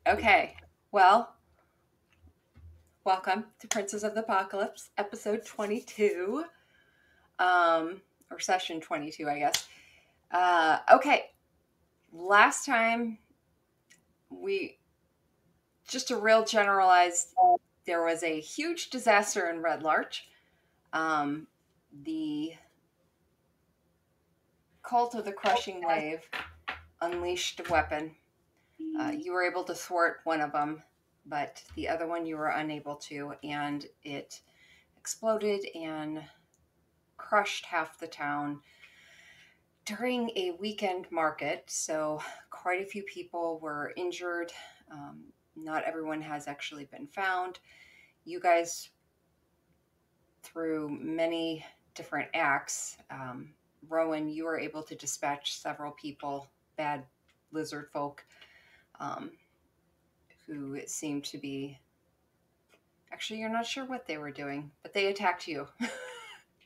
Okay, well, welcome to Princes of the Apocalypse, episode 22, or session 22, I guess. Okay, last time we just a real generalized, there was a huge disaster in Red Larch. The Cult of the Crushing Wave unleashed a weapon. You were able to thwart one of them, but the other one you were unable to, and it exploded and crushed half the town during a weekend market. So, quite a few people were injured. Not everyone has actually been found. You guys, through many different acts, Rowan, you were able to dispatch several people, bad lizard folk, um, who seemed to be. Actually, you're not sure what they were doing, but they attacked you.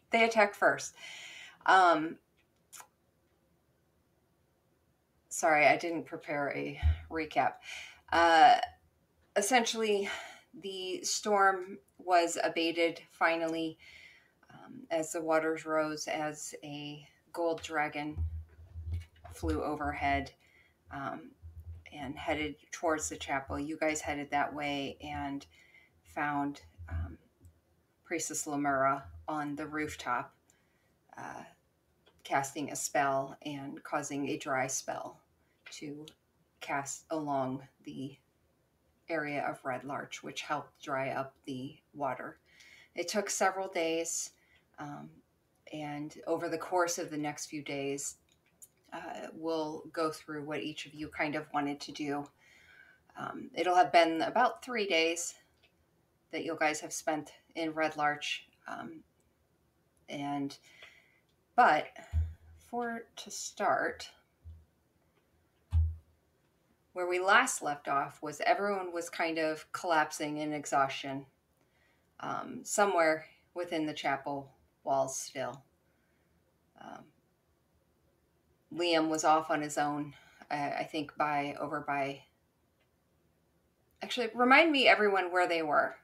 They attacked first. Um, Sorry, I didn't prepare a recap. Uh, Essentially, the storm was abated finally as the waters rose, as a gold dragon flew overhead um, and headed towards the chapel. You guys headed that way and found Priestess Lamura on the rooftop, uh, casting a spell and causing a dry spell to cast along the area of Red Larch, which helped dry up the water. It took several days, um, and over the course of the next few days, we'll go through what each of you kind of wanted to do. It'll have been about 3 days that you guys have spent in Red Larch, and but for to start, where we last left off was everyone was kind of collapsing in exhaustion somewhere within the chapel walls still. Um, Liam was off on his own, I think, over by. Actually, remind me, everyone, where they were.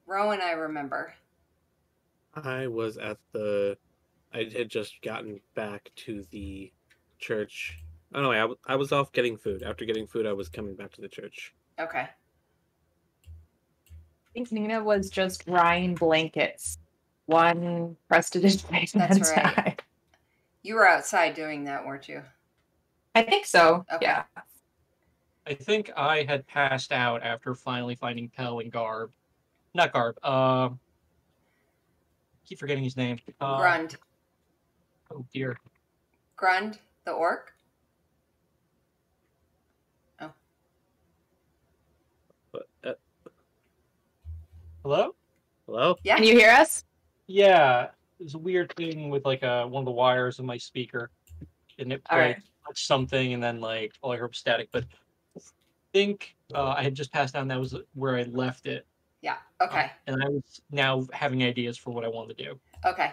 Rowan, I remember. I was at the. I had just gotten back to the church. Oh no, I was off getting food. After getting food, I was coming back to the church. Okay, Think Nina was just drying blankets, one prestidigitation at that's a right. time. You were outside doing that, weren't you? I think so. Okay. Yeah. I think I had passed out after finally finding Pell and Garb. Not Garb. Keep forgetting his name. Grund. Oh dear. Grund, the orc? Oh. But Hello? hello? Yeah. Can you hear us? Yeah. There's a weird thing with like one of the wires of my speaker, and it All right. touched something, and then like all I heard was static. But I think I had just passed down. That was where I left it. Yeah. Okay. And I was now having ideas for what I wanted to do. Okay.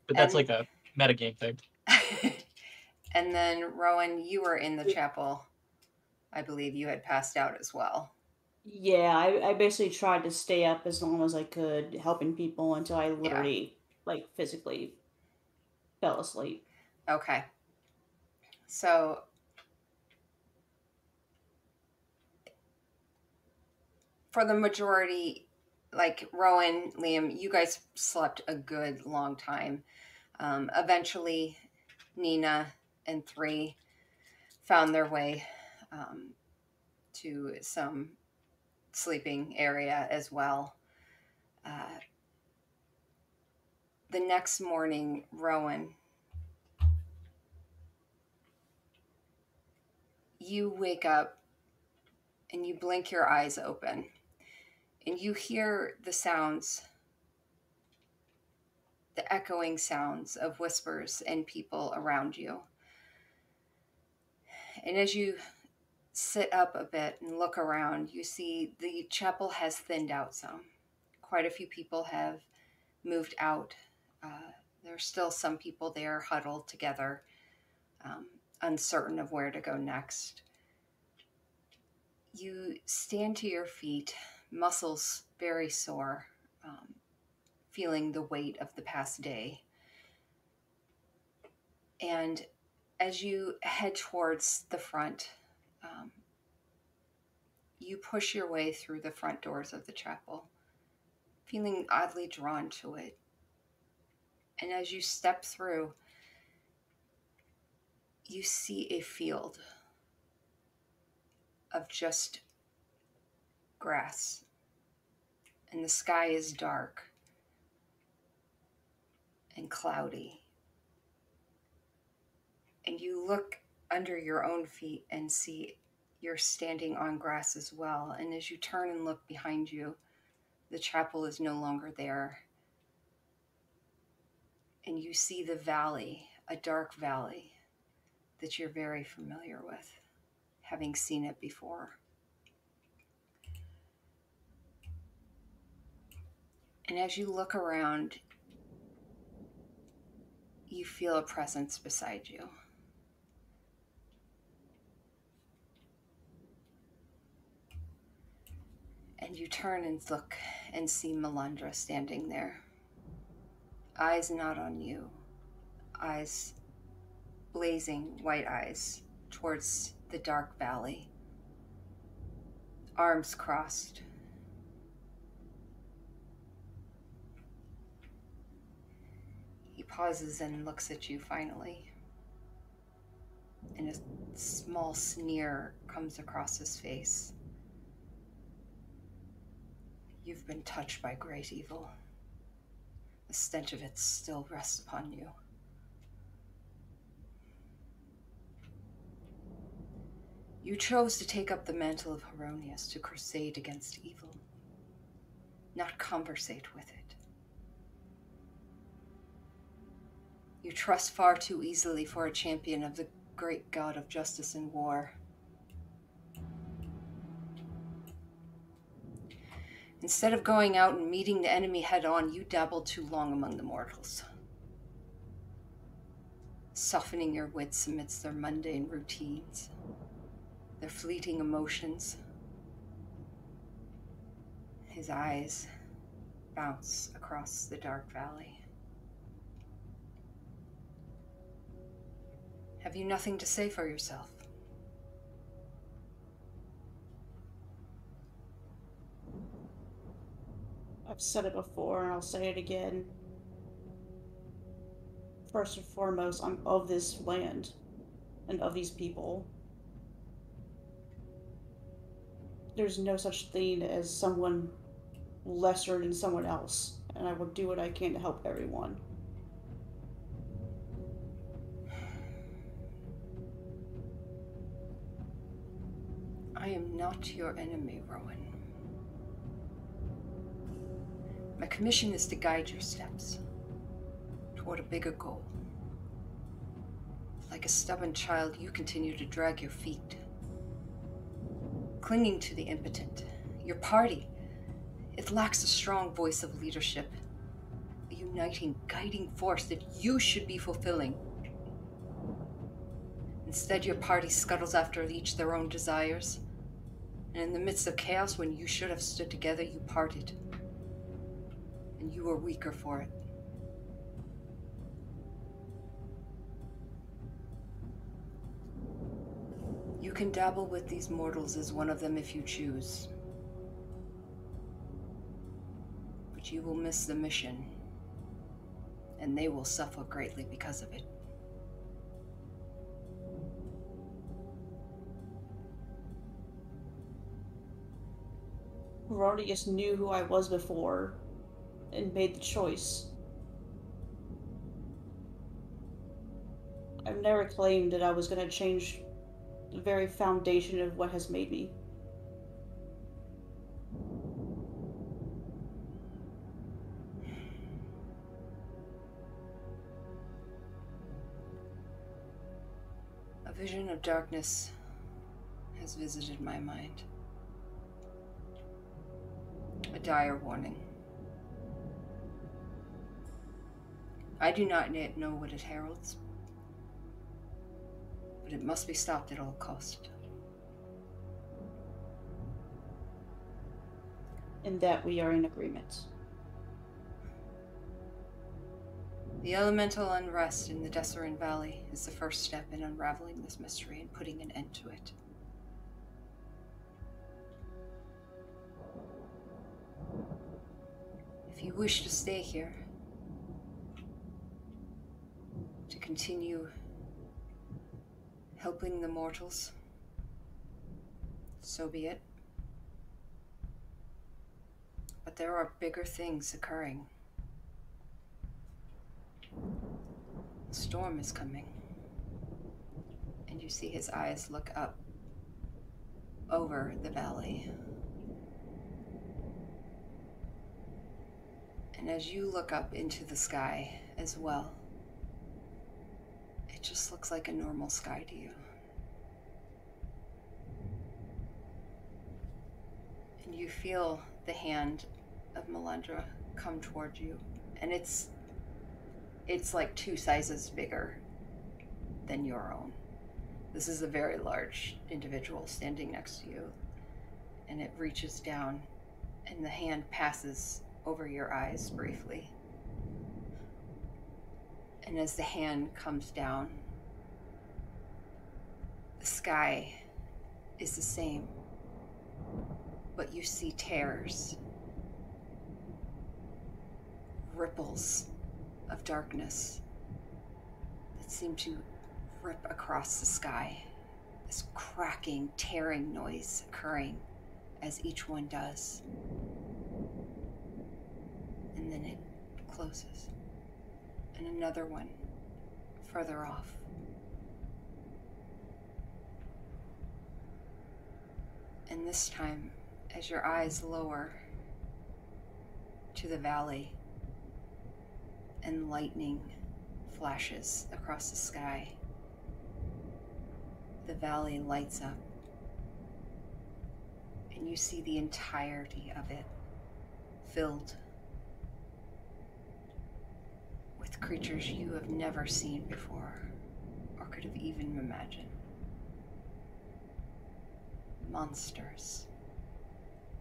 But that's And- like a metagame thing. And then, Rowan, you were in the chapel. I believe you had passed out as well. Yeah, I basically tried to stay up as long as I could, helping people until I literally, like, physically fell asleep. Okay. So, for the majority, like Rowan, Liam, you guys slept a good long time. Eventually, Nina and Three found their way to some sleeping area as well. The next morning, Rowan, you wake up and you blink your eyes open and you hear the sounds, the echoing sounds of whispers and people around you. And as you sit up a bit and look around, you see the chapel has thinned out some. Quite a few people have moved out. There's still some people there huddled together, uncertain of where to go next. You stand to your feet, muscles very sore, feeling the weight of the past day. And as you head towards the front, you push your way through the front doors of the chapel, feeling oddly drawn to it. And as you step through, you see a field of just grass, and the sky is dark and cloudy. And you look under your own feet and see you're standing on grass as well. And as you turn and look behind you, the chapel is no longer there. And you see the valley, a dark valley that you're very familiar with, having seen it before. And as you look around, you feel a presence beside you. And you turn and look and see Melandra standing there. Eyes not on you. Eyes, blazing white eyes towards the dark valley. Arms crossed. He pauses and looks at you finally. And a small sneer comes across his face. You've been touched by great evil. The stench of it still rests upon you. You chose to take up the mantle of Heronius to crusade against evil, not conversate with it. You trust far too easily for a champion of the great god of justice and war. Instead of going out and meeting the enemy head-on, you dabbled too long among the mortals, softening your wits amidst their mundane routines, their fleeting emotions. His eyes bounce across the dark valley. Have you nothing to say for yourself? I've said it before and I'll say it again. First and foremost, I'm of this land and of these people. There's no such thing as someone lesser than someone else, and I will do what I can to help everyone. I am not your enemy, Rowan. My commission is to guide your steps toward a bigger goal. Like a stubborn child, you continue to drag your feet, clinging to the impotent. Your party, it lacks a strong voice of leadership, a uniting, guiding force that you should be fulfilling. Instead, your party scuttles after each their own desires, and in the midst of chaos, when you should have stood together, you parted. And you were weaker for it. You can dabble with these mortals as one of them if you choose. But you will miss the mission, and they will suffer greatly because of it. Heronius knew who I was before and made the choice. I've never claimed that I was going to change the very foundation of what has made me. A vision of darkness has visited my mind. A dire warning. I do not yet know what it heralds, but it must be stopped at all cost. and that we are in agreement. The elemental unrest in the Desserin Valley is the first step in unraveling this mystery and putting an end to it. If you wish to stay here, to continue helping the mortals, so be it. But there are bigger things occurring. A storm is coming. And you see his eyes look up over the valley. And as you look up into the sky as well, it just looks like a normal sky to you. And you feel the hand of Melandra come toward you, and it's like 2 sizes bigger than your own. This is a very large individual standing next to you, and it reaches down, and the hand passes over your eyes briefly. And as the hand comes down, the sky is the same, but you see tears, ripples of darkness that seem to rip across the sky. This cracking, tearing noise occurring as each one does. And then it closes. And another one further off. And this time, as your eyes lower to the valley and lightning flashes across the sky, the valley lights up and you see the entirety of it filled with creatures you have never seen before or could have even imagined. Monsters,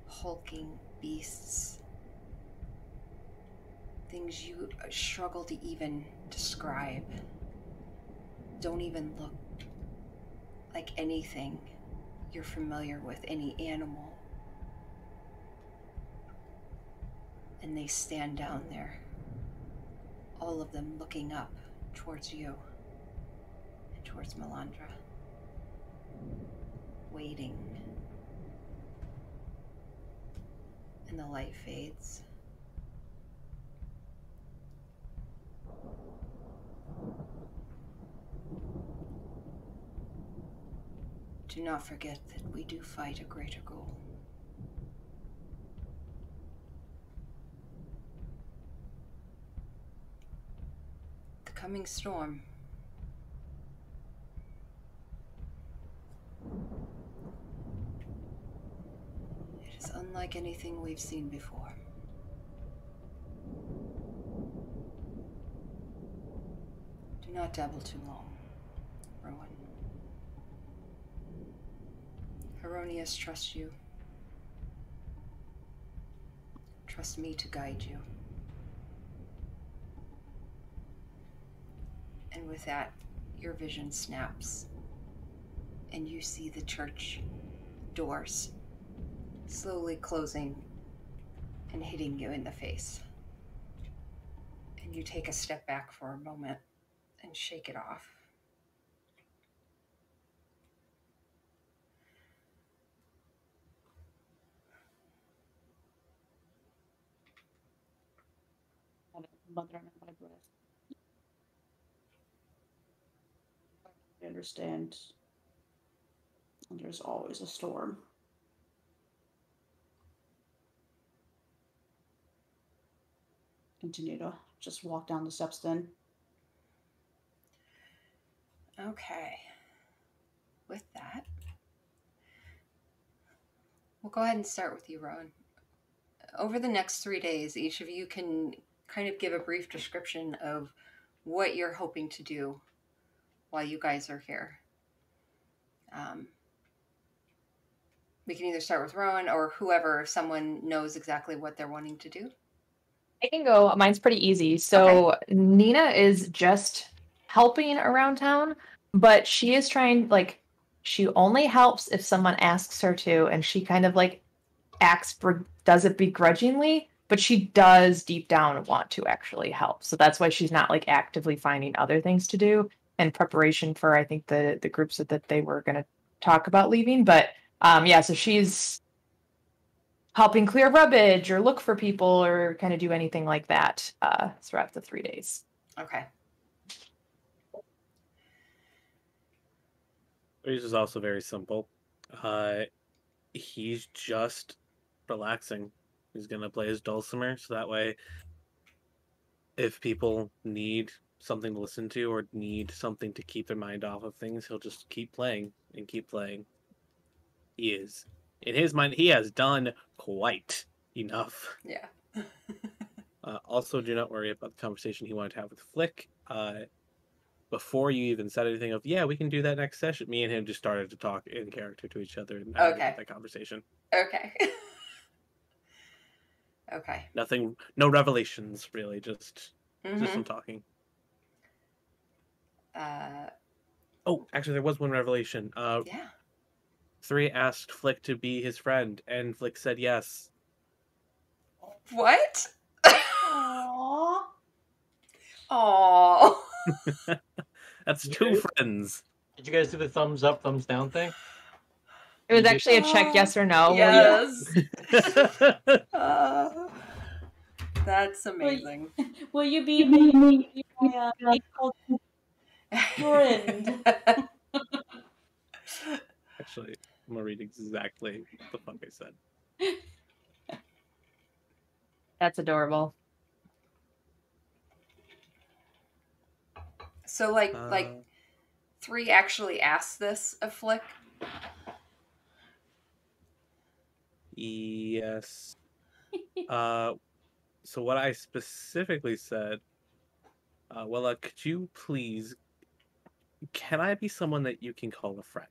hulking beasts, things you struggle to even describe, don't even look like anything you're familiar with, any animal. And they stand down there, all of them looking up towards you and towards Melandra, waiting. And the light fades. Do not forget that we do fight a greater goal. The coming storm it is unlike anything we've seen before. Do not dabble too long, Rowan. Heronius trusts you. Trust me to guide you. And with that, your vision snaps, and you see the church doors slowly closing and hitting you in the face. And you take a step back for a moment and shake it off. Mother under my breath. I understand. And there's always a storm. Continue to just walk down the steps then. Okay. With that, we'll go ahead and start with you, Rowan. Over the next 3 days, each of you can kind of give a brief description of what you're hoping to do while you guys are here. We can either start with Rowan or whoever, if someone knows exactly what they're wanting to do. I can go. Mine's pretty easy. So Nina is just helping around town, but she is trying, like, she only helps if someone asks her to, and she kind of like does it begrudgingly, but she does deep down want to actually help. So that's why she's not like actively finding other things to do in preparation for, I think, the groups that they were going to talk about leaving. But yeah, so she's helping clear rubbish or look for people or kind of do anything like that throughout the 3 days. Okay. This is also very simple. He's just relaxing. He's gonna play his dulcimer, so that way, if people need something to listen to or need something to keep their mind off of things, he'll just keep playing and keep playing. He is, in his mind, he has done quite enough. Yeah. Also, do not worry about the conversation he wanted to have with Flick. Before you even said anything of, yeah, we can do that next session, me and him just started to talk in character to each other and had that conversation. Okay. Okay. Nothing, no revelations, really, just some talking. Oh, actually, there was one revelation. Yeah. 3 asked Flick to be his friend, and Flick said yes. What? Aww. Aww. That's 2 friends. Did you guys do the thumbs up, thumbs down thing? It was actually a check yes or no. Yes. That's amazing. Will you be my friend? Actually, I'm gonna read exactly what the fuck I said. That's adorable. So, like 3 actually asked this of Flick? Yes. So what I specifically said, Willa, could you please, can I be someone that you can call a friend?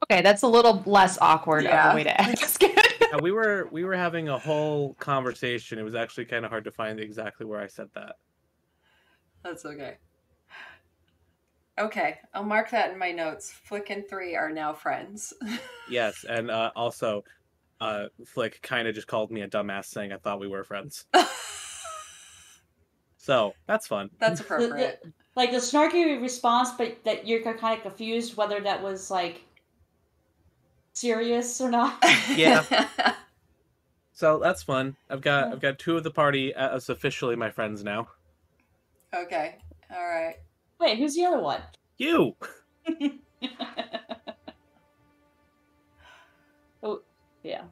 Okay, that's a little less awkward of a way to ask it. We were having a whole conversation. It was actually kind of hard to find exactly where I said that. That's okay. Okay, I'll mark that in my notes. Flick and 3 are now friends. Yes, and also, Flick kind of just called me a dumbass saying I thought we were friends. So, that's fun. That's appropriate. Like the snarky response, but that you're kind of confused whether that was like serious or not. Yeah. So that's fun. I've got 2 of the party as officially my friends now. Okay. All right. Wait, who's the other one? You. Oh, yeah.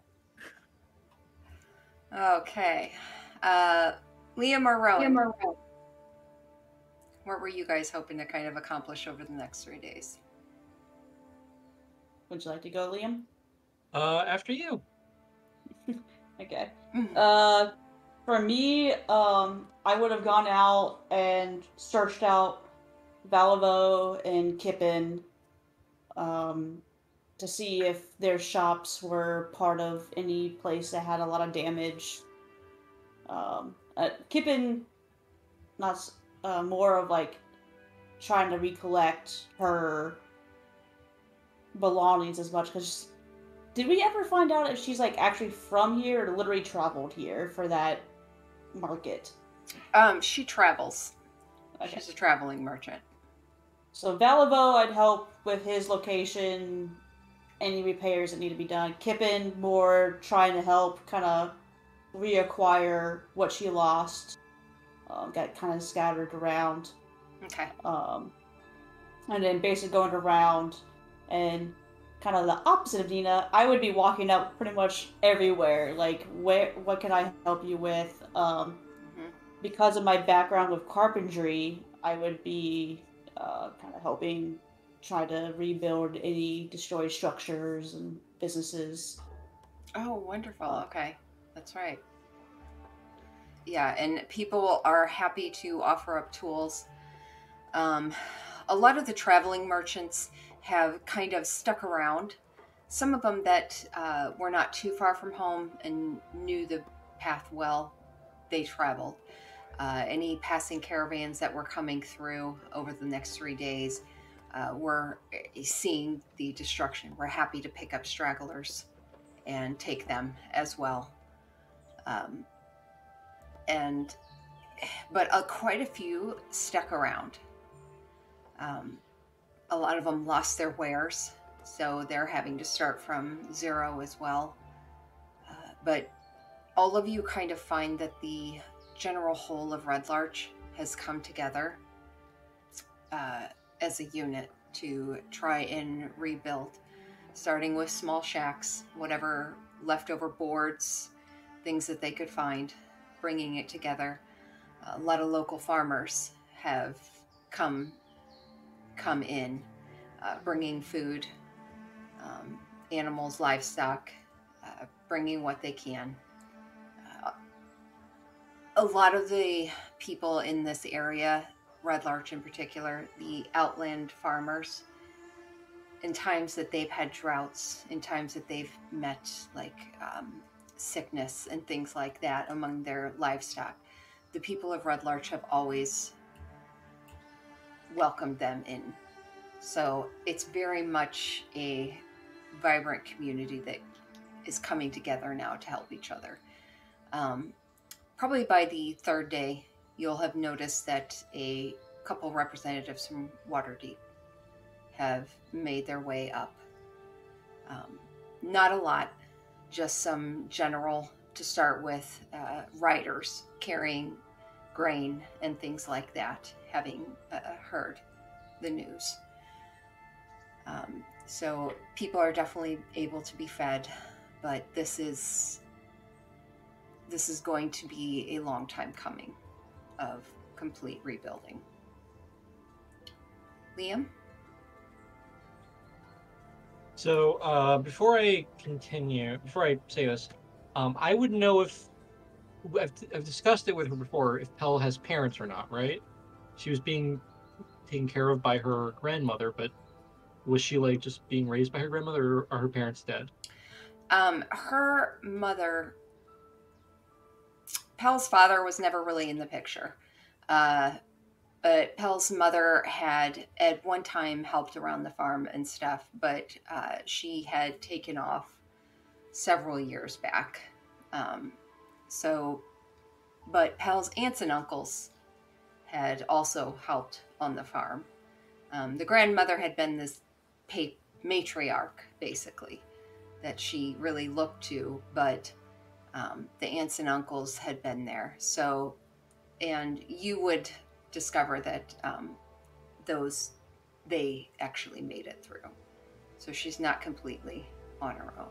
Okay. Liam or Rowan? What were you guys hoping to kind of accomplish over the next 3 days? Would you like to go, Liam? After you. Okay. For me, I would have gone out and searched out Valavo and Kippen to see if their shops were part of any place that had a lot of damage. Kippen, not more of like trying to recollect her belongings as much, because did we ever find out if she's like actually from here or literally traveled here for that market? She travels. Okay. She's a traveling merchant. So Valavo, I'd help with his location, any repairs that need to be done. Kippen, more trying to help kind of reacquire what she lost. Got kind of scattered around. Okay. And then basically going around and kind of the opposite of Nina, I would be walking up pretty much everywhere. Like, what can I help you with? Because of my background with carpentry, I would be kind of helping try to rebuild any destroyed structures and businesses. Oh, wonderful. Okay. That's right. Yeah, and people are happy to offer up tools. A lot of the traveling merchants have kind of stuck around some of them that were not too far from home and knew the path well, they traveled. Any passing caravans that were coming through over the next 3 days were seeing the destruction. We're happy to pick up stragglers and take them as well. But quite a few stuck around. A lot of them lost their wares, so they're having to start from zero as well. But all of you kind of find that the general whole of Red Larch has come together as a unit to try and rebuild, starting with small shacks, whatever leftover boards, things that they could find, bringing it together. A lot of local farmers have come in, bringing food, animals, livestock, bringing what they can. A lot of the people in this area, Red Larch in particular, the outland farmers, in times that they've had droughts, in times that they've met like sickness and things like that among their livestock, the people of Red Larch have always welcomed them in. So it's very much a vibrant community that is coming together now to help each other. Probably by the third day, you'll have noticed that a couple representatives from Waterdeep have made their way up. Not a lot, just some general, to start with, riders carrying grain and things like that, having heard the news. So people are definitely able to be fed, but this is going to be a long time coming of complete rebuilding. Liam? So before I say this, I would know if I've discussed it with her before, if Pell has parents or not, right? She was being taken care of by her grandmother, but was she like just being raised by her grandmother, or are her parents dead? Her mother, Pell's father was never really in the picture. But Pell's mother had at one time helped around the farm and stuff, but she had taken off several years back. But Pell's aunts and uncles had also helped on the farm. The grandmother had been this matriarch, basically, that she really looked to, but the aunts and uncles had been there. So, and you would discover that they actually made it through. So she's not completely on her own.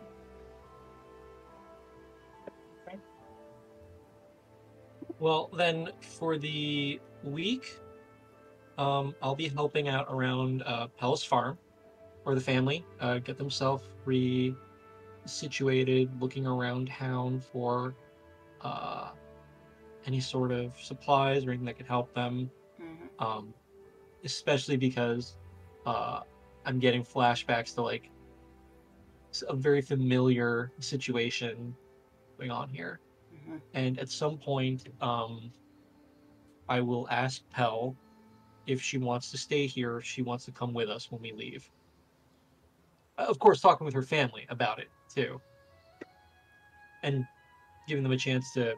Okay. Well, then for the week, I'll be helping out around Pell's farm, or the family, get themselves situated, looking around town for any sort of supplies or anything that could help them. Mm-hmm. Especially because I'm getting flashbacks to like a very familiar situation going on here. Mm-hmm. And at some point, I will ask Pell if she wants to stay here, if she wants to come with us when we leave. Of course, talking with her family about it too, and giving them a chance to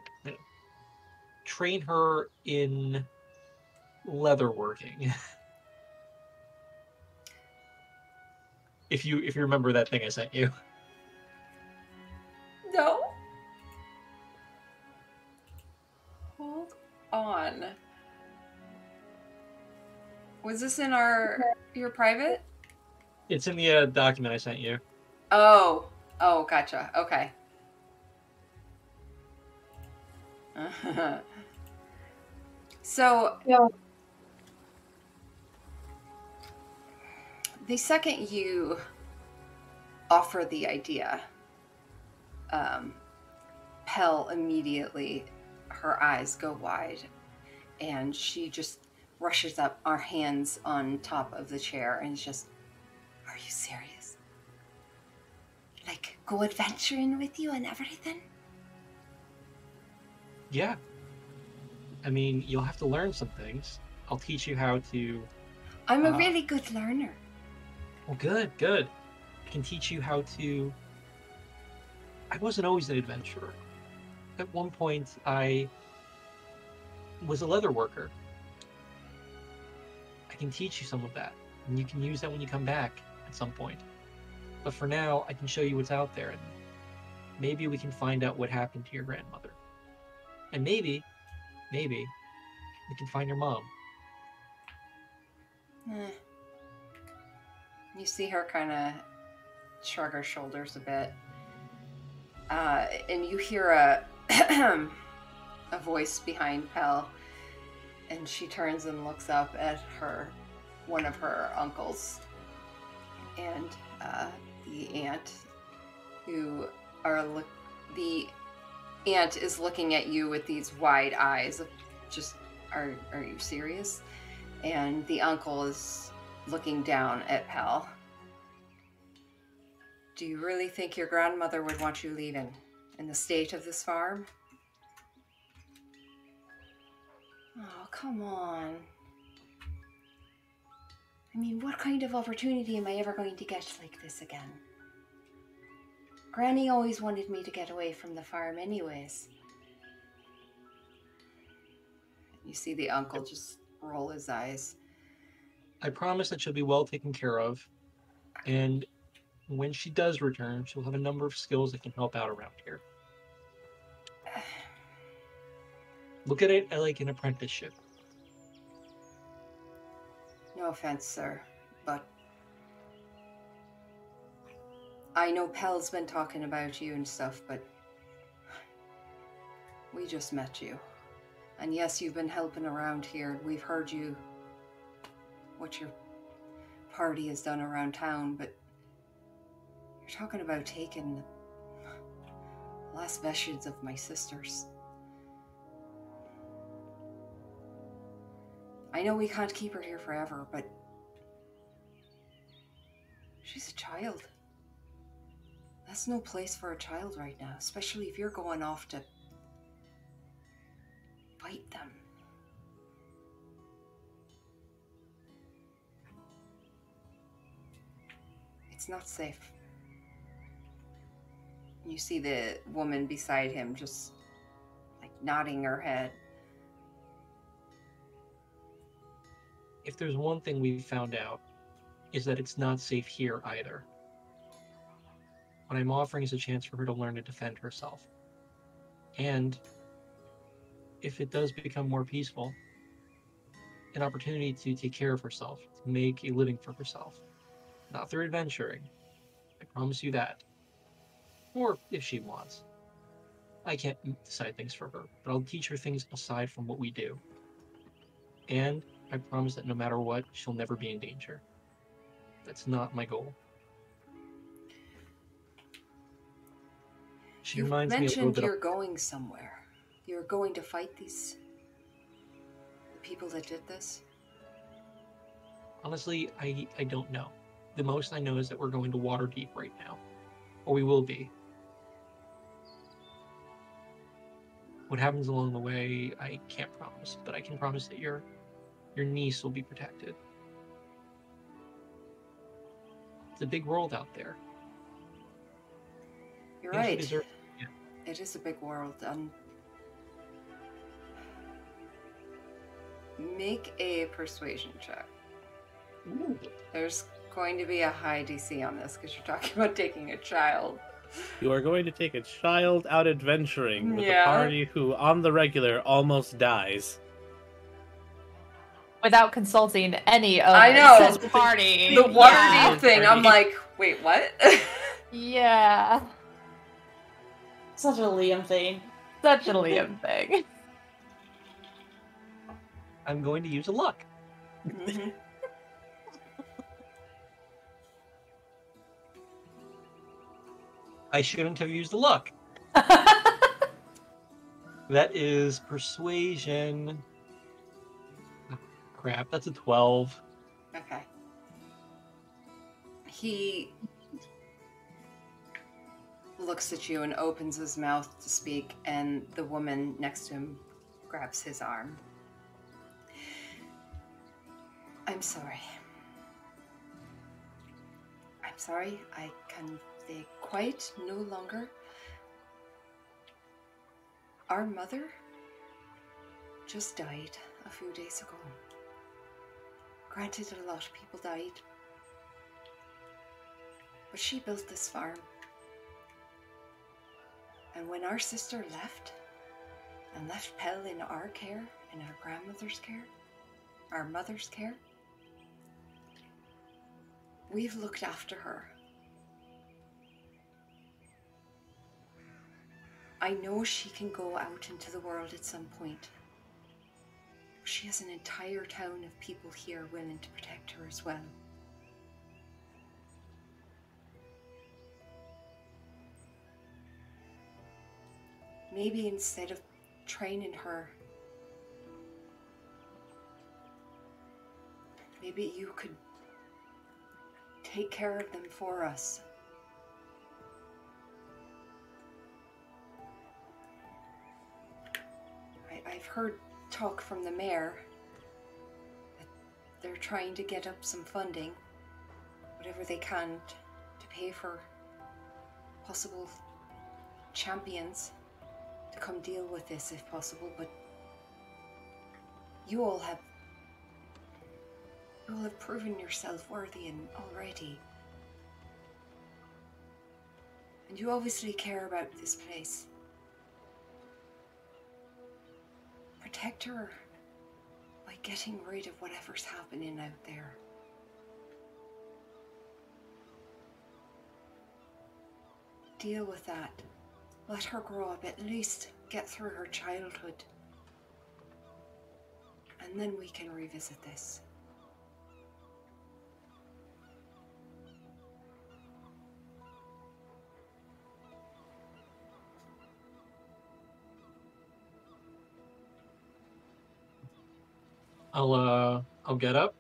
train her in leatherworking. If you remember that thing I sent you. No. Hold on. Was this in your private? It's in the document I sent you. Oh, gotcha. Okay. So, Yeah. The second you offer the idea, Pell immediately, her eyes go wide, and she just rushes up, our hands on top of the chair, and is just, "Are you serious? go adventuring with you and everything? Yeah. I mean, you'll have to learn some things. I'll teach you how to... I'm a really good learner. Well, good. I can teach you how to... I wasn't always an adventurer. At one point, I was a leather worker. I can teach you some of that, and you can use that when you come back at some point. But for now, I can show you what's out there, and maybe we can find out what happened to your grandmother. And maybe, we can find your mom. You see her kind of shrug her shoulders a bit. And you hear a voice behind Pell, and she turns and looks up at one of her uncles, and the aunt, the aunt is looking at you with these wide eyes of just, are you serious? And the uncle is looking down at Pell. Do you really think your grandmother would want you leaving in the state of this farm? Oh, come on. I mean, what kind of opportunity am I ever going to get like this again? Granny always wanted me to get away from the farm anyways. You see the uncle just roll his eyes. I promise that she'll be well taken care of, and when she does return, she'll have a number of skills that can help out around here. Look at it like an apprenticeship. No offense, sir, but I know Pell's been talking about you and stuff, but we just met you. And yes, you've been helping around here. We've heard what your party has done around town, but you're talking about taking the last vestiges of my sisters. I know we can't keep her here forever, but she's a child. That's no place for a child right now, especially if you're going off to fight them. It's not safe. You see the woman beside him just like nodding her head. If there's one thing we've found out, is that it's not safe here either. What I'm offering is a chance for her to learn to defend herself. And if it does become more peaceful, an opportunity to take care of herself, to make a living for herself. Not through adventuring. I promise you that. Or if she wants. I can't decide things for her, but I'll teach her things aside from what we do. And I promise that no matter what, she'll never be in danger. That's not my goal. She reminds me a little mentioned bit you're going somewhere. You're going to fight the people that did this? Honestly, I don't know. The most I know is that we're going to Waterdeep right now. Or we will be. What happens along the way, I can't promise, but I can promise that your niece will be protected. It's a big world out there. You're And she right. deserves- It is a big world. Make a persuasion check. Ooh. There's going to be a high DC on this because you're talking about taking a child. You are going to take a child out adventuring with Yeah. a party who, on the regular, almost dies. Without consulting any of I know. said party. The Waterdeep Yeah. thing, I'm like, wait, what? Yeah. Such a Liam thing. Such a Liam thing. I'm going to use a luck. Mhm. I shouldn't have used the luck. That is persuasion. Oh, crap, that's a 12. looks at you and opens his mouth to speak, and the woman next to him grabs his arm. I'm sorry. I'm sorry. I can stay quiet no longer. Our mother just died a few days ago. Granted, a lot of people died, but she built this farm. And when our sister left, and left Pell in our care, in our grandmother's care, our mother's care, we've looked after her. I know she can go out into the world at some point. She has an entire town of people here willing to protect her as well. Maybe instead of training her, maybe you could take care of them for us. I've heard talk from the mayor that they're trying to get up some funding, whatever they can, to pay for possible champions to come deal with this if possible, but you all have proven yourself worthy and already. And you obviously care about this place. Protect her by getting rid of whatever's happening out there. Deal with that. Let her grow up, at least get through her childhood. And then we can revisit this. I'll get up,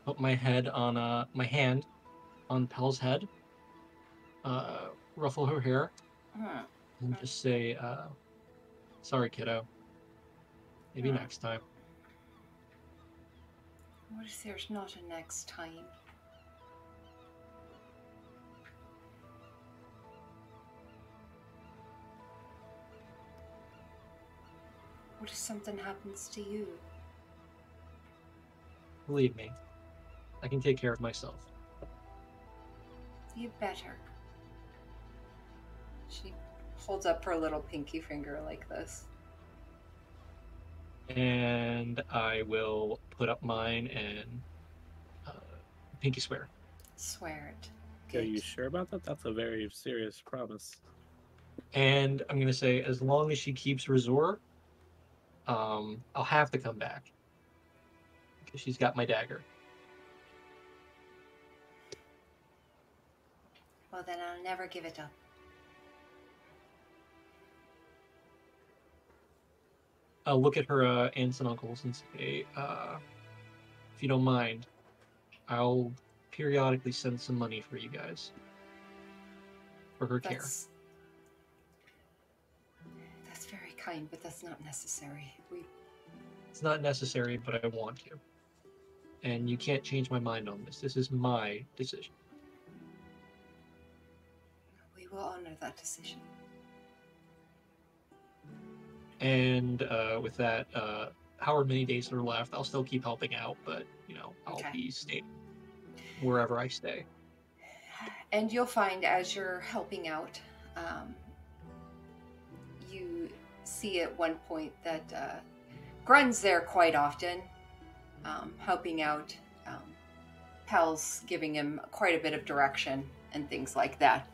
put my head on my hand on Pell's head, ruffle her hair, and just say, sorry, kiddo. Maybe next time. What if there's not a next time? What if something happens to you? Believe me, I can take care of myself. You better. She holds up her little pinky finger like this. And I will put up mine and pinky swear. Swear it. Are you sure about that? That's a very serious promise. And I'm gonna say, as long as she keeps Razor, I'll have to come back because she's got my dagger. Well, then I'll never give it up. I'll look at her aunts and uncles and say, if you don't mind, I'll periodically send some money for you guys for her care. That's very kind, but that's not necessary. It's not necessary, but I want to. And you can't change my mind on this. This is my decision. We will honor that decision. And with that, however many days are left, I'll still keep helping out, but, I'll be staying wherever I stay. And you'll find as you're helping out, you see at one point that Grun's there quite often, helping out. Pell's giving him quite a bit of direction and things like that.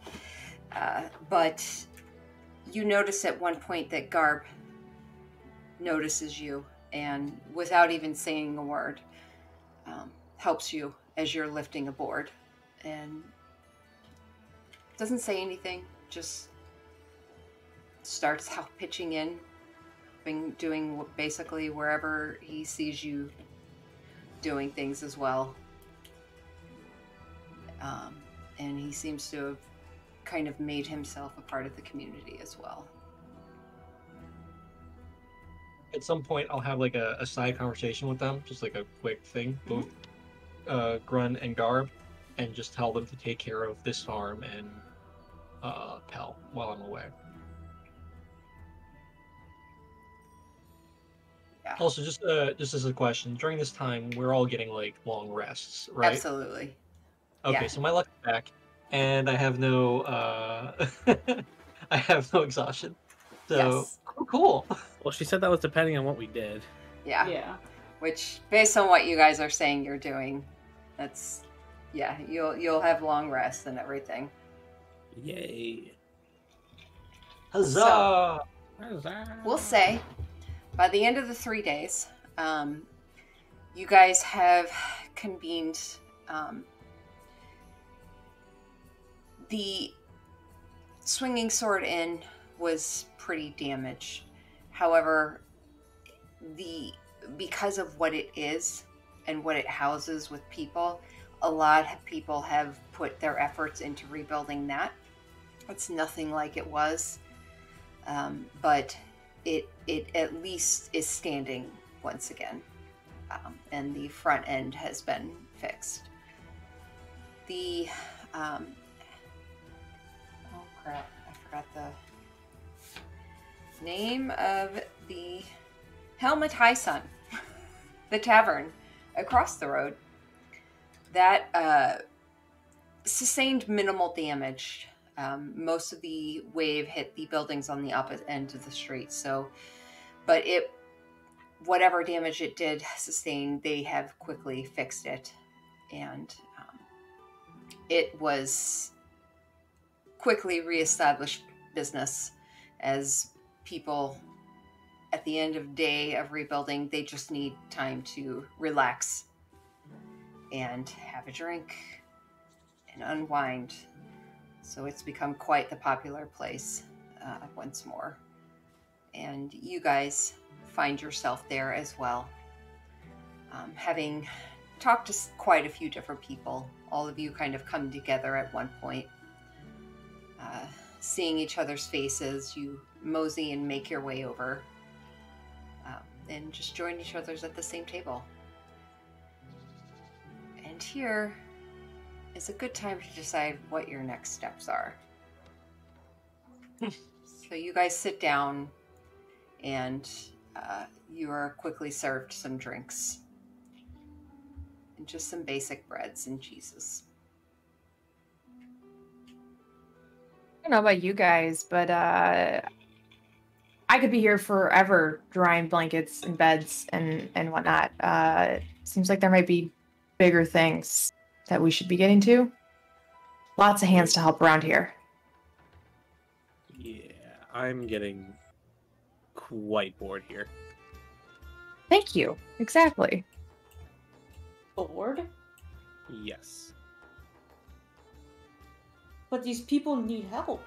But you notice at one point that Garb notices you and without even saying a word, helps you as you're lifting a board and doesn't say anything, just starts pitching in, doing basically wherever he sees you doing things as well. And he seems to have kind of made himself a part of the community as well. At some point, I'll have like a side conversation with them, just like a quick thing, both Grun and Garb, and just tell them to take care of this farm and Pell while I'm away. Yeah. Also, just as a question, during this time, we're all getting like long rests, right? Absolutely. Okay, Yeah. so my luck's back, and I have no I have no exhaustion. So Yes. cool. Well, she said that was depending on what we did. Yeah. Yeah. Which, based on what you guys are saying you're doing, that's, yeah, you'll have long rests and everything. Yay. Huzzah! We'll say by the end of the 3 days, you guys have convened. The Swinging Sword Inn was pretty damaged. However, because of what it is and what it houses with people, a lot of people have put their efforts into rebuilding that. It's nothing like it was, but it at least is standing once again, and the front end has been fixed. The oh crap, I forgot the name of the Helmet High Sun, the tavern across the road, that sustained minimal damage. Most of the wave hit the buildings on the opposite end of the street, but whatever damage it did sustain, they have quickly fixed it, and it was quickly reestablished business as people at the end of day of rebuilding, they just need time to relax and have a drink and unwind. So it's become quite the popular place once more. And you guys find yourself there as well. Having talked to quite a few different people, all of you kind of come together at one point. Seeing each other's faces, you mosey and make your way over and just join each other's at the same table. And here is a good time to decide what your next steps are. So you guys sit down and you are quickly served some drinks and just some basic breads and cheeses. I don't know about you guys, but I could be here forever drying blankets and beds and whatnot. Seems like there might be bigger things that we should be getting to. Lots of hands to help around here. Yeah, I'm getting quite bored here. Thank you. Exactly. Bored? Yes. But these people need help.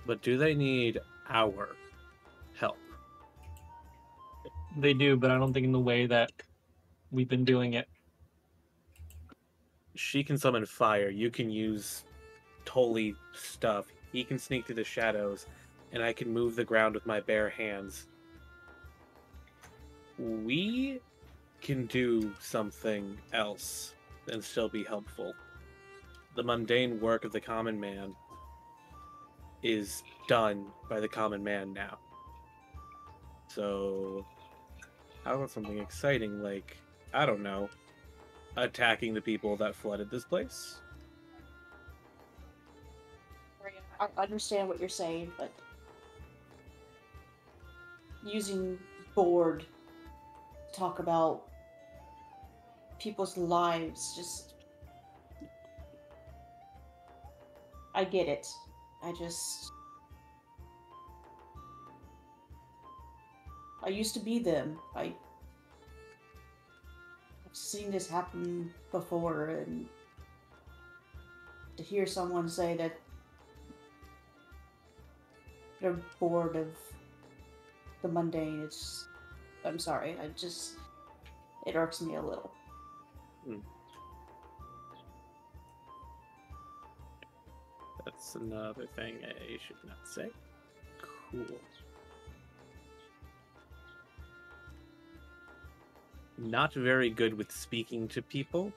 But do they need our help? They do, but I don't think in the way that we've been doing it. She can summon fire. You can use holy stuff. He can sneak through the shadows, and I can move the ground with my bare hands. We can do something else and still be helpful. The mundane work of the common man is done by the common man now. So, how about something exciting like, I don't know, attacking the people that flooded this place? I understand what you're saying, but using board to talk about people's lives, just... I get it. I used to be them. I've seen this happen before, and to hear someone say that they're bored of the mundane, I'm sorry, it irks me a little. That's another thing I should not say. Cool. Not very good with speaking to people.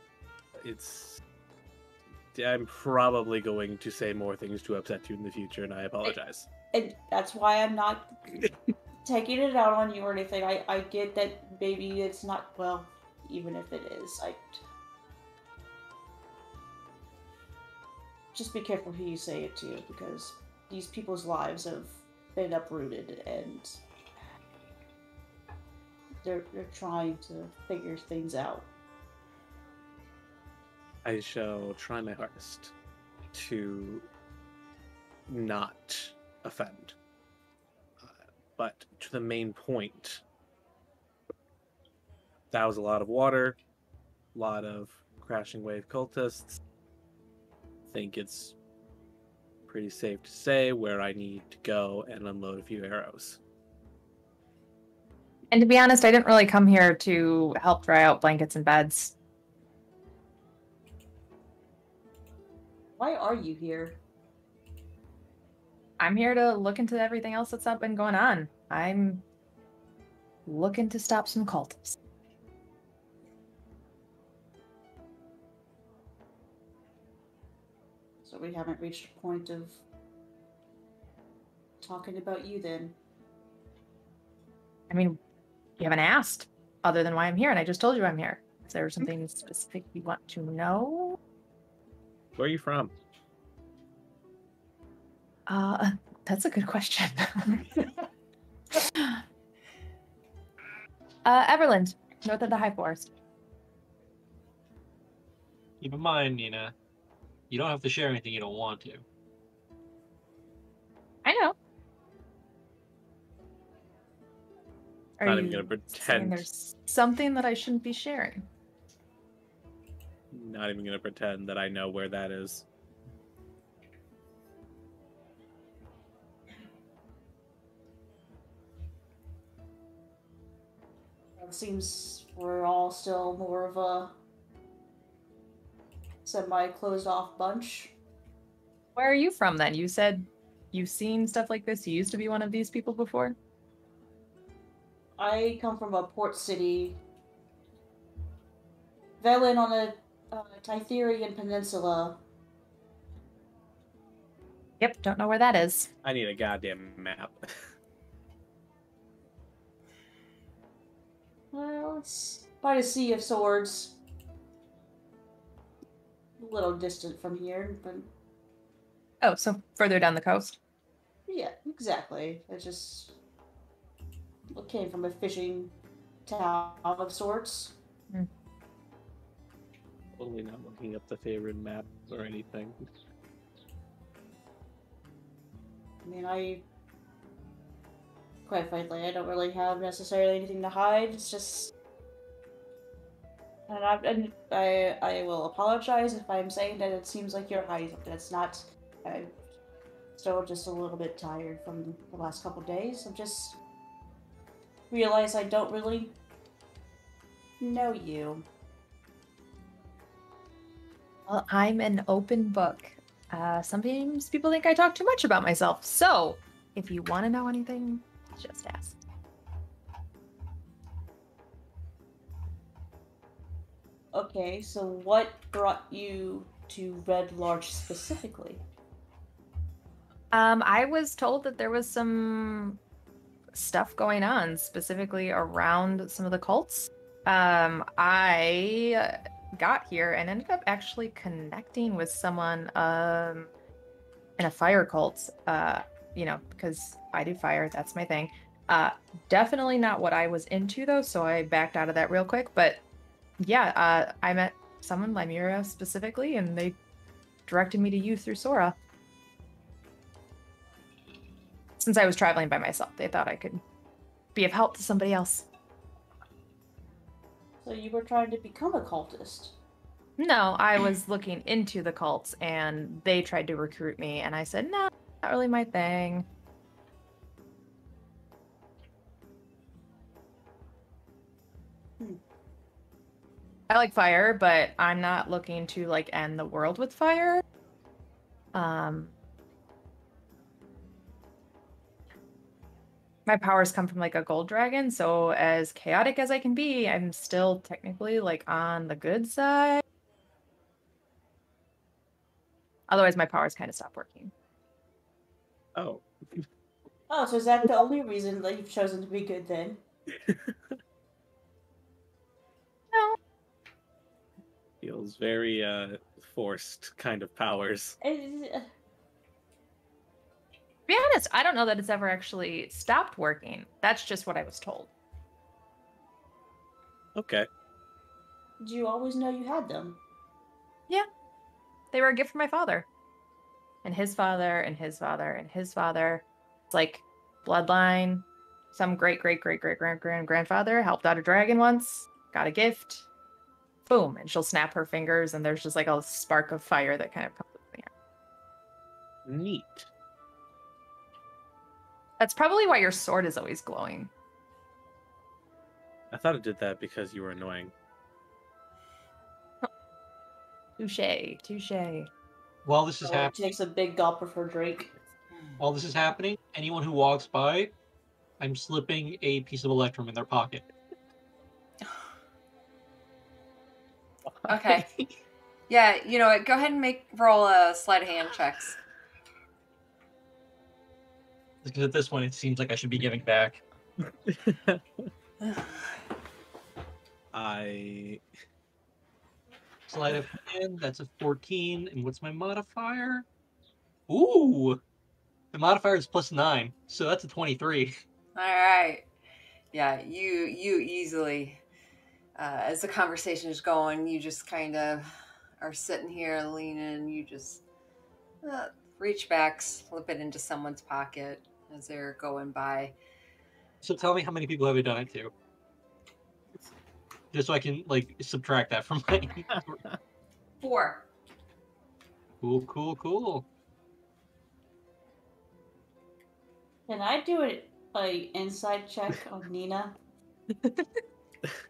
I'm probably going to say more things to upset you in the future, and I apologize. And that's why I'm not taking it out on you or anything. I get that maybe it's not, well, even if it is, just be careful who you say it to, because these people's lives have been uprooted, and they're trying to figure things out. I shall try my hardest to not offend. But to the main point, that was a lot of water, a lot of crashing wave cultists. I think it's pretty safe to say where I need to go and unload a few arrows. And to be honest, I didn't really come here to help dry out blankets and beds. Why are you here? I'm here to look into everything else that's been going on. I'm looking to stop some cultists. So we haven't reached a point of talking about you then. I mean, you haven't asked other than why I'm here, and I just told you I'm here. Is there something specific you want to know? Where are you from? That's a good question. Everland, north of the High Forest. Keep in mind, Nina, you don't have to share anything you don't want to. I know. Are Not even you gonna saying pretend. there's something that I shouldn't be sharing? Not even gonna pretend that I know where that is. It seems we're all still more of a semi-closed off bunch. Where are you from then? You said you've seen stuff like this. You used to be one of these people before? I come from a port city, Velen on a Titherian peninsula. Yep, don't know where that is. I need a goddamn map. Well, it's by the Sea of Swords. A little distant from here, but Oh, so further down the coast? yeah, exactly. It came from a fishing town of sorts. Totally not looking up the favorite map or anything. I mean, quite frankly, I don't really have necessarily anything to hide. It's just, and I will apologize if I'm saying that it seems like you're hiding something. It's not. I'm still just a little bit tired from the last couple days. I'm just realize I don't really know you. Well, I'm an open book. Sometimes people think I talk too much about myself. So, if you want to know anything, just ask. Okay, so what brought you to Red Larch specifically? I was told that there was some stuff going on, specifically around some of the cults. I got here and ended up actually connecting with someone in a fire cult. Because I do fire, that's my thing. Definitely not what I was into though, so I backed out of that real quick. But yeah, I met someone, Limura specifically, and they directed me to you through Sora. Since I was traveling by myself, they thought I could be of help to somebody else. So you were trying to become a cultist? No, I was looking into the cults, and they tried to recruit me, and I said, no, not really my thing. I like fire, but I'm not looking to, end the world with fire. My powers come from like a gold dragon, so as chaotic as I can be, I'm still technically like on the good side. Otherwise, my powers kind of stop working. Oh. Oh, so is that the only reason that you've chosen to be good then? No. Feels very forced kind of powers. To be honest, I don't know that it's ever actually stopped working. That's just what I was told. Okay. Did you always know you had them? Yeah. They were a gift from my father. And his father, and his father, and his father. It's like bloodline. Some great-great-great-great-grandfather helped out a dragon once, got a gift. Boom. And she'll snap her fingers, and there's just like a spark of fire that kind of comes in the air. Neat. That's probably why your sword is always glowing. I thought it did that because you were annoying. Touche, touche. While this is She happening, takes a big gulp of her drink. anyone who walks by, I'm slipping a piece of electrum in their pocket. Okay. Yeah, you know what? Go ahead and roll a sleight of hand checks. Because at this point, it seems like I should be giving back. Sleight of hand, that's a 14. And what's my modifier? Ooh! The modifier is +9, so that's a 23. All right. Yeah, you easily, as the conversation is going, you just kind of are sitting here leaning. You just reach back, slip it into someone's pocket as they're going by. So tell me how many people have I done it to? Just so I can, like, subtract that from my... 4. Cool. Can I do an insight check on Nina?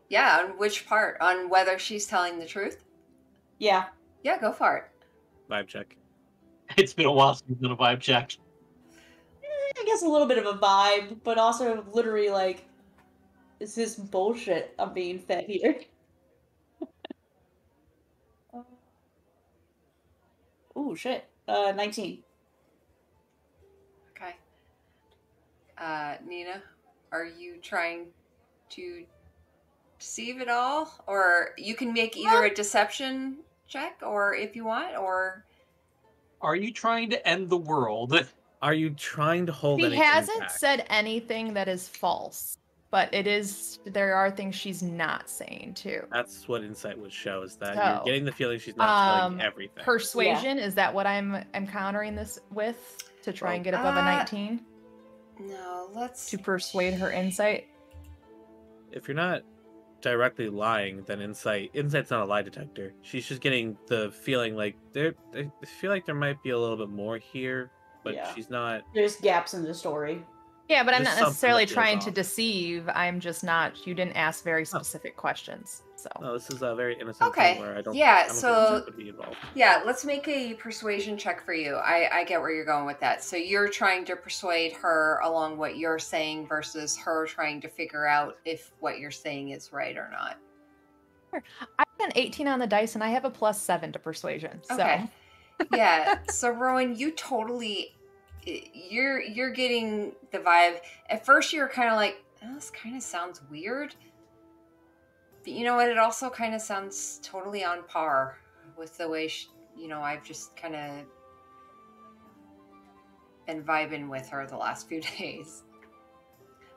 Yeah, on which part? On whether she's telling the truth? Yeah. Yeah, go for it. Vibe check. It's been a while since we've done a vibe check. I guess a little bit of a vibe, but also literally like, is this bullshit I'm being fed here? Ooh, shit. 19. Okay. Nina, are you trying to deceive at all? Or you can make either a deception check, or if you want, or... Are you trying to end the world? Are you trying to hold He anything hasn't back? said anything that is false, but there are things she's not saying too. That's what insight would show, is that So, you're getting the feeling she's not telling everything. Persuasion, is that what I'm countering this with to try and get above a 19? No, let's... To persuade her insight? If you're not directly lying, then insight's not a lie detector. She's just getting the feeling like I feel like there might be a little bit more here, but Yeah. she's not. There's gaps in the story. Yeah, but I'm Just not necessarily something that feels trying to off. deceive. I'm just not. You didn't ask very specific questions, so. No, this is a very innocent Okay, thing where I don't. yeah, I don't so- think insight would be involved. Yeah, let's make a persuasion check for you. I get where you're going with that. So you're trying to persuade her along what you're saying versus her trying to figure out if what you're saying is right or not. I got an 18 on the dice, and I have a +7 to persuasion. So. Okay. Yeah. So Rowan, you totally, you're getting the vibe. At first, you were kind of like, oh, this kind of sounds weird. But you know what? It also kind of sounds totally on par with the way I've just kind of been vibing with her the last few days.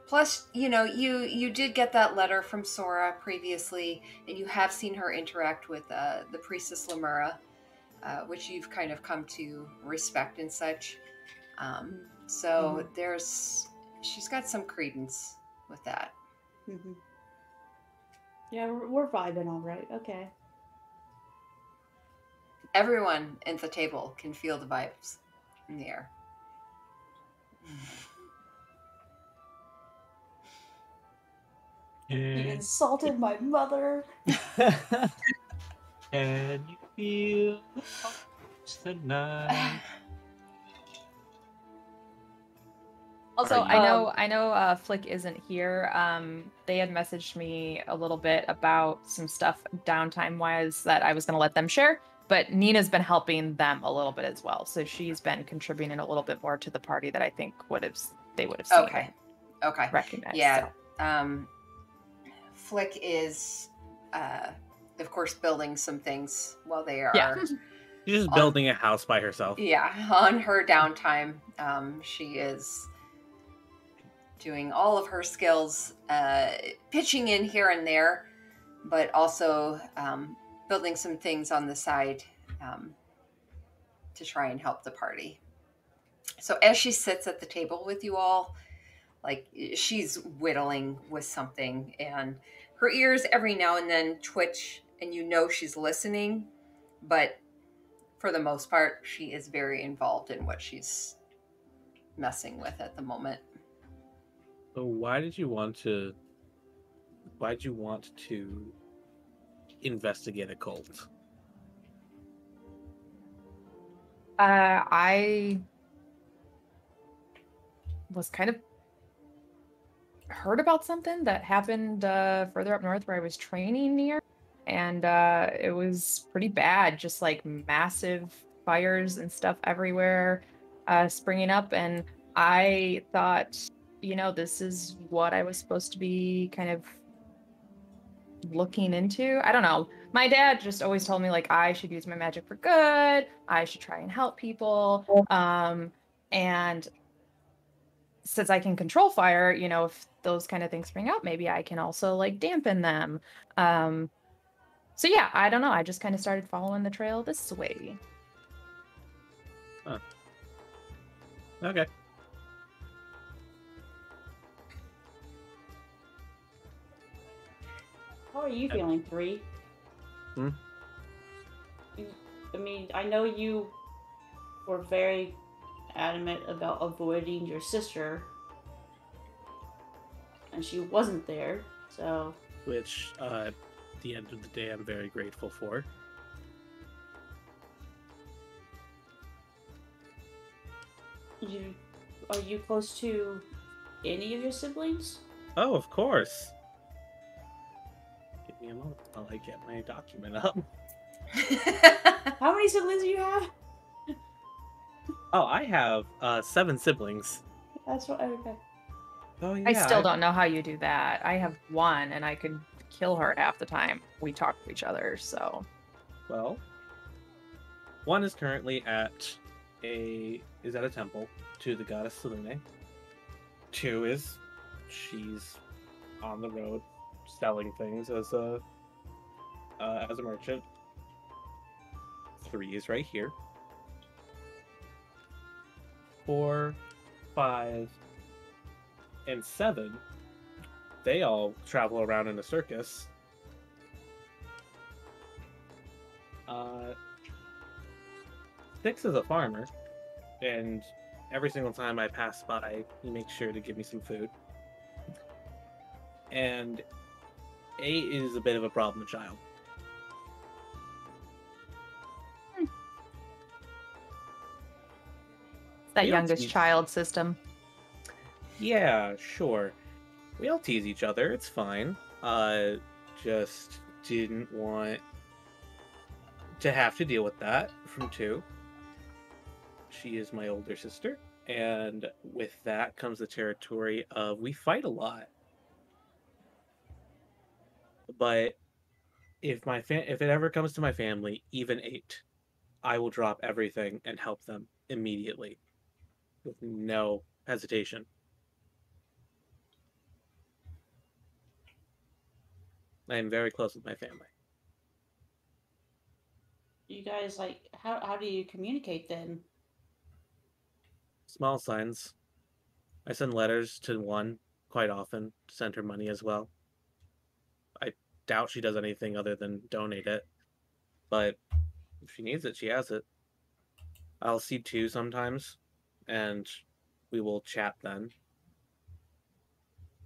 Plus, you did get that letter from Sora previously, and you have seen her interact with the priestess Lemura, which you've kind of come to respect and such. So she's got some credence with that. Mm-hmm. Yeah, we're vibing all right. Okay. Everyone at the table can feel the vibes in the air. You insulted my mother. Can you feel the pulse tonight? Also, Are you- I know Flick isn't here. They had messaged me a little bit about some stuff downtime wise that I was going to let them share, but Nina's been helping them a little bit as well. So she's been contributing a little bit more to the party that I think they would have seen Okay. and Okay. recognized. Yeah. So. Flick is, of course, building some things while they are. Yeah. She's just building a house by herself. Yeah, on her downtime, she is doing all of her skills, pitching in here and there, but also building some things on the side to try and help the party. So as she sits at the table with you all, like she's whittling with something, and her ears every now and then twitch, and you know she's listening, but for the most part, she is very involved in what she's messing with at the moment. So why did you want to investigate a cult? I was kind of heard about something that happened further up north where I was training near, and it was pretty bad, just like massive fires and stuff everywhere springing up, and I thought, this is what I was supposed to be kind of looking into. I don't know. My dad just always told me like I should use my magic for good. I should try and help people. And since I can control fire, if those kind of things spring up, maybe I can also like dampen them. So yeah, I don't know. I just kind of started following the trail this way. Huh. Okay. How are you feeling, 3? Hmm? I mean, I know you were very adamant about avoiding your sister, and she wasn't there, so... Which, at the end of the day, I'm very grateful for. Are you close to any of your siblings? Oh, of course. Give me a moment while I get my document up. How many siblings do you have? Oh, I have 7 siblings. That's what. Okay. Oh yeah. I still don't know how you do that. I have one, and I could kill her half the time we talk to each other. So. Well, one is currently at a temple to the goddess Selene. 2 is she's on the road selling things as a merchant. 3 is right here. 4, 5, and 7, they all travel around in a circus. 6 is a farmer, and every single time I pass by, he makes sure to give me some food. And 8 is a bit of a problem child. That We don't youngest teach- child system. Yeah, sure. We all tease each other, it's fine. Just didn't want to have to deal with that from 2. She is my older sister, and with that comes the territory of we fight a lot. But if if it ever comes to my family, even 8, I will drop everything and help them immediately with no hesitation. I am very close with my family. You guys, like, how do you communicate then? Small signs. I send letters to 1 quite often to send her money as well. I doubt she does anything other than donate it. But if she needs it, she has it. I'll see 2 sometimes, and we will chat then.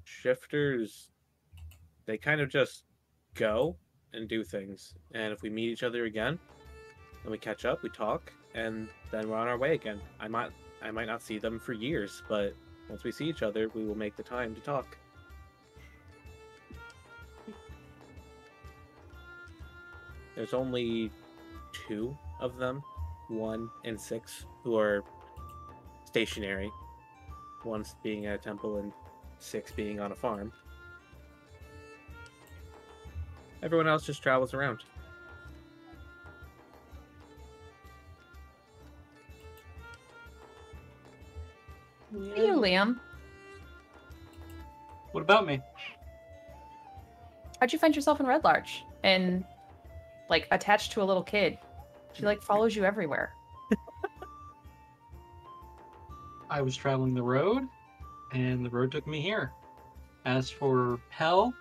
Shifters, they kind of just go and do things. And if we meet each other again, then we catch up, we talk, and then we're on our way again. I might not see them for years, but once we see each other, we will make the time to talk. There's only 2 of them, 1 and 6, who are stationary. 1's being at a temple and 6 being on a farm. Everyone else just travels around. Hey, you, Liam. What about me? How'd you find yourself in Red Larch? And, like, attached to a little kid? She, like, follows you everywhere. I was traveling the road, and the road took me here. As for Pell,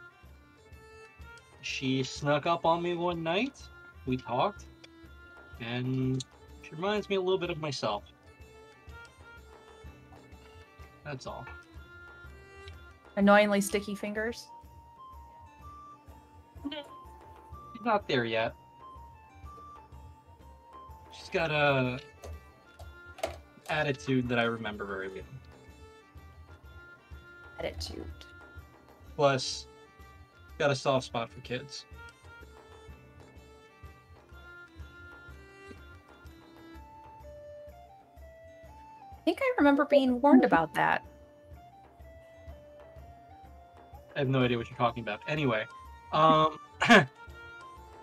she snuck up on me one night. We talked, and she reminds me a little bit of myself. That's all. Annoyingly sticky fingers. She's not there yet. She's got a attitude that I remember very well. Attitude. Plus, got a soft spot for kids. I think I remember being warned about that. I have no idea what you're talking about. Anyway,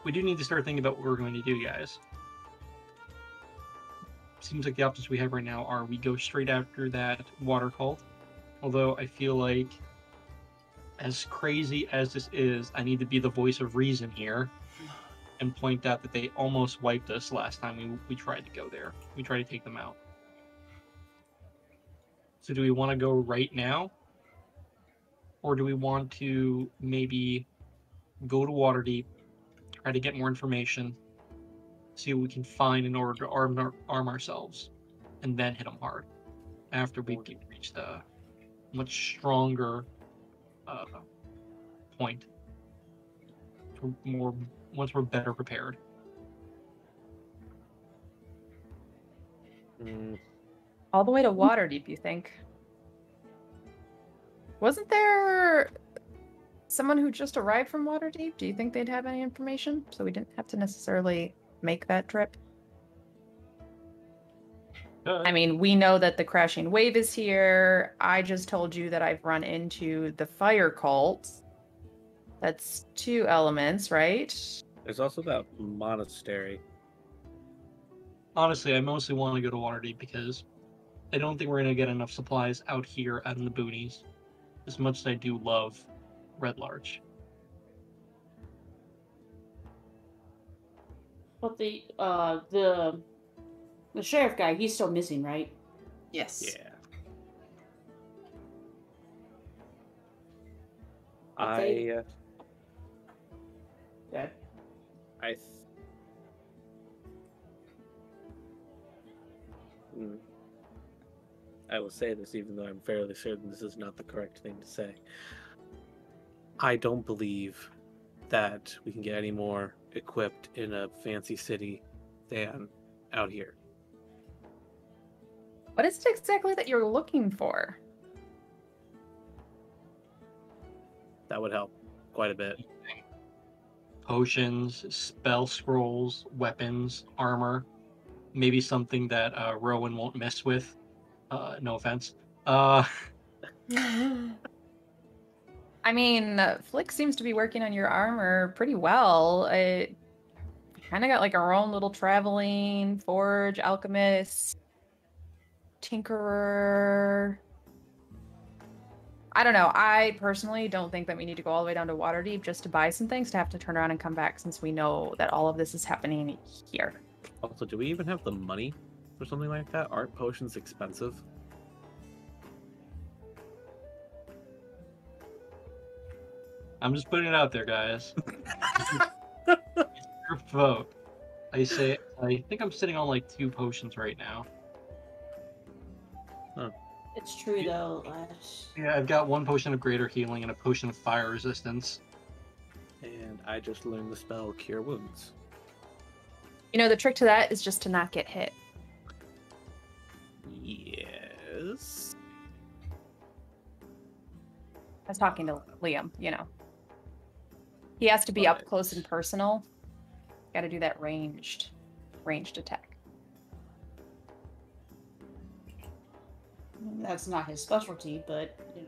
we do need to start thinking about what we're going to do, guys. Seems like the options we have right now are we go straight after that water cult. Although I feel like, as crazy as this is, I need to be the voice of reason here and point out that they almost wiped us last time we tried to go there. We tried to take them out. So do we want to go right now? Or do we want to maybe go to Waterdeep, try to get more information, see what we can find in order to arm ourselves, and then hit them hard after we reach the much stronger point. Once we're better prepared. All the way to Waterdeep, you think? Wasn't there someone who just arrived from Waterdeep? Do you think they'd have any information? So we didn't have to necessarily make that trip? I mean, we know that the Crashing Wave is here. I just told you that I've run into the Fire Cult. That's 2 elements, right? There's also that monastery. Honestly, I mostly want to go to Waterdeep because I don't think we're going to get enough supplies out here out in the boonies, as much as I do love Red Larch. But the sheriff guy, he's still missing, right? Yes. Yeah. Okay. I will say this even though I'm fairly certain this is not the correct thing to say. I don't believe that we can get any more equipped in a fancy city than out here. What is it exactly that you're looking for? That would help quite a bit. Potions, spell scrolls, weapons, armor. Maybe something that Rowan won't mess with. No offense. I mean, Flick seems to be working on your armor pretty well. It kind of got like our own little traveling forge, alchemist, tinkerer. I don't know. I personally don't think that we need to go all the way down to Waterdeep just to buy some things to have to turn around and come back, since we know that all of this is happening here. Also, do we even have the money for something like that? Aren't potions expensive? I'm just putting it out there, guys. Your vote. I think I'm sitting on like 2 potions right now. Huh. It's true, though, Lash. Yeah, I've got 1 potion of greater healing and a potion of fire resistance. And I just learned the spell Cure Wounds. You know, the trick to that is just to not get hit. Yes. I was talking to Liam, you know. He has to be up But- close and personal. Got to do that ranged attack. That's not his specialty, but you know.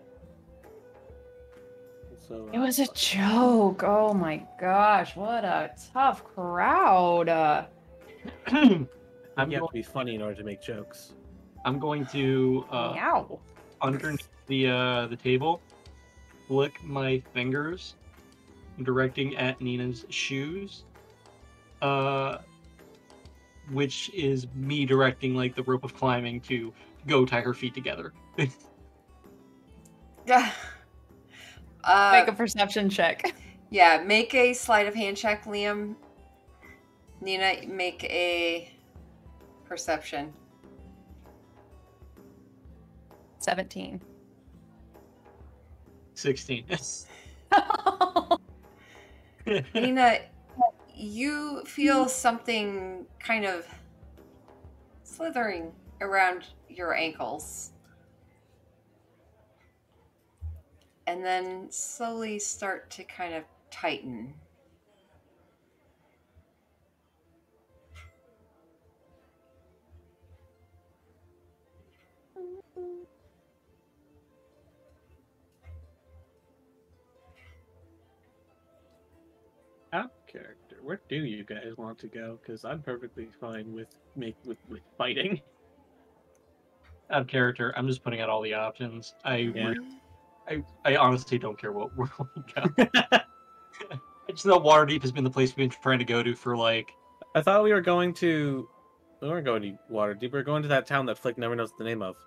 So, It was a joke. Oh my gosh, what a tough crowd. I'm you have going, to be funny in order to make jokes. I'm going to Meow. underneath the table, flick my fingers, directing at Nina's shoes, which is me directing like the rope of climbing to go tie her feet together. Yeah. Make a perception check. Yeah, make a sleight of hand check, Liam. Nina, make a perception. 17. 16. Nina, you feel something kind of slithering around your ankles. And then slowly start to kind of tighten. Out of character. Where do you guys want to go? Because I'm perfectly fine with fighting. Out of character, I'm just putting out all the options. Yeah. I honestly don't care what world we go. I just know Waterdeep has been the place we've been trying to go to for like. I thought we were going to. We weren't going to Waterdeep. We were going to that town that Flick never knows the name of.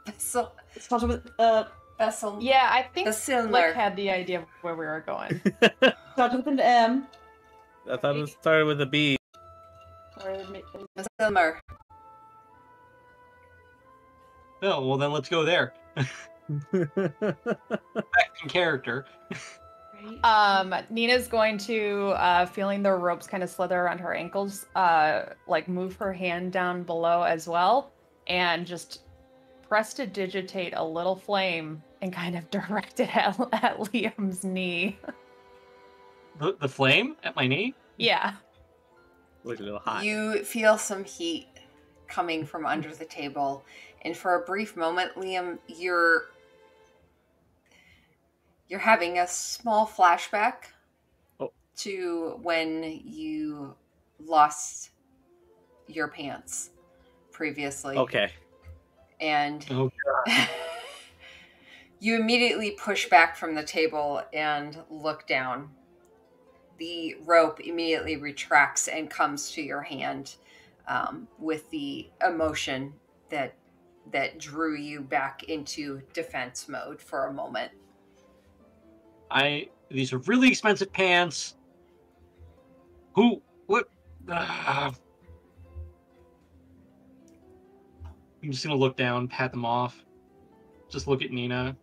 Vessel. It's starts with Vessel. Yeah, I think Silmer. Flick had the idea of where we were going. starts with an M. I thought it started with a B. Silmer. Oh, well then let's go there. Back in character. Nina's going to, feeling the ropes kind of slither around her ankles, like move her hand down below as well, and just prestidigitate a little flame and kind of direct it at Liam's knee. The flame at my knee? Yeah. Look a little hot. You feel some heat coming from under the table, and for a brief moment, Liam, you're having a small flashback to when you lost your pants previously. Okay. And Oh god. you immediately push back from the table and look down. The rope immediately retracts and comes to your hand, with the emotion that drew you back into defense mode for a moment. These are really expensive pants. What? I'm just gonna look down, pat them off, just look at Nina,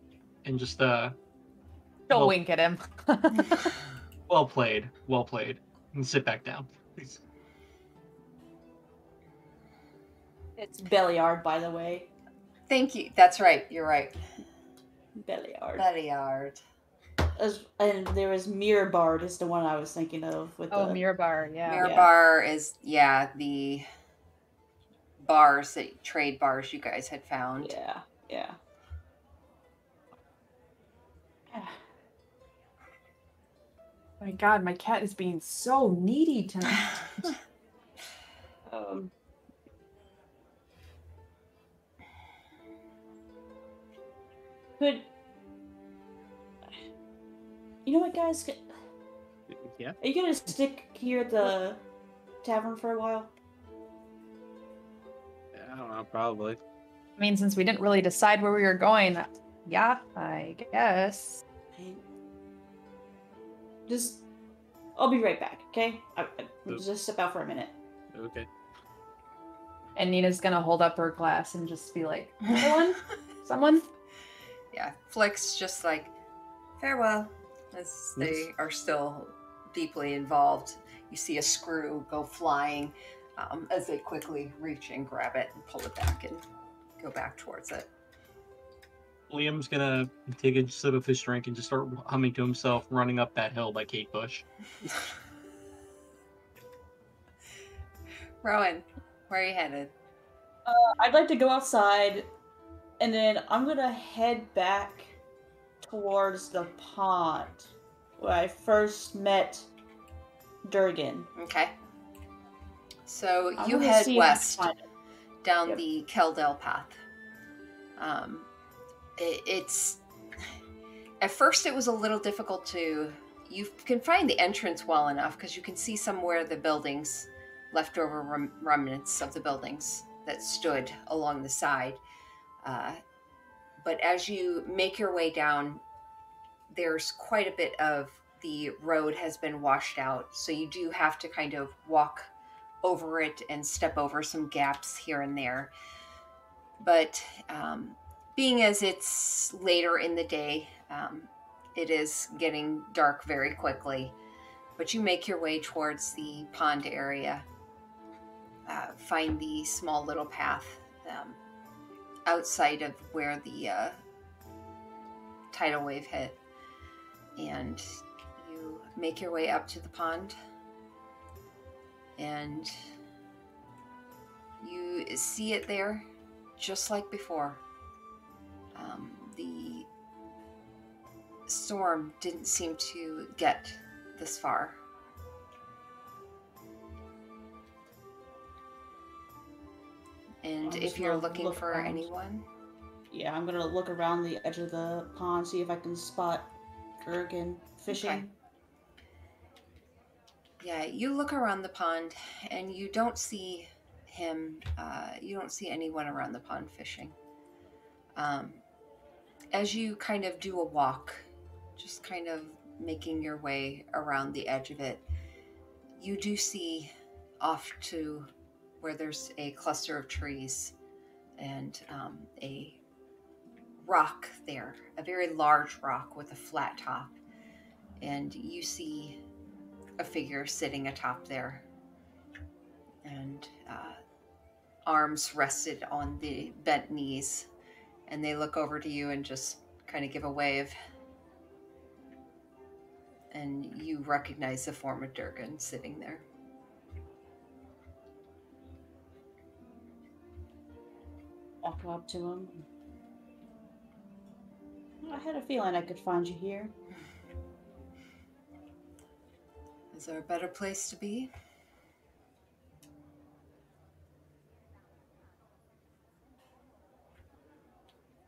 and just Don't Well- wink at him. well played, and sit back down. It's Belliard, by the way. Thank you. That's right. You're right. Belliard. Belliard. And there was Mirabard is the one I was thinking of with Oh, the Mirabar, yeah. Mirabar is, the bars, trade bars you guys had found. yeah. My God, my cat is being so needy tonight. Could you know what, guys? Yeah. Are you gonna stick here at the tavern for a while? I don't know. Probably. I mean, since we didn't really decide where we were going, yeah, I guess. I'll be right back, okay? I'll Oh. just step out for a minute. Okay. And Nina's gonna hold up her glass and just be like, someone? Yeah, Flick's just like, farewell, as they Yes. are still deeply involved. You see a screw go flying, as they quickly reach and grab it and pull it back and go back towards it. Liam's gonna take a sip of his drink and just start humming to himself, "Running Up That Hill" by Kate Bush. Rowan, where are you headed? I'd like to go outside, and then I'm gonna head back towards the pond where I first met Durgan. Okay. So I'm you gonna head see if I can west find it. down Yep. the Keldale path. It's at first it was a little difficult to. You can find the entrance well enough because you can see somewhere the buildings, leftover remnants of the buildings that stood along the side. But as you make your way down, there's quite a bit of the road has been washed out, so you do have to kind of walk over it and step over some gaps here and there. But being as it's later in the day, it is getting dark very quickly. But you make your way towards the pond area, find the small little path outside of where the tidal wave hit, and you make your way up to the pond, and you see it there just like before. The storm didn't seem to get this far. And I'm if just you're gonna looking look for around. anyone, Yeah, I'm gonna look around the edge of the pond, see if I can spot Durgan fishing. Okay. Yeah, you look around the pond and you don't see him, you don't see anyone around the pond fishing. As you kind of do a walk, just kind of making your way around the edge of it, you do see off to where there's a cluster of trees and a rock there, a very large rock with a flat top. And you see a figure sitting atop there, and arms rested on the bent knees, and they look over to you and just kind of give a wave, and you recognize the form of Durgan sitting there. Walk up to him. I had a feeling I could find you here. Is there a better place to be?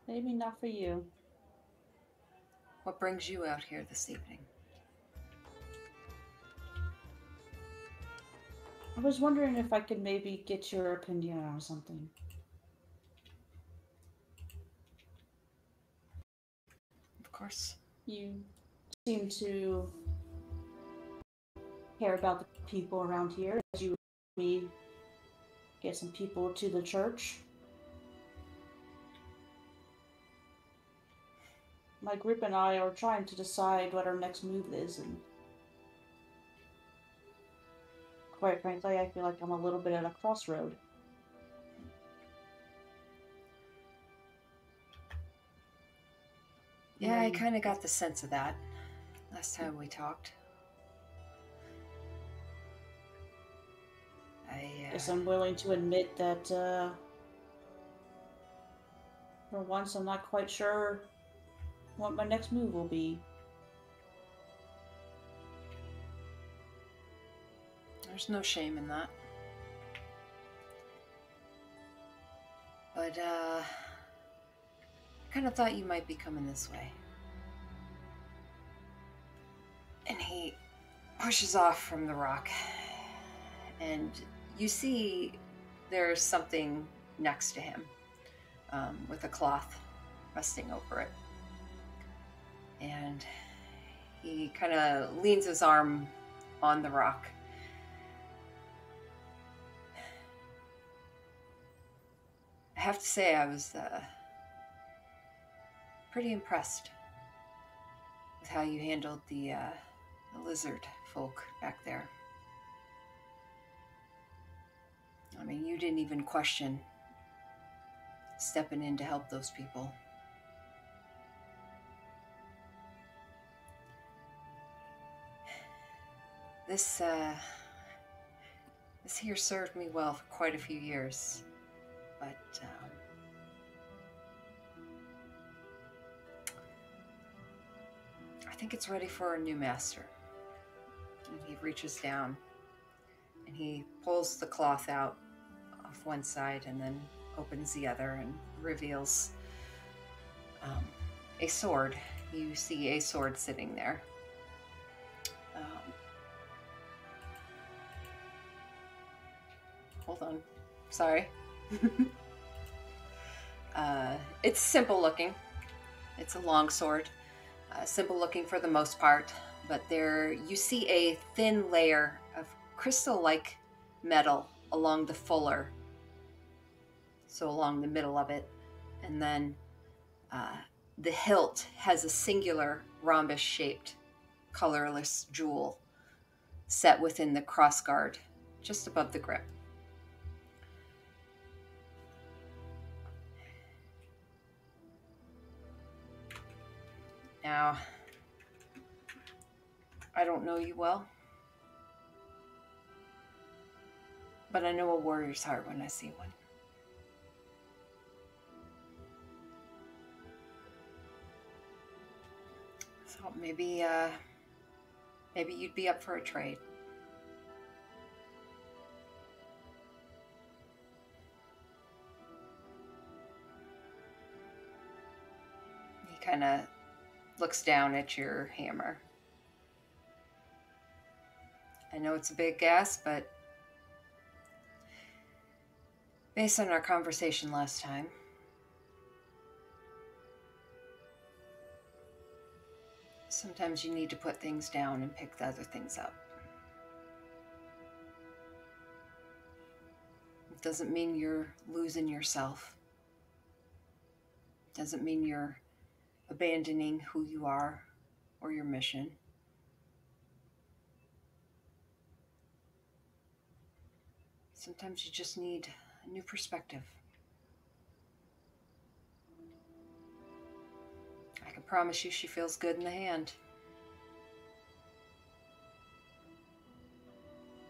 Maybe not for you. What brings you out here this evening? I was wondering if I could maybe get your opinion on something. Of course. You seem to care about the people around here. Did you maybe get some people to the church? My group and I are trying to decide what our next move is, and quite frankly, I feel like I'm a little bit at a crossroad. Yeah, I kind of got the sense of that last time we talked. I Guess I'm willing to admit that, for once, I'm not quite sure what my next move will be. There's no shame in that. But, I kind of thought you might be coming this way. And he pushes off from the rock. And you see there's something next to him, with a cloth resting over it. And he kind of leans his arm on the rock. I have to say, I was pretty impressed with how you handled the lizard folk back there. I mean, you didn't even question stepping in to help those people. This here served me well for quite a few years, but I think it's ready for a new master. And he reaches down and he pulls the cloth out off one side and then opens the other and reveals a sword. You see a sword sitting there. Hold on. Sorry. It's simple looking. It's a long sword. Simple looking for the most part, but there you see a thin layer of crystal-like metal along the fuller, so along the middle of it, and then the hilt has a singular rhombus-shaped, colorless jewel set within the crossguard, just above the grip. Now, I don't know you well, but I know a warrior's heart when I see one. So maybe you'd be up for a trade. He kind of looks down at your hammer. I know it's a big ask, but based on our conversation last time, sometimes you need to put things down and pick the other things up. It doesn't mean you're losing yourself. It doesn't mean you're abandoning who you are or your mission. Sometimes you just need a new perspective. I can promise you she feels good in the hand.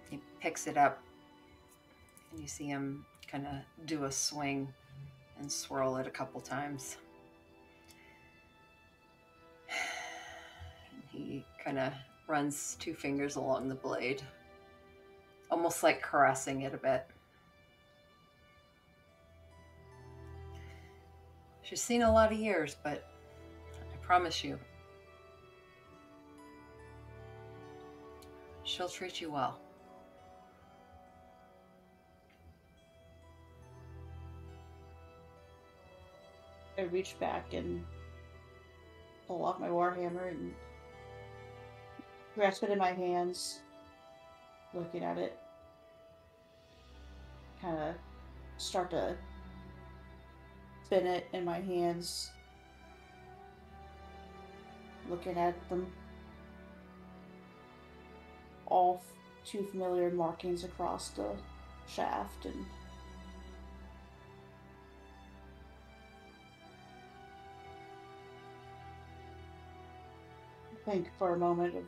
He picks it up and you see him kind of do a swing and swirl it a couple times. He kind of runs two fingers along the blade, almost like caressing it a bit. She's seen a lot of years, but I promise you, she'll treat you well. I reach back and pull off my warhammer and grasp it in my hands, looking at it. Kind of start to spin it in my hands, looking at them. All two familiar markings across the shaft, and think for a moment of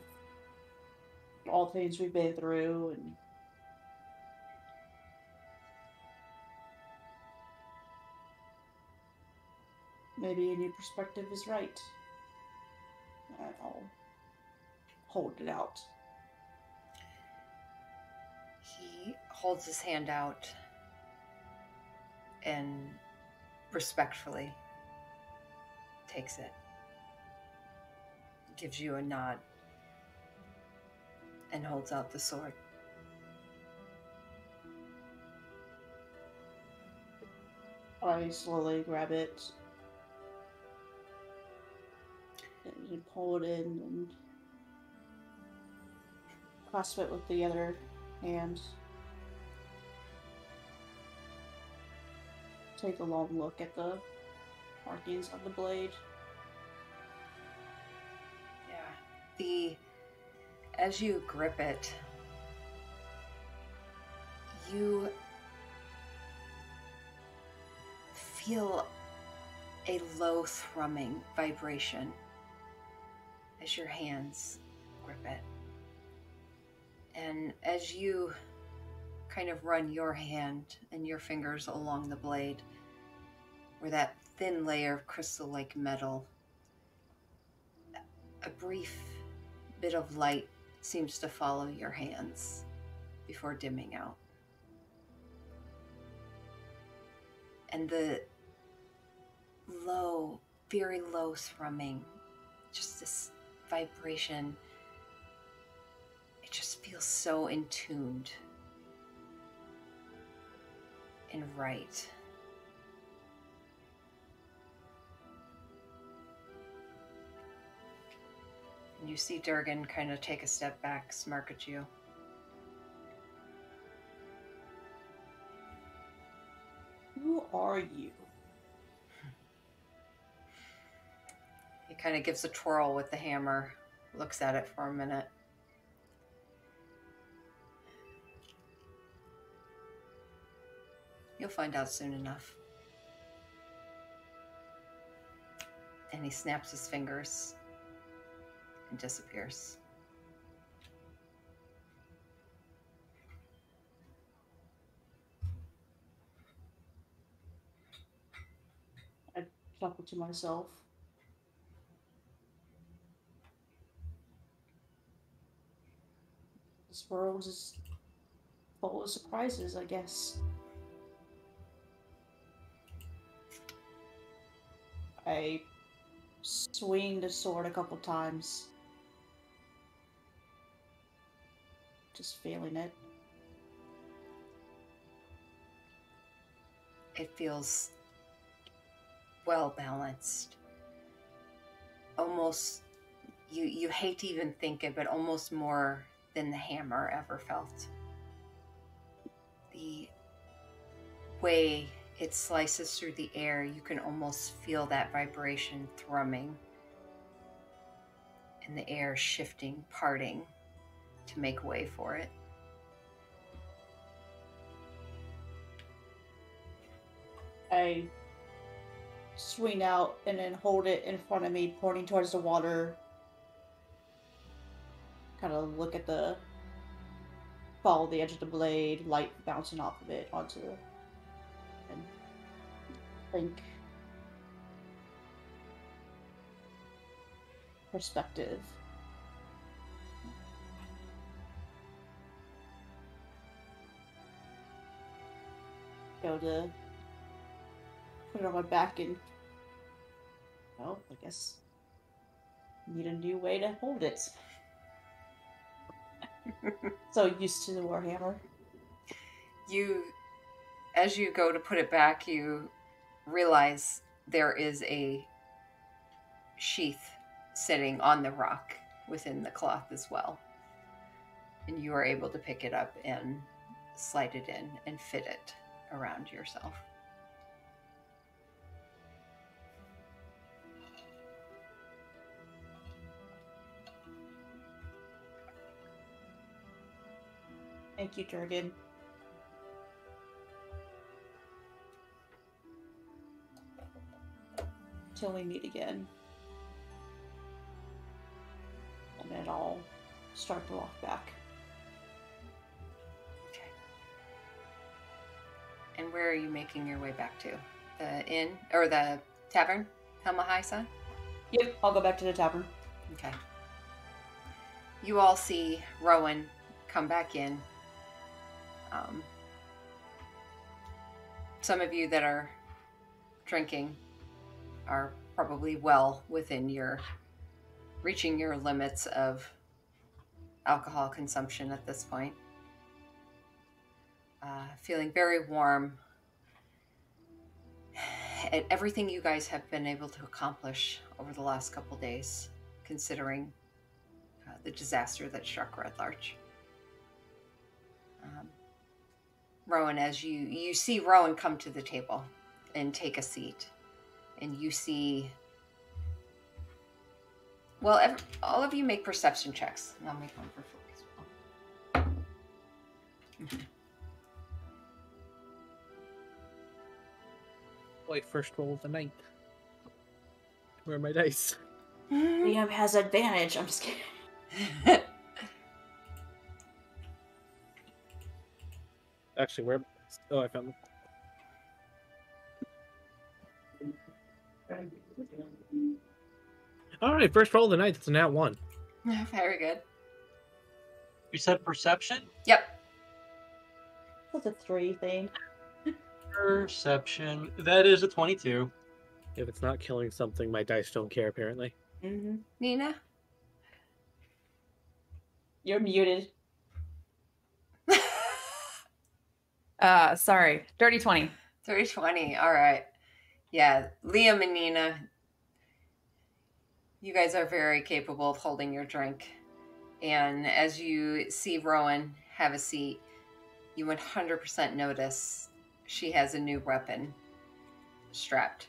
all the things we've been through, and maybe a new perspective is right. And I'll hold it out. He holds his hand out and respectfully takes it, gives you a nod, and holds out the sword. I slowly grab it and pull it in and clasp it with the other hand. Take a long look at the markings on the blade. Yeah. As you grip it, you feel a low thrumming vibration as your hands grip it. And as you kind of run your hand and your fingers along the blade, where that thin layer of crystal-like metal, a brief bit of light seems to follow your hands before dimming out. And the low, very low thrumming, just this vibration, it just feels so in tuned and right. And you see Durgan kind of take a step back, smirk at you. Who are you? He kind of gives a twirl with the hammer, looks at it for a minute. You'll find out soon enough. And he snaps his fingers and disappears. I chuckle to myself. This world is full of surprises, I guess. I swing the sword a couple times. Just feeling it. It feels well balanced. Almost, you hate to even think it, but almost more than the hammer ever felt. The way it slices through the air, you can almost feel that vibration thrumming and the air shifting, parting to make way for it. I swing out and then hold it in front of me, pointing towards the water. Kind of look at follow the edge of the blade, light bouncing off of it onto it. And think. Perspective. Go to put it on my back and, well, I guess need a new way to hold it. So used to the Warhammer. As you go to put it back, you realize there is a sheath sitting on the rock within the cloth as well. And you are able to pick it up and slide it in and fit it around yourself. Thank you, Durgan. Till we meet again. And then I'll start to walk back. Okay. And where are you making your way back to? The inn or the tavern? Helma Haisa? Yep, I'll go back to the tavern. Okay. You all see Rowan come back in. Some of you that are drinking are probably well within reaching your limits of alcohol consumption at this point. Feeling very warm at everything you guys have been able to accomplish over the last couple days, considering the disaster that struck Red Larch. Rowan, as you see Rowan come to the table and take a seat, and you see, well, all of you make perception checks. And I'll make one for Phil as well. Mm-hmm. Boy, first roll of the night. Where are my dice? Liam has advantage. I'm just kidding. Actually, where? Oh, I found them. All right, first roll of the night. It's a nat 1. Very good. You said perception? Yep. That's a 3 thing. Perception. That is a 22. If it's not killing something, my dice don't care, apparently. Mm-hmm. Nina? You're muted. Sorry. Dirty 20. 320. All right. Yeah, Liam and Nina, you guys are very capable of holding your drink. And as you see Rowan have a seat, you 100% notice she has a new weapon strapped.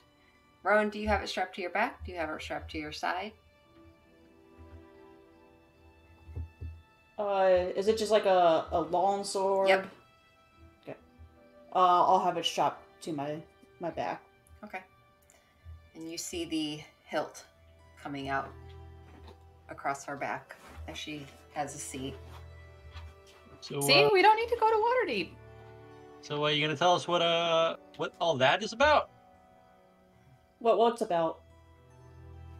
Rowan, do you have it strapped to your back? Do you have it strapped to your side? Is it just like a long sword? Yep. Okay. I'll have it strapped to my back. Okay. And you see the hilt coming out across her back as she has a seat. So, See, we don't need to go to Waterdeep. So, are you gonna tell us what all that is about? What's about?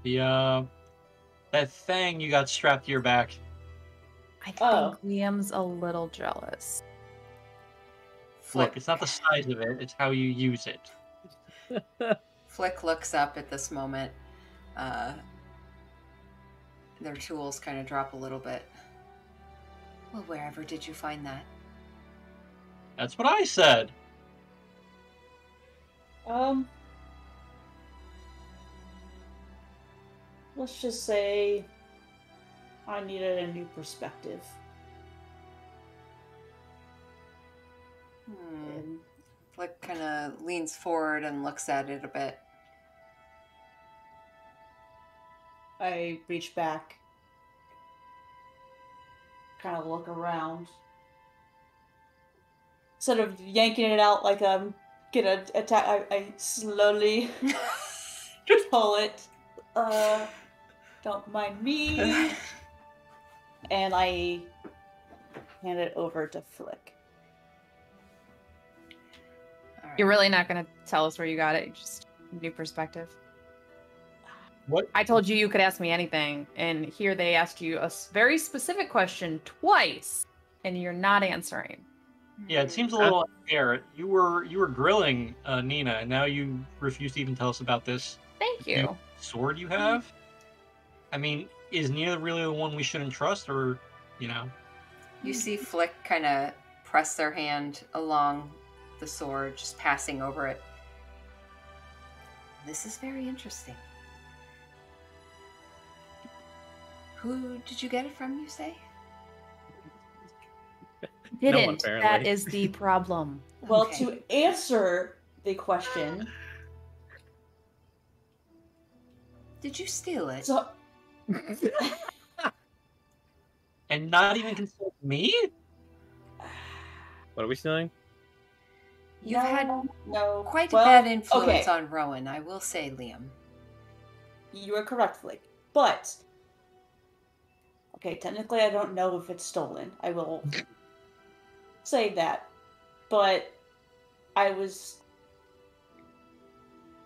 The that thing you got strapped to your back. I think Oh. Liam's a little jealous. Look, it's not the size of it; it's how you use it. Flick looks up at this moment. Their tools kind of drop a little bit. Well, wherever did you find that? That's what I said. Let's just say I needed a new perspective. And Flick kind of leans forward and looks at it a bit. I reach back, kind of look around. Instead of yanking it out like I'm gonna attack, I slowly pull it. Don't mind me. And I hand it over to Flick. All right. You're really not going to tell us where you got it? Just new perspective. What? I told you you could ask me anything, and here they asked you a very specific question twice, and you're not answering. Yeah, it seems a little unfair. You were grilling Nina, and now you refuse to even tell us about this Thank new you. sword you have. I mean, is Nina really the one we shouldn't trust, or You see Flick kind of press their hand along the sword, just passing over it. This is very interesting. Who did you get it from, you say? No one, Didn't. apparently. That is the problem. Well, Okay. to answer the question, Did you steal it? so and not even consult me? What are we stealing? You've had no quite well, a bad influence okay. on Rowan, I will say, Liam. You are correct, Flick. But okay, technically I don't know if it's stolen. I will say that. But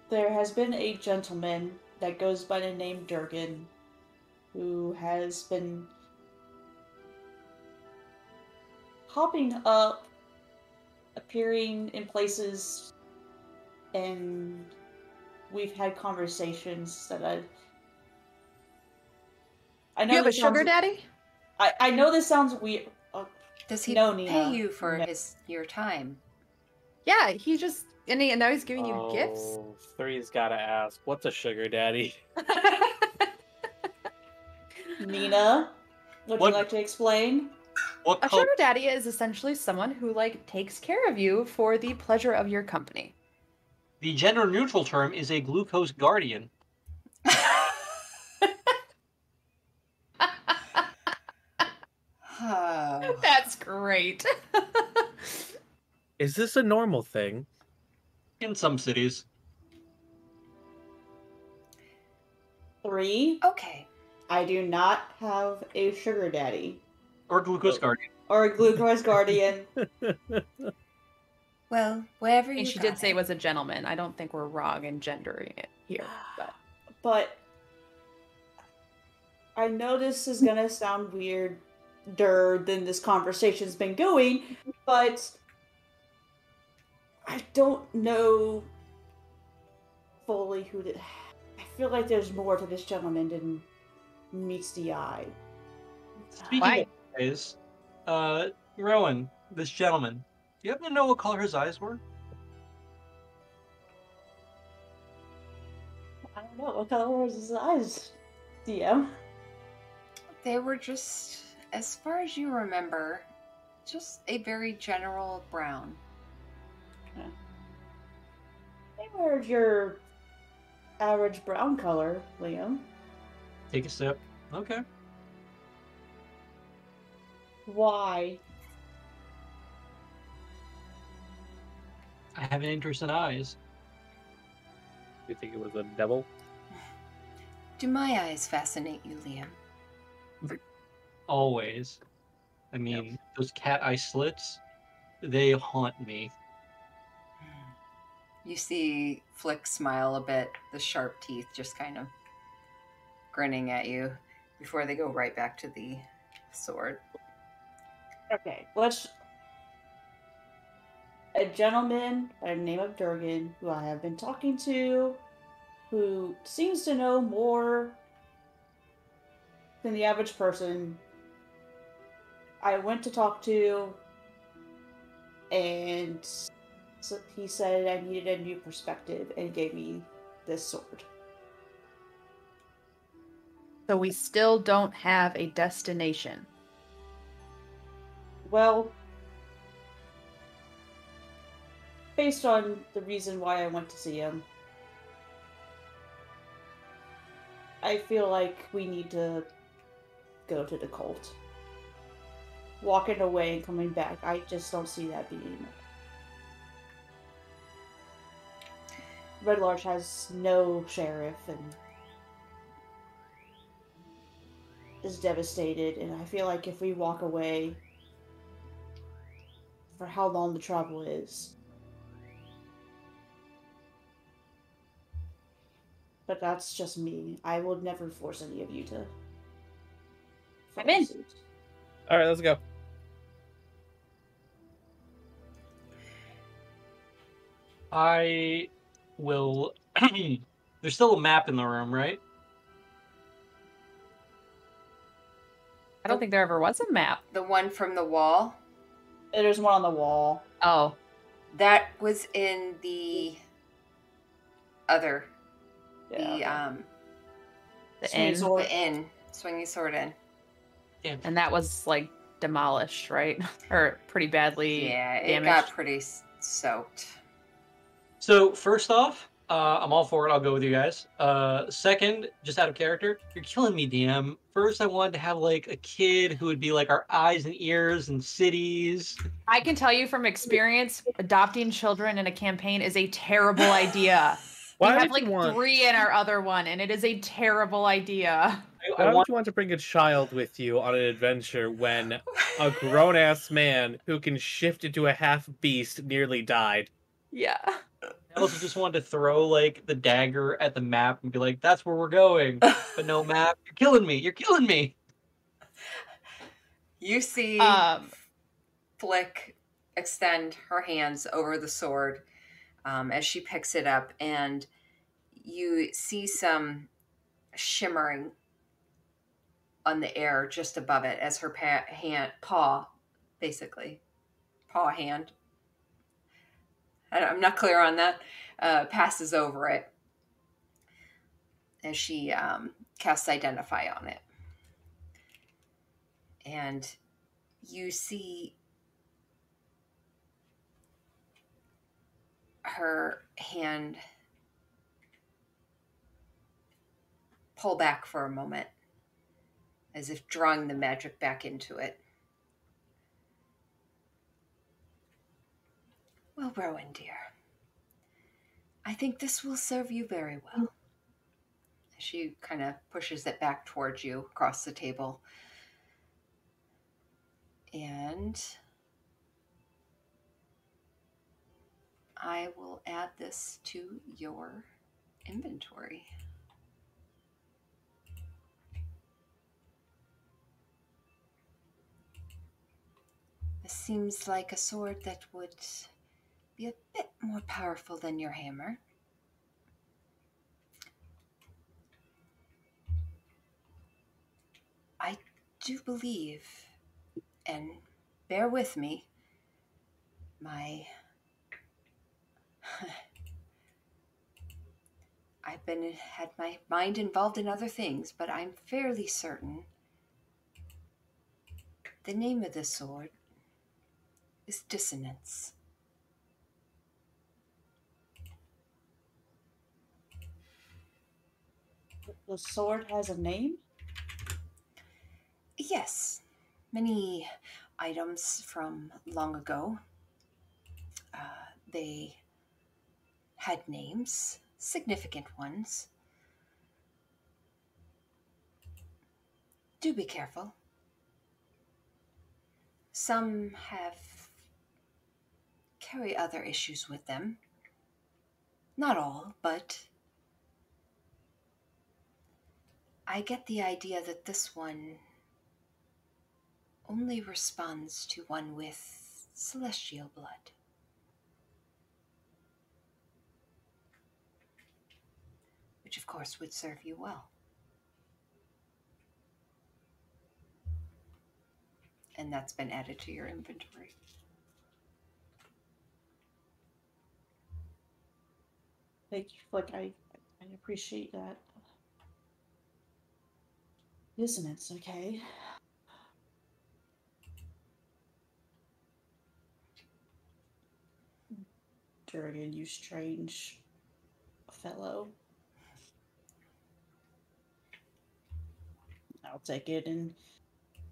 there has been a gentleman that goes by the name Durgan who has been popping up, appearing in places, and we've had conversations that I know You have a this sounds- sugar daddy? I know this sounds weird. Does he No, pay Nina. you for No. your time? Yeah, he just and now he's giving you gifts. Oh, Three's gotta ask, what's a sugar daddy? Nina, would What- you like to explain? What A color? sugar daddy is essentially someone who takes care of you for the pleasure of your company. The gender neutral term is a glucose guardian. Oh. That's great. Is this a normal thing? In some cities. 3, Okay. I do not have a sugar daddy Or glucose Oh. guardian. or a glucose guardian. Well, wherever And you she got did say it was a gentleman. I don't think we're wrong in gendering it here, but But I know this is gonna sound weirder than this conversation's been going, but I don't know fully who the. I feel like there's more to this gentleman than meets the eye. Speaking Why? of eyes, Rowan, this gentleman, do you happen to know what color his eyes were? I don't know what color was his eyes, DM. They were just, as far as you remember, just a very general brown. They were your average brown color, Liam. Take a sip. Okay. Why? I have an interest in eyes. You think it was a devil? Do my eyes fascinate you, Liam? Always. I mean, those cat eye slits, they haunt me. You see Flick smile a bit, the sharp teeth just kind of grinning at you before they go right back to the sword. Okay, let's. A gentleman by the name of Durgan, who I have been talking to, who seems to know more than the average person. I went to talk to, and so he said I needed a new perspective and gave me this sword. so we still don't have a destination. Well, based on the reason why I went to see him, I feel like we need to go to the cult. Walking away and coming back, I just don't see that being. Red Larch has no sheriff and is devastated, and I feel like if we walk away, for how long the travel is. But that's just me. I will never force any of you to. I'm in. All right, let's go. I will. There's still a map in the room, right? I don't think there ever was a map. The one from the wall, There's one on the wall. Oh, that was in the other, Yeah. the Swing inn. sword. the inn, swinging sword inn. And that was like demolished, right? Or pretty badly Yeah, it damaged. got pretty soaked. So first off, I'm all for it. I'll go with you guys. Second, just out of character, you're killing me, DM. First, I wanted to have like a kid who would be like our eyes and ears and cities. I can tell you from experience, adopting children in a campaign is a terrible idea. We Why have would like you want? 3 in our other one, and it is a terrible idea. Why I would want. you want to bring a child with you on an adventure when a grown-ass man who can shift into a half beast nearly died? Yeah. I also just wanted to throw like the dagger at the map and be like, "That's where we're going." But no map. You're killing me. You're killing me. You see Flick extend her hands over the sword as she picks it up, and you see some shimmering on the air just above it as her paw, basically, hand. I'm not clear on that. Passes over it as she casts Identify on it. And you see her hand pull back for a moment, as if drawing the magic back into it. Well, Rowan, dear, I think this will serve you very well. She kind of pushes it back towards you across the table. And I will add this to your inventory. This seems like a sword that would be a bit more powerful than your hammer. I do believe, and bear with me, had my mind involved in other things, but I'm fairly certain the name of the sword is Dissonance. The sword has a name? Yes, many items from long ago. They had names, significant ones. Do be careful. Some carry other issues with them. Not all, but I get the idea that this one only responds to one with celestial blood. Which of course would serve you well. And that's been added to your inventory. Thank you. Like, I appreciate that. Dissonance, okay. Durgan, you strange fellow. I'll take it and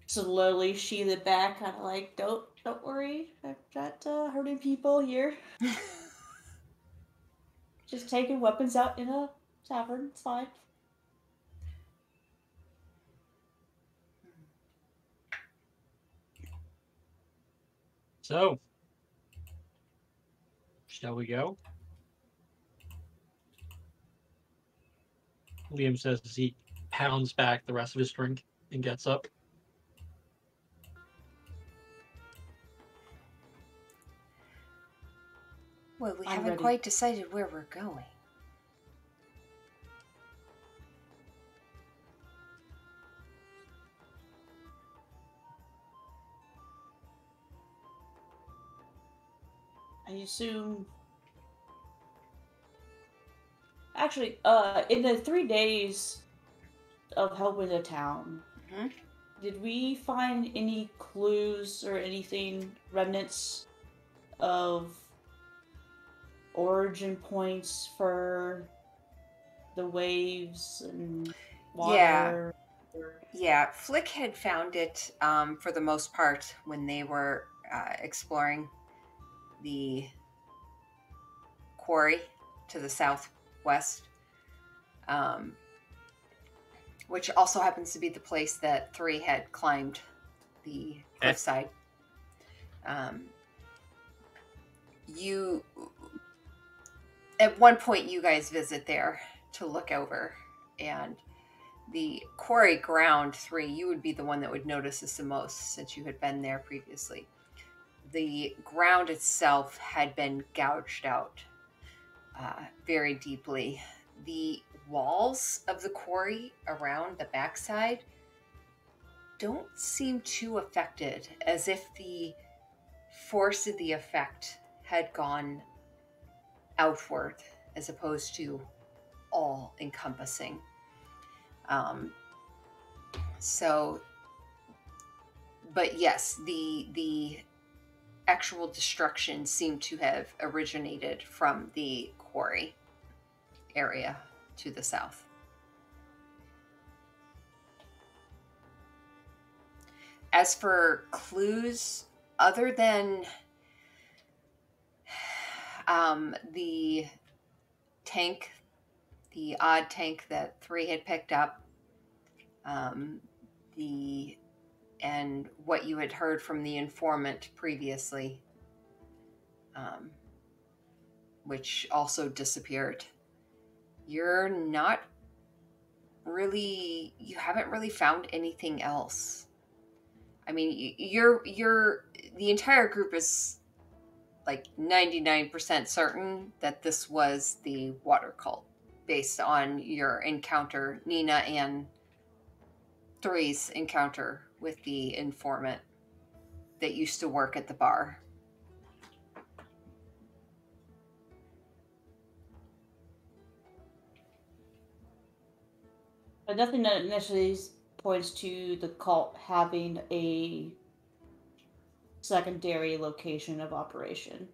slowly sheath it back, kind of like, don't worry, I'm not hurting people here. Just taking weapons out in a tavern, it's fine. So, shall we go? Liam says as he pounds back the rest of his drink and gets up. Well, we I'm haven't ready. quite decided where we're going. I assume. Actually, in the 3 days of helping the town, did we find any clues or anything, remnants of origin points for the waves and water? Yeah, Flick had found it for the most part when they were exploring the quarry to the southwest, which also happens to be the place that 3 had climbed the cliffside. At one point, you guys visit there to look over, and the quarry ground, 3, you would be the one that would notice this the most since you had been there previously. The ground itself had been gouged out very deeply. The walls of the quarry around the backside don't seem too affected, as if the force of the effect had gone outward as opposed to all encompassing. But yes, the actual destruction seemed to have originated from the quarry area to the south. As for clues, other than the tank, the odd tank that 3 had picked up, and what you had heard from the informant previously, which also disappeared. You're not really, you haven't really found anything else. I mean, the entire group is like 99% certain that this was the water cult based on your encounter, Nina and 3's encounter with the informant that used to work at the bar. But nothing that initially points to the cult having a secondary location of operation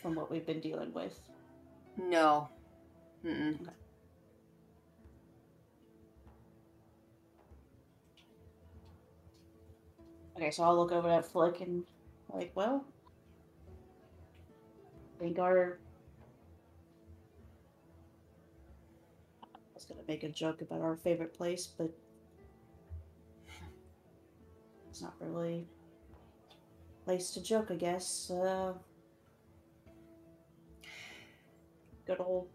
from what we've been dealing with. No. Mm-mm. Okay. Okay, so I'll look over at Flick and like, well, I think I was gonna make a joke about our favorite place, but it's not really a place to joke, I guess. Good old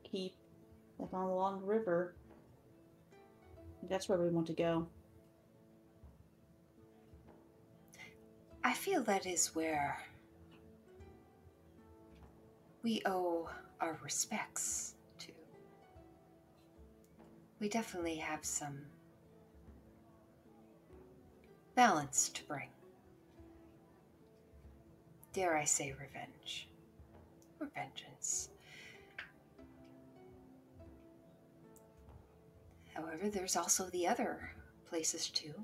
keep up on the long river. That's where we want to go. I feel that is where we owe our respects to. We definitely have some balance to bring. Dare I say revenge or vengeance. However, there's also the other places too.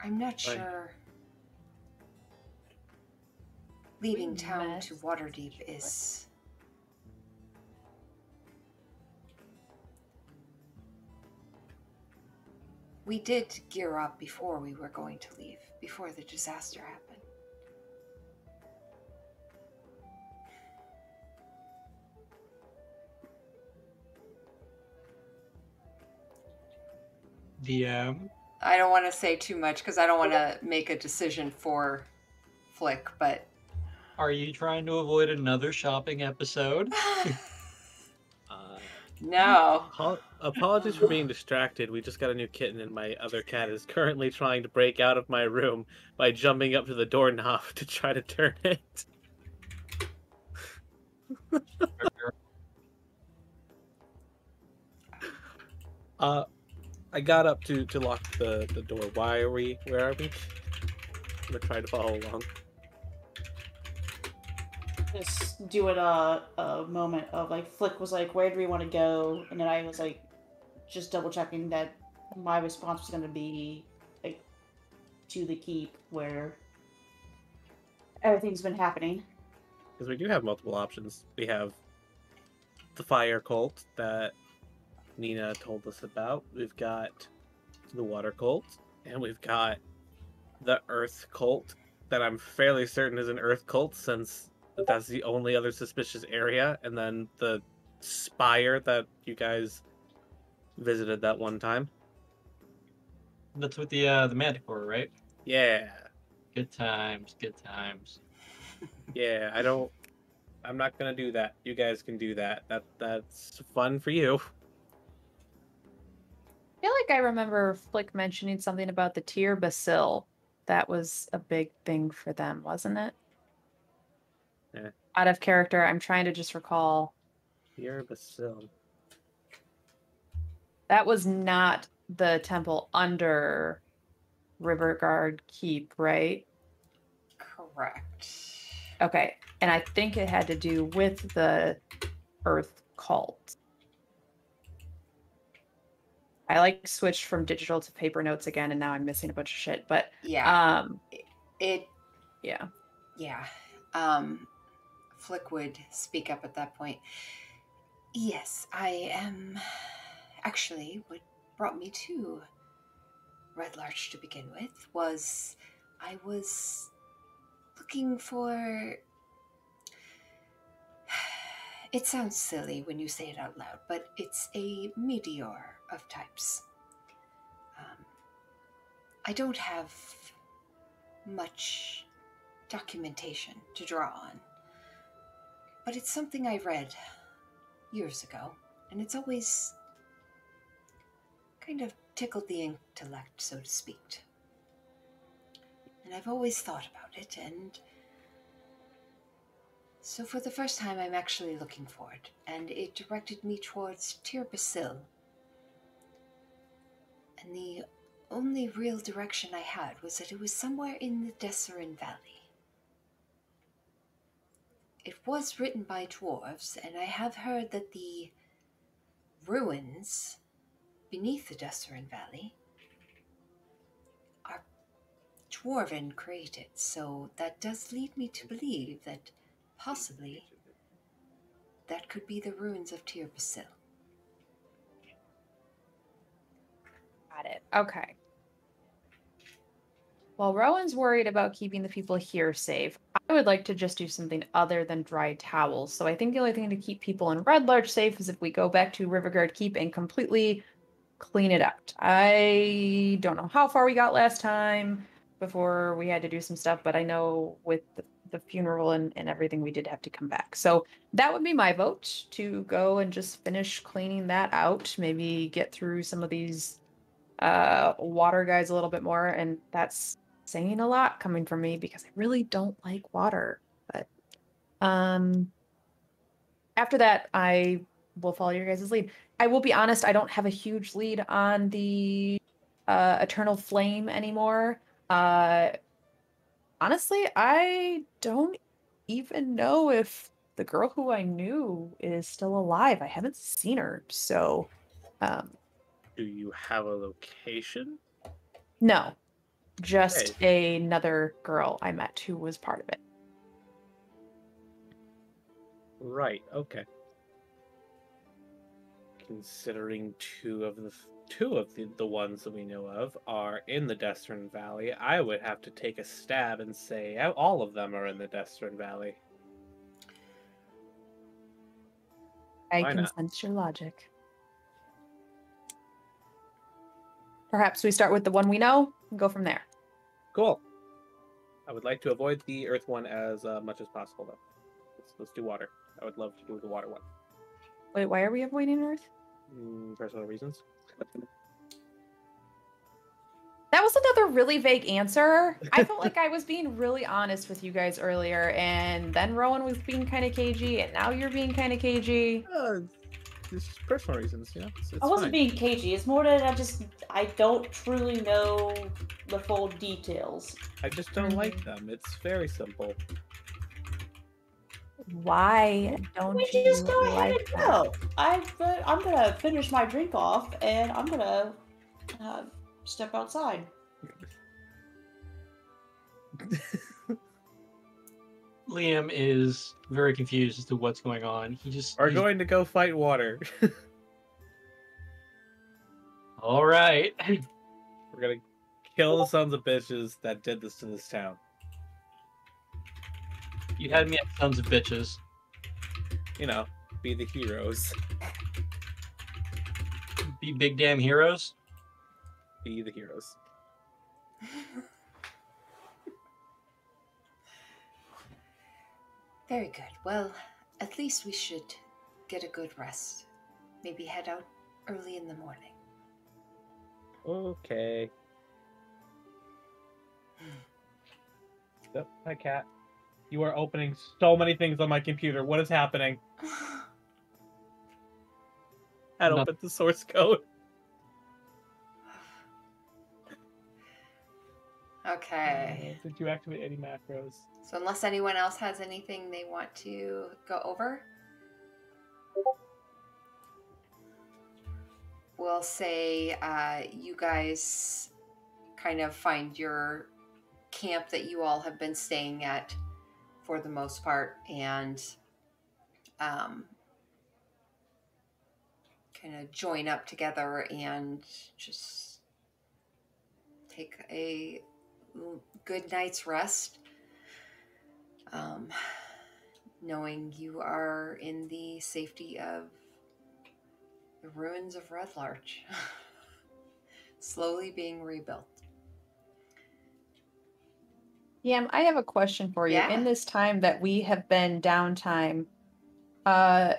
I'm not sure leaving town to Waterdeep is... We did gear up before we were going to leave, before the disaster happened. DM. I don't want to say too much because I don't want to make a decision for Flick, but... Are you trying to avoid another shopping episode? No. Apologies for being distracted. We just got a new kitten, and my other cat is currently trying to break out of my room by jumping up to the doorknob to try to turn it. I got up to lock the door. Where are we? I'm gonna try to follow along. Just doing a moment of like, Flick was like, where do we want to go? And then I was like, just double checking that my response was going to be like to the keep where everything's been happening. Because we do have multiple options. We have the fire cult that Nina told us about. We've got the water cult, and we've got the earth cult that I'm fairly certain is an earth cult since that's the only other suspicious area, and then the spire that you guys visited that one time. That's with the Manticore, right? Yeah. Good times, good times. Yeah, I'm not gonna do that. You guys can do that. That's fun for you. I feel like I remember Flick mentioning something about the Tyr Basil. That was a big thing for them, wasn't it? Yeah. Out of character, I'm trying to just recall. Tyr Basil. That was not the temple under Riverguard Keep, right? Correct. Okay. And I think it had to do with the Earth cult. I like switched from digital to paper notes again, and now I'm missing a bunch of shit. But yeah, yeah. Flick would speak up at that point. Yes, I am actually what brought me to Red Larch to begin with was I was looking for... It sounds silly when you say it out loud, but it's a meteor of types. I don't have much documentation to draw on, but it's something I read years ago, and it's always kind of tickled the intellect, so to speak. And I've always thought about it, and so for the first time I'm actually looking for it, and it directed me towards Tir Basil. And the only real direction I had was that it was somewhere in the Desserin Valley. It was written by dwarves, and I have heard that the ruins beneath the Desserin Valley are dwarven created, so that does lead me to believe that possibly that could be the ruins of Tir Basil. Got it. Okay. While Rowan's worried about keeping the people here safe, I would like to just do something other than dry towels. So I think the only thing to keep people in Red Larch safe is if we go back to Riverguard Keep and completely clean it out. I don't know how far we got last time before we had to do some stuff, but I know with the funeral and everything, we did have to come back. So that would be my vote, to go and just finish cleaning that out, maybe get through some of these water guys a little bit more, and that's saying a lot coming from me because I really don't like water. But after that, I will follow your guys' lead. I will be honest, I don't have a huge lead on the Eternal Flame anymore. Honestly, I don't even know if the girl who I knew is still alive. I haven't seen her, so Do you have a location? no. Just another girl I met who was part of it. Right, okay. Considering two of the ones that we know of are in the Desserin Valley, I would have to take a stab and say all of them are in the Desserin Valley. I can sense your logic. Perhaps we start with the one we know and go from there. Cool. I would like to avoid the earth one as much as possible, though. Let's do water. I would love to do the water one. Wait, why are we avoiding Earth? Personal reasons. That was another really vague answer. I felt like I was being really honest with you guys earlier, and then Rowan was being kind of cagey, and now you're being kind of cagey. It's just personal reasons, you know? It's I wasn't fine. being cagey. It's more that I don't truly know the full details. I just don't like them. It's very simple. Why don't We you just go ahead like and that? go. I'm gonna finish my drink off, and I'm gonna step outside. Liam is very confused as to what's going on. We're going to go fight water. All right. We're gonna kill the sons of bitches that did this to this town. You had me at sons of bitches. You know, be the heroes. Be big damn heroes. Be the heroes. Very good. Well, at least we should get a good rest. Maybe head out early in the morning. Okay. Hi, cat. You are opening so many things on my computer. What is happening? I opened the source code. Okay. Did you activate any macros? So unless anyone else has anything they want to go over, we'll say you guys kind of find your camp that you all have been staying at for the most part, and kind of join up together and just take a good night's rest, knowing you are in the safety of the ruins of Red Larch, slowly being rebuilt. Yam, I have a question for you. Yeah. In this time that we have been downtime, have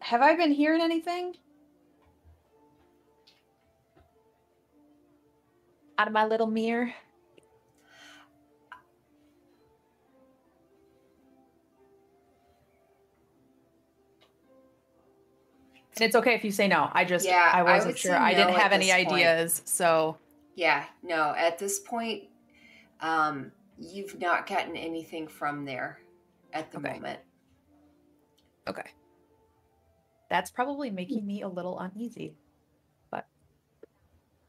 I been hearing anything? Out of my little mirror? And it's okay if you say no. Yeah, I I wasn't would sure. say I didn't no at have any this point. ideas, so Yeah, no, at this point, you've not gotten anything from there at the Okay. moment. okay. That's probably making me a little uneasy. But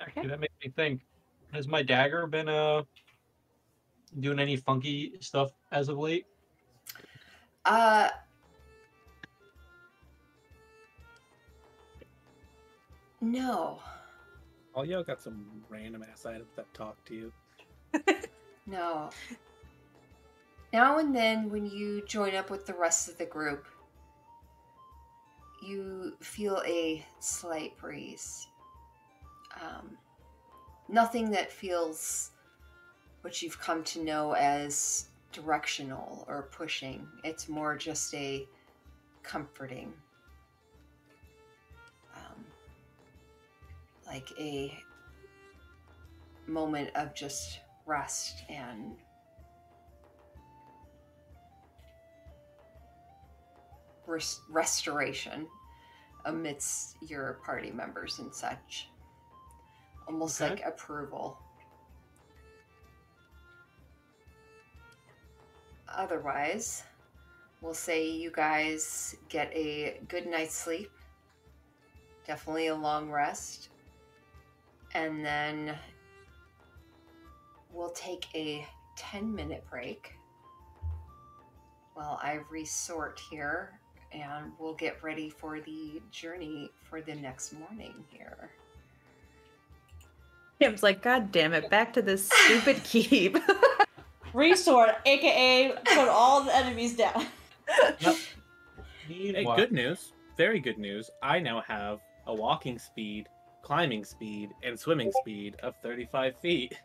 Actually, that makes me think. Has my dagger been doing any funky stuff as of late? Uh, no, All y'all got some random ass items that talk to you. no. Now and then, when you join up with the rest of the group, you feel a slight breeze. Nothing that feels what you've come to know as directional or pushing. It's more just a comforting, like a moment of just rest and restoration amidst your party members and such. Almost Okay. like approval. Otherwise, we'll say you guys get a good night's sleep, definitely a long rest, and then we'll take a 10-minute break while I resort here, and we'll get ready for the journey for the next morning here. Kim's like, God damn it, back to this stupid keep. Resort, aka put all the enemies down. Hey, Meanwhile, good news. Very good news. I now have a walking speed, climbing speed, and swimming speed of 35 feet.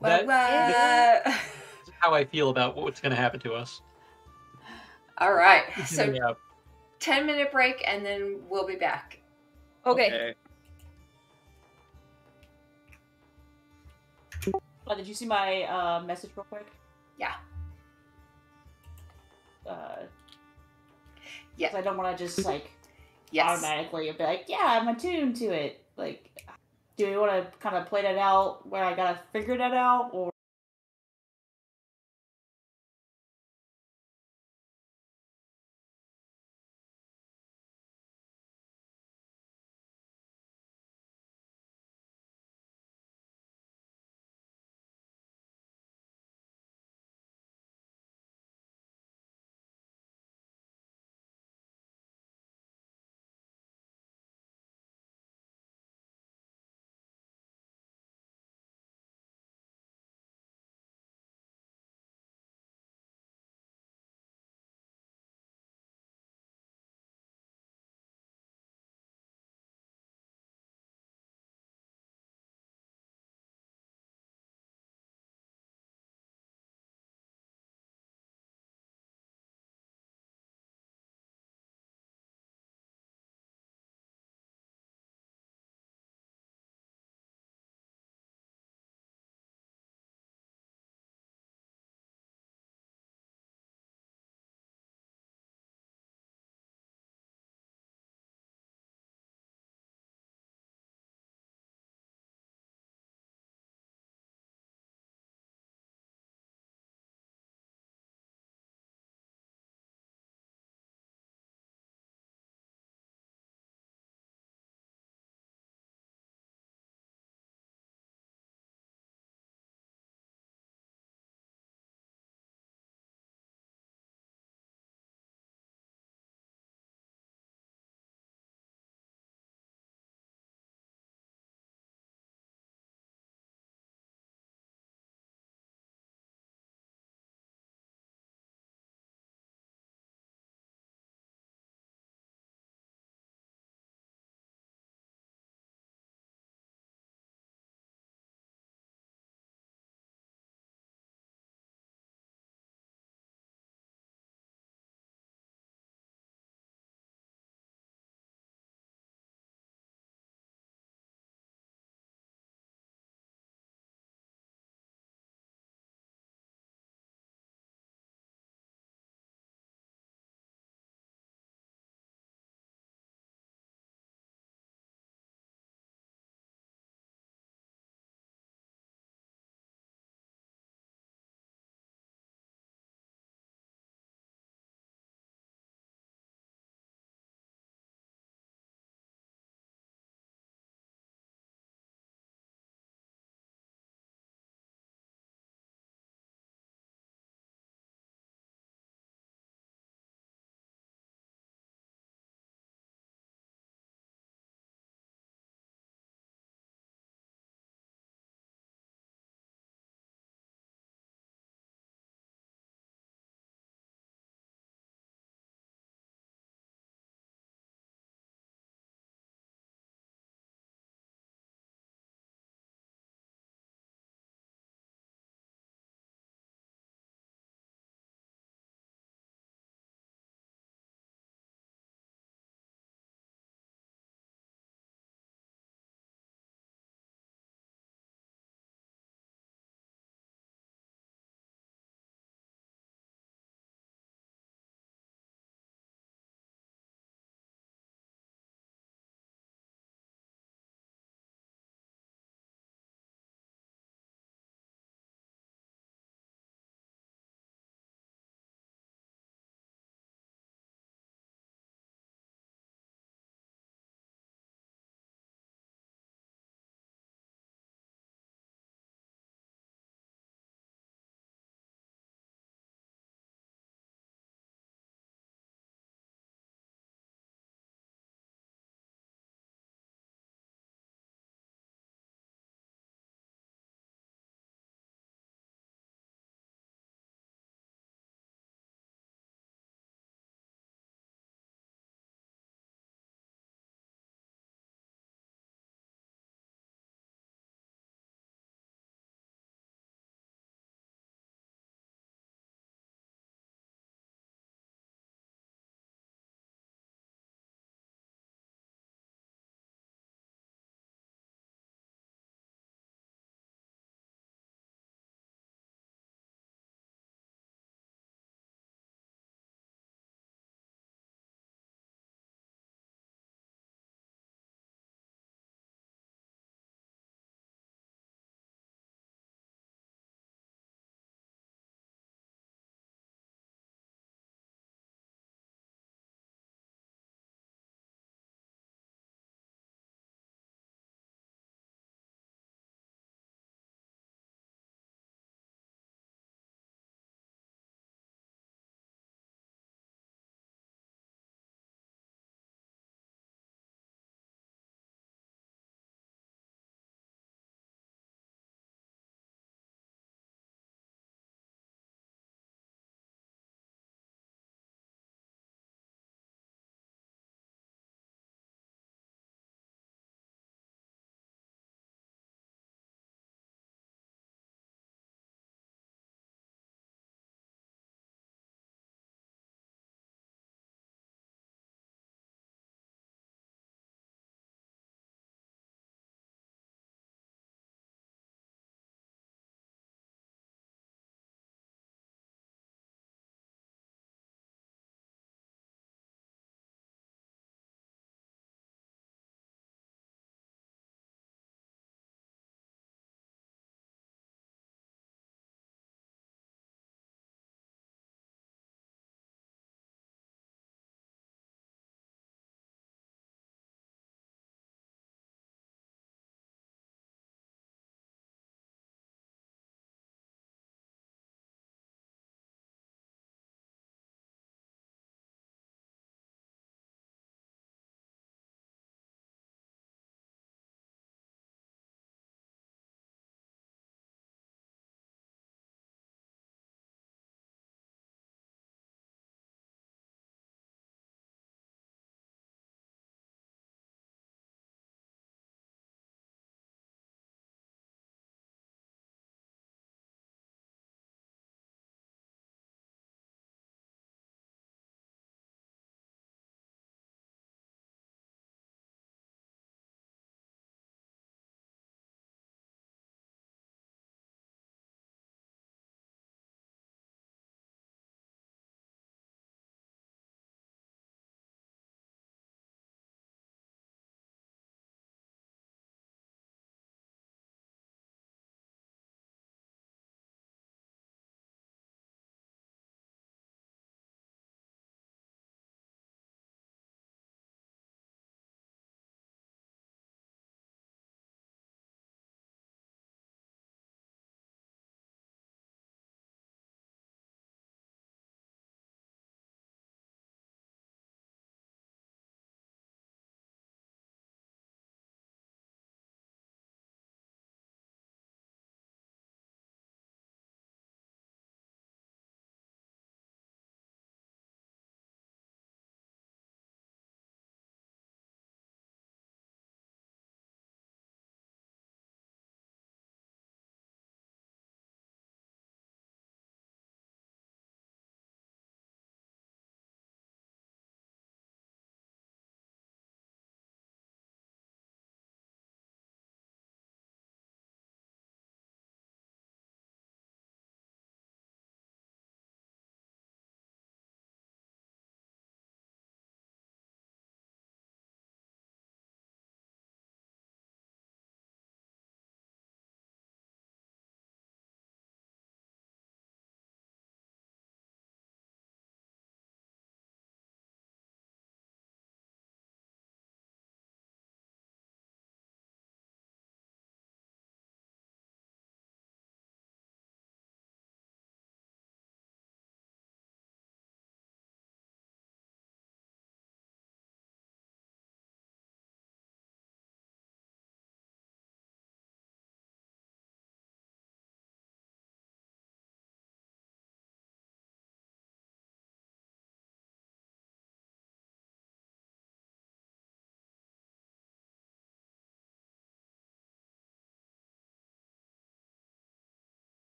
What? That's how I feel about what's going to happen to us. All right. So Yeah. 10-minute break, and then we'll be back. Okay. Oh, did you see my message real quick? Yeah. Yeah. I don't want to just like Yes. automatically be like, yeah, I'm attuned to it. Like, do we want to kind of play that out where I gotta figure that out, or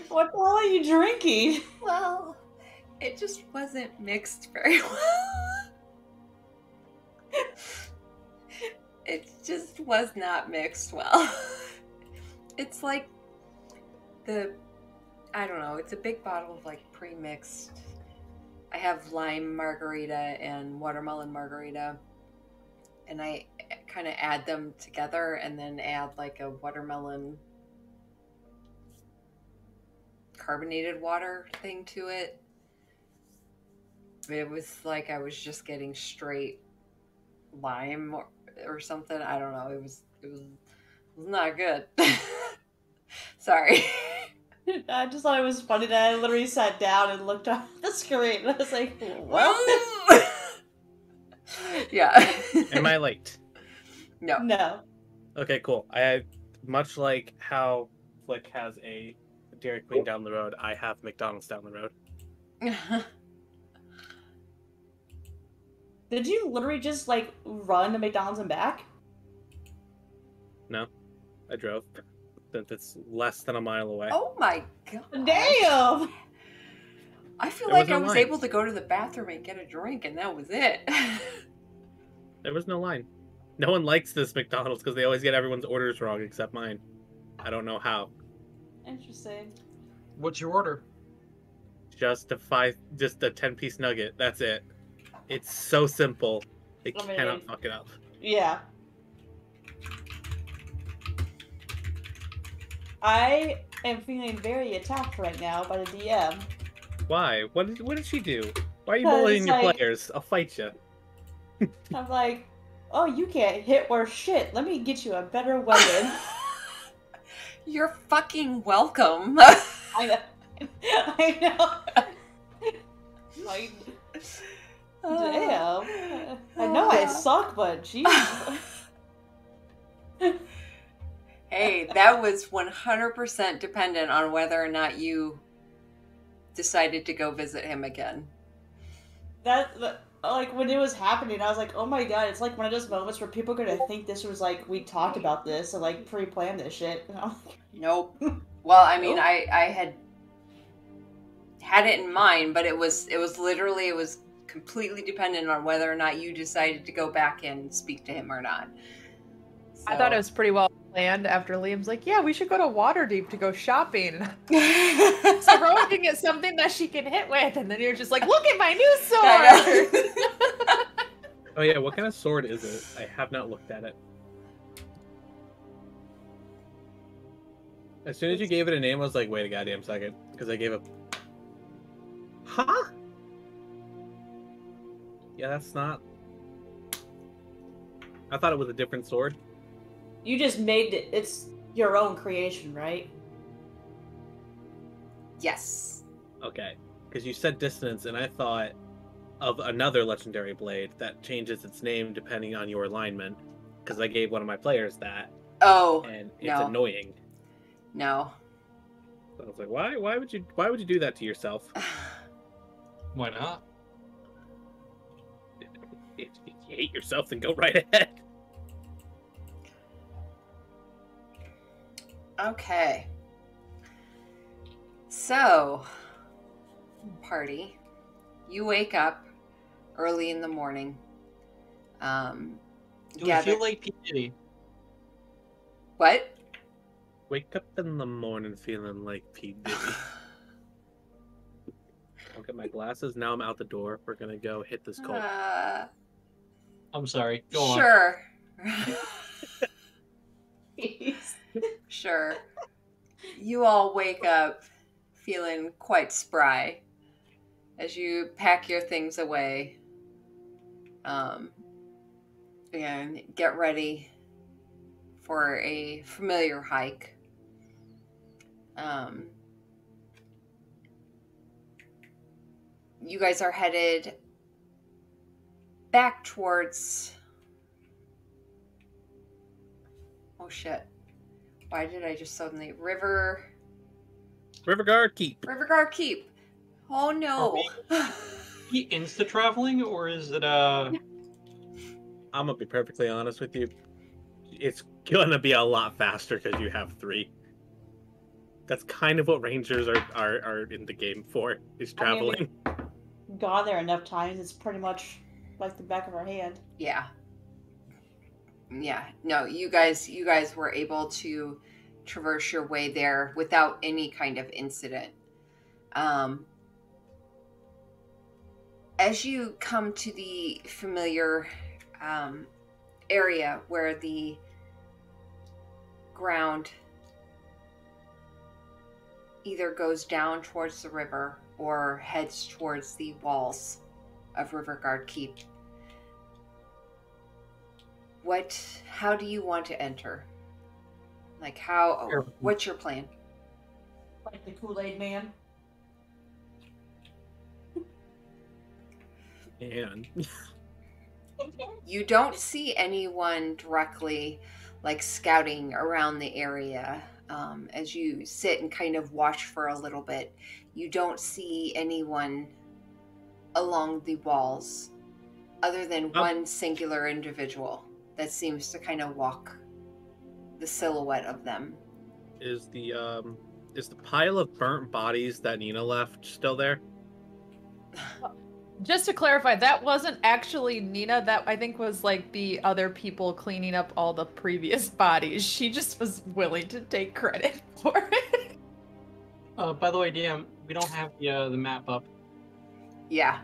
What the hell are you drinking? Well, it just wasn't mixed very well. It just was not mixed well. It's like I don't know, it's a big bottle of like pre-mixed. I have lime margarita and watermelon margarita, and I kind of add them together and then add like a watermelon carbonated water thing to it. It was like I was just getting straight lime or something. I don't know. It was not good. Sorry. I just thought it was funny that I literally sat down and looked up the screen. I was like, well, yeah. Am I late? No. no. Okay, cool. I much like how Flick has a Dairy Queen down the road, I have McDonald's down the road. Did you literally just like run to McDonald's and back? No, I drove. Since it's less than a mile away. Oh my god. Damn! I feel There like was no I was line. able to go to the bathroom and get a drink, and that was it. There was no line. No one likes this McDonald's because they always get everyone's orders wrong except mine. I don't know how. Interesting. What's your order? Just a 10-piece nugget. That's it. It's so simple. They I mean- cannot fuck it up. Yeah. I am feeling very attacked right now by the DM. Why? What did she do? Why are you Because, bullying your like- players? I'll fight you. I'm like, oh, you can't hit worth shit. Let me get you a better weapon. You're fucking welcome. I know. I know. Like, damn. I know I suck, but jeez. Hey, that was 100% dependent on whether or not you decided to go visit him again. Like, when it was happening, I was like, oh my god, it's like one of those moments where people are gonna think this was like, we talked about this and like pre-planned this shit. And I'm like, Nope. Well, I mean, Nope. I had it in mind, but it was completely dependent on whether or not you decided to go back and speak to him or not. I thought it So- was pretty well planned after Liam's like, yeah, we should go to Waterdeep to go shopping. So Rowan can get something that she can hit with, and then you're just like, look at my new sword! Oh yeah, what kind of sword is it? I have not looked at it. As soon as you gave it a name, I was like, wait a goddamn second. Because I gave it... Huh? Yeah, that's not... I thought it was a different sword. you just made it, it's your own creation, right? Yes. Okay. Because you said dissonance, and I thought of another legendary blade that changes its name depending on your alignment. Because I gave one of my players that, Oh, and it's no. annoying. no. So I was like, why would you do that to yourself? Why not? If you hate yourself, then go right ahead. Okay. So, party. You wake up early in the morning. Do we gather- feel like P. Diddy? What? Wake up in the morning feeling like P. Diddy. I'll get my glasses. Now I'm out the door. We're gonna go hit this cult. I'm sorry. Go on. Sure. Sure. You all wake up feeling quite spry as you pack your things away and get ready for a familiar hike. You guys are headed back towards... Oh shit. Why did I just suddenly... Riverguard Keep. Riverguard Keep. Oh no. He insta traveling, or is it I'm gonna be perfectly honest with you. It's gonna be a lot faster because you have 3. That's kind of what rangers are in the game for, is traveling. We've gone there enough times, it's pretty much like the back of our hand. Yeah. Yeah. No, you guys were able to traverse your way there without any kind of incident. As you come to the familiar area where the ground either goes down towards the river or heads towards the walls of Riverguard Keep, how do you want to enter? Like what's your plan? Like the Kool-Aid man. And you don't see anyone directly like scouting around the area. As you sit and kind of watch for a little bit, you don't see anyone along the walls other than one singular individual that seems to kind of walk the silhouette of them. Is the pile of burnt bodies that Nina left still there? Just to clarify, that wasn't actually Nina. That I think was like the other people cleaning up all the previous bodies. She just was willing to take credit for it. By the way, DM, we don't have the map up. Yeah.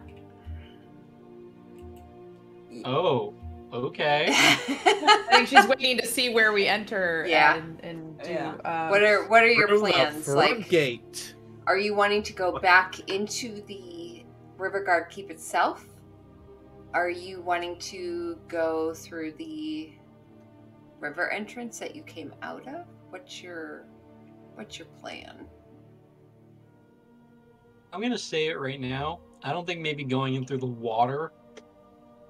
Oh, okay. I think she's waiting to see where we enter. Yeah. And do. Yeah. What are your Through the plans? front Like, gate. are you wanting to go back into the Riverguard Keep itself? Are you wanting to go through the river entrance that you came out of? What's your plan? I'm gonna say it right now. I don't think maybe going in through the water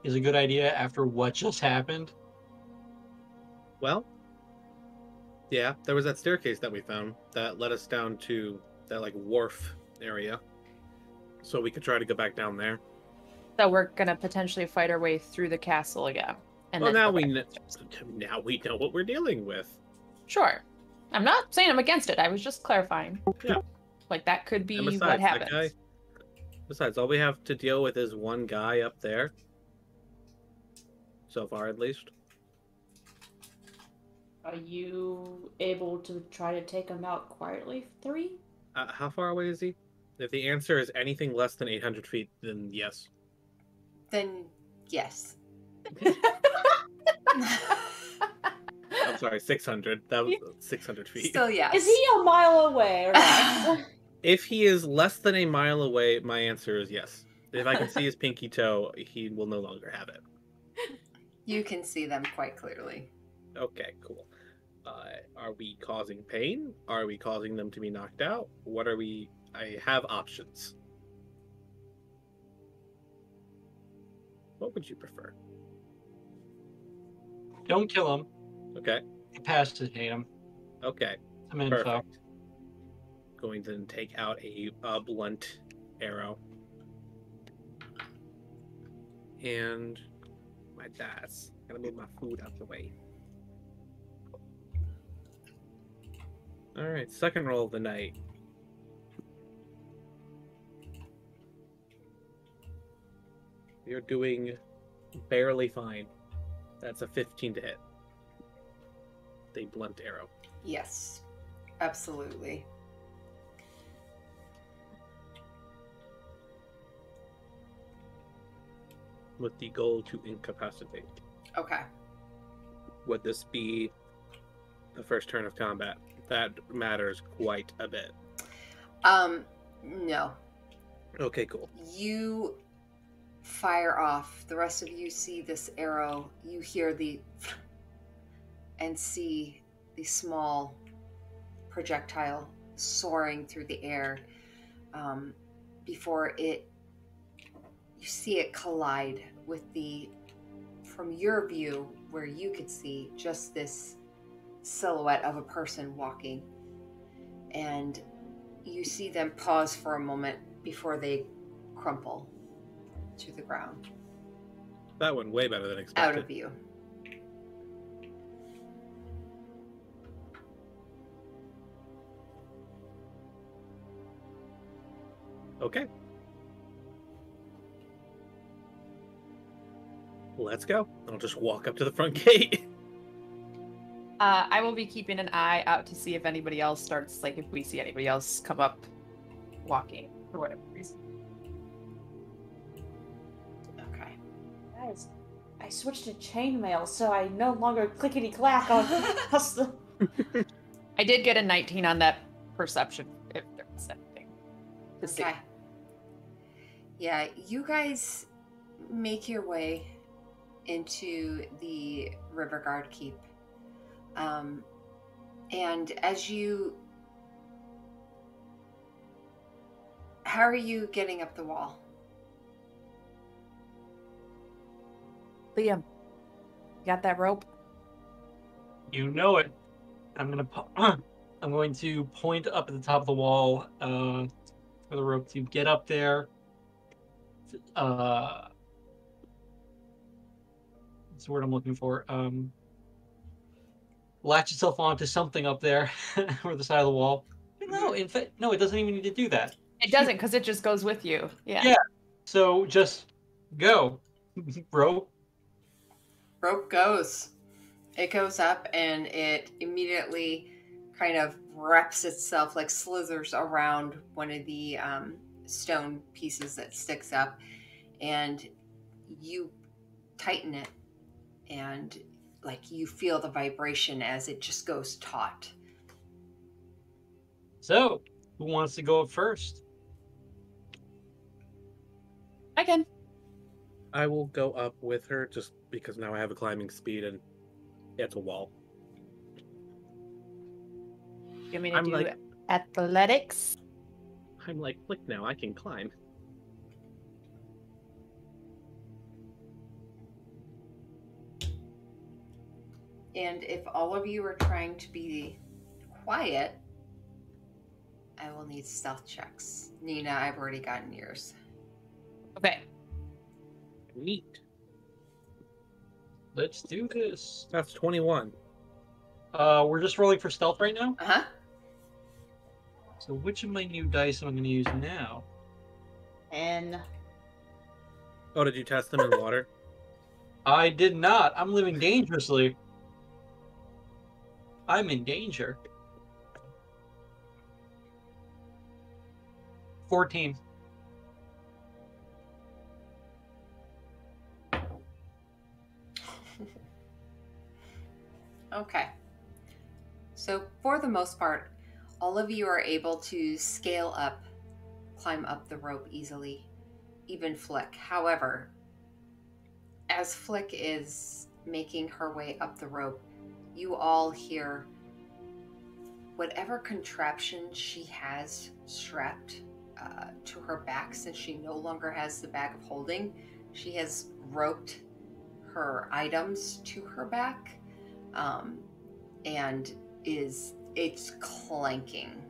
is a good idea after what just happened. Well, yeah, there was that staircase that we found that led us down to that like wharf area. So we could try to go back down there. So we're gonna potentially fight our way through the castle again. And Well, then now go back. now we know what we're dealing with. Sure. I'm not saying I'm against it. I was just clarifying. Yeah. Like that could be And what besides, happens. Besides, all we have to deal with is one guy up there. So far, at least. Are you able to try to take him out quietly, 3? How far away is he? If the answer is anything less than 800 feet, then yes. Then yes. I'm sorry, 600. That was 600 feet. Still yes. Is he a mile away or not? If he is less than a mile away, my answer is yes. If I can see his pinky toe, he will no longer have it. You can see them quite clearly. Okay, cool. Are we causing pain? Are we causing them to be knocked out? What are we... I have options. What would you prefer? Don't kill him. Okay. Incapacitate him. Okay. Some info. Perfect. Going to take out a blunt arrow. And my dice. Gotta move my food out the way. Alright, second roll of the night. You're doing barely fine. That's a 15 to hit. The blunt arrow. Yes, absolutely. With the goal to incapacitate. Okay. Would this be the first turn of combat? That matters quite a bit. No. Okay, cool. You fire off. The rest of you see this arrow. You hear and see the small projectile soaring through the air. Before you see it collide with from your view, where you could see just this silhouette of a person walking. And you see them pause for a moment before they crumple to the ground. That went way better than expected. Out of view. Okay. Let's go. I'll just walk up to the front gate. I will be keeping an eye out to see if anybody else starts, like if we see anybody else come up walking for whatever reason. Okay. Guys, I switched to chainmail, so I no longer clickety clack on the. I did get a 19 on that perception, if there was anything to see. Okay. Yeah, you guys make your way into the Riverguard Keep. And how are you getting up the wall? Liam, you got that rope? You know it. I'm going to point up at the top of the wall for the rope to get up there. What's the word I'm looking for? Latch itself onto something up there or the side of the wall. No, in fact, no, it doesn't even need to do that. It doesn't, because it just goes with you. Yeah. Yeah. So just go, rope. Rope goes. It goes up and it immediately kind of wraps itself, like slithers around one of the stone pieces that sticks up, and you tighten it, and like you feel the vibration as it just goes taut. So, who wants to go up first? I can. I will go up with her just because now I have a climbing speed and it's a wall. You want me to I'm do like- athletics? I'm like, look now, I can climb. And if all of you are trying to be quiet, I will need stealth checks. Nina, I've already gotten yours. Okay. Neat. Let's do this. That's 21. We're just rolling for stealth right now. Uh-huh. So which of my new dice am I going to use now? And Oh, did you test them in water? I did not. I'm living dangerously. I'm in danger. 14. Okay. So for the most part, all of you are able to scale up, climb up the rope easily, even Flick. However, as Flick is making her way up the rope, you all hear whatever contraption she has strapped to her back, since she no longer has the bag of holding. She has roped her items to her back, and it's clanking.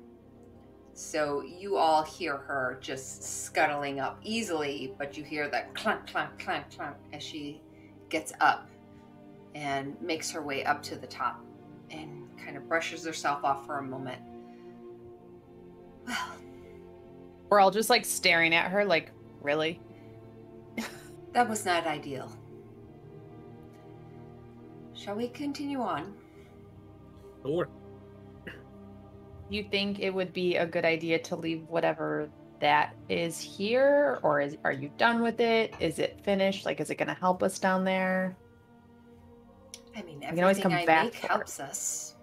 So you all hear her just scuttling up easily, but you hear that clank, clank, clank, clank as she gets up and makes her way up to the top and kind of brushes herself off for a moment. Well, We're all just like staring at her, like, really? that was not ideal. Shall we continue on? Sure. You think it would be a good idea to leave whatever that is here, or are you done with it? Is it finished? Like, is it going to help us down there? I mean, can always everything come I back make for it. helps us.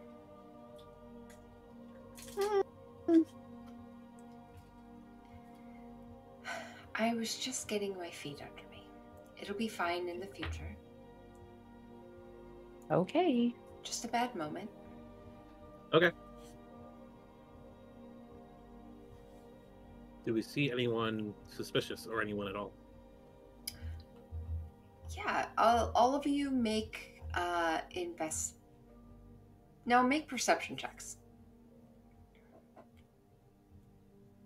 I was just getting my feet under me. It'll be fine in the future. Okay. Just a bad moment. Okay. Do we see anyone suspicious or anyone at all? Yeah, all of you make make perception checks.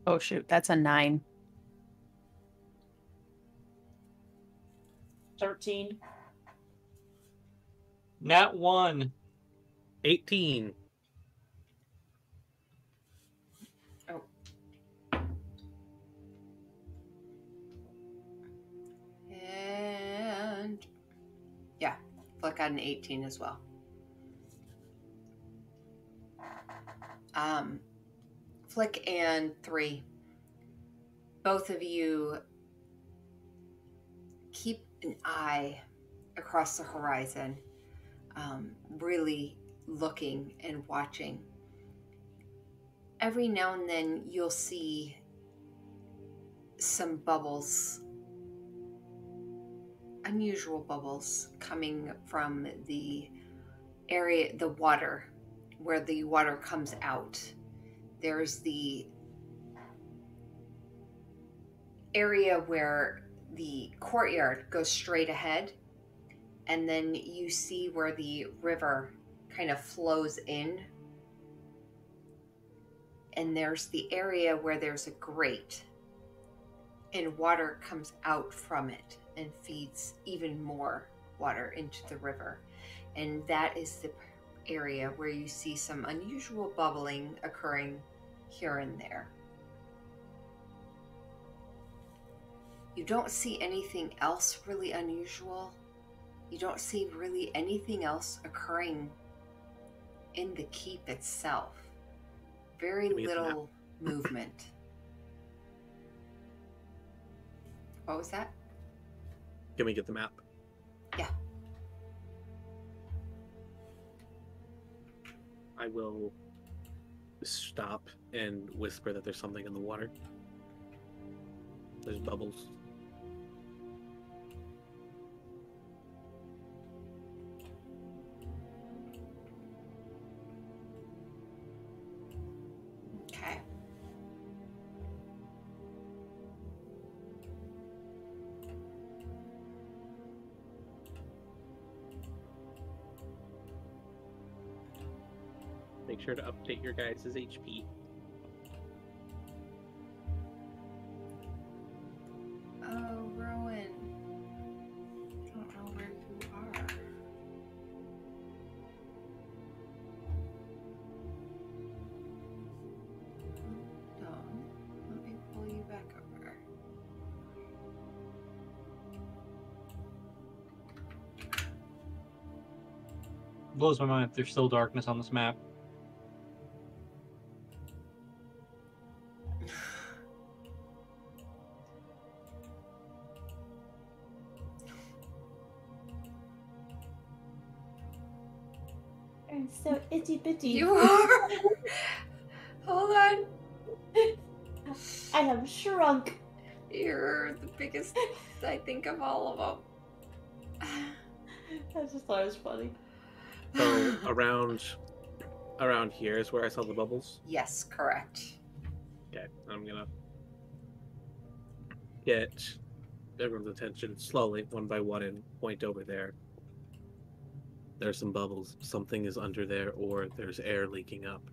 Oh, shoot. That's a 9. 13. Nat 1. 18. got an 18 as well. Flick and 3, both of you keep an eye across the horizon, really looking and watching. Every now and then you'll see some bubbles, unusual bubbles coming from the area, the water, where the water comes out. There's the area where the courtyard goes straight ahead, and then you see where the river kind of flows in, and there's the area where there's a grate and water comes out from it and feeds even more water into the river. And that is the area where you see some unusual bubbling occurring here and there. You don't see anything else really unusual. You don't see really anything else occurring in the keep itself. Very little movement. What was that? Can we get the map? Yeah. I will stop and whisper that there's something in the water. There's bubbles. Okay. Make sure to update your guys' HP. Oh, Rowan. Don't know where you are. Hold on. Let me pull you back over. Blows my mind if there's still darkness on this map. I'm so itty bitty. You are. Hold on. I have shrunk. You're the biggest, I think, of all of them. I just thought it was funny. So around here is where I saw the bubbles. Yes, correct. Okay, I'm gonna get everyone's attention slowly, one by one, and point over there. There's some bubbles. Something is under there, or there's air leaking up.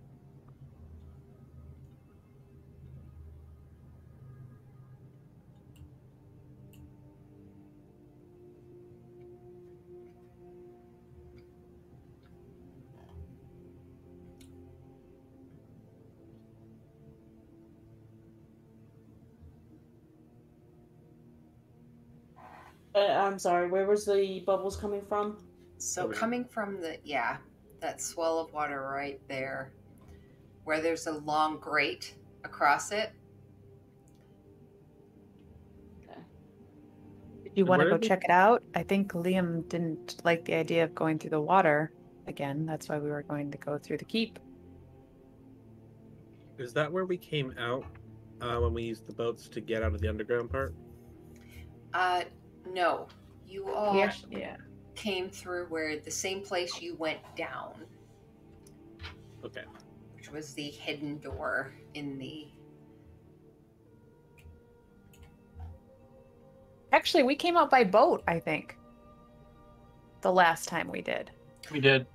I'm sorry, where was the bubbles coming from? So Okay. coming from that swell of water right there, where there's a long grate across it. Did you want to where go are they- check it out? I think Liam didn't like the idea of going through the water again. That's why we were going to go through the keep. Is that where we came out when we used the boats to get out of the underground part? No, you all Yeah. came through where the same place you went down, Okay. which was the hidden door in the. Actually, we came out by boat, I think. The last time we did. We did.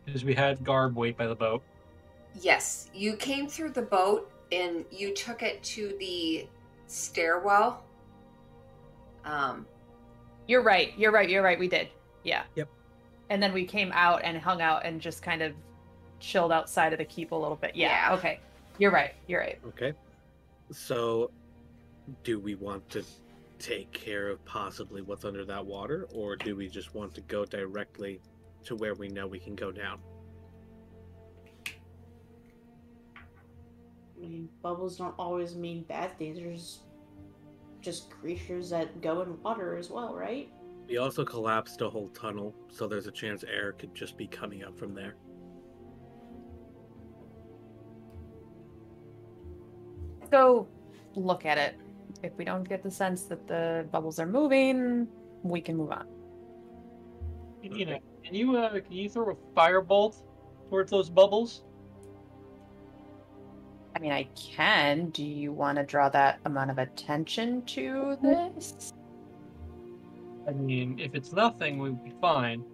Because we had Garb wait by the boat. Yes, you came through the boat and you took it to the stairwell. You're right. We did. Yeah. Yep. And then we came out and hung out and just kind of chilled outside of the keep a little bit. Yeah. Yeah. Okay. You're right. Okay. So, do we want to take care of possibly what's under that water, or do we just want to go directly to where we know we can go down? I mean, bubbles don't always mean bad things. There's just creatures that go in water as well, right? We also collapsed a whole tunnel, so there's a chance air could just be coming up from there. Go look at it. If we don't get the sense that the bubbles are moving, we can move on. Nina, can you throw a firebolt towards those bubbles? I mean, I can. Do you want to draw that amount of attention to this? I mean, if it's nothing, we'd be fine.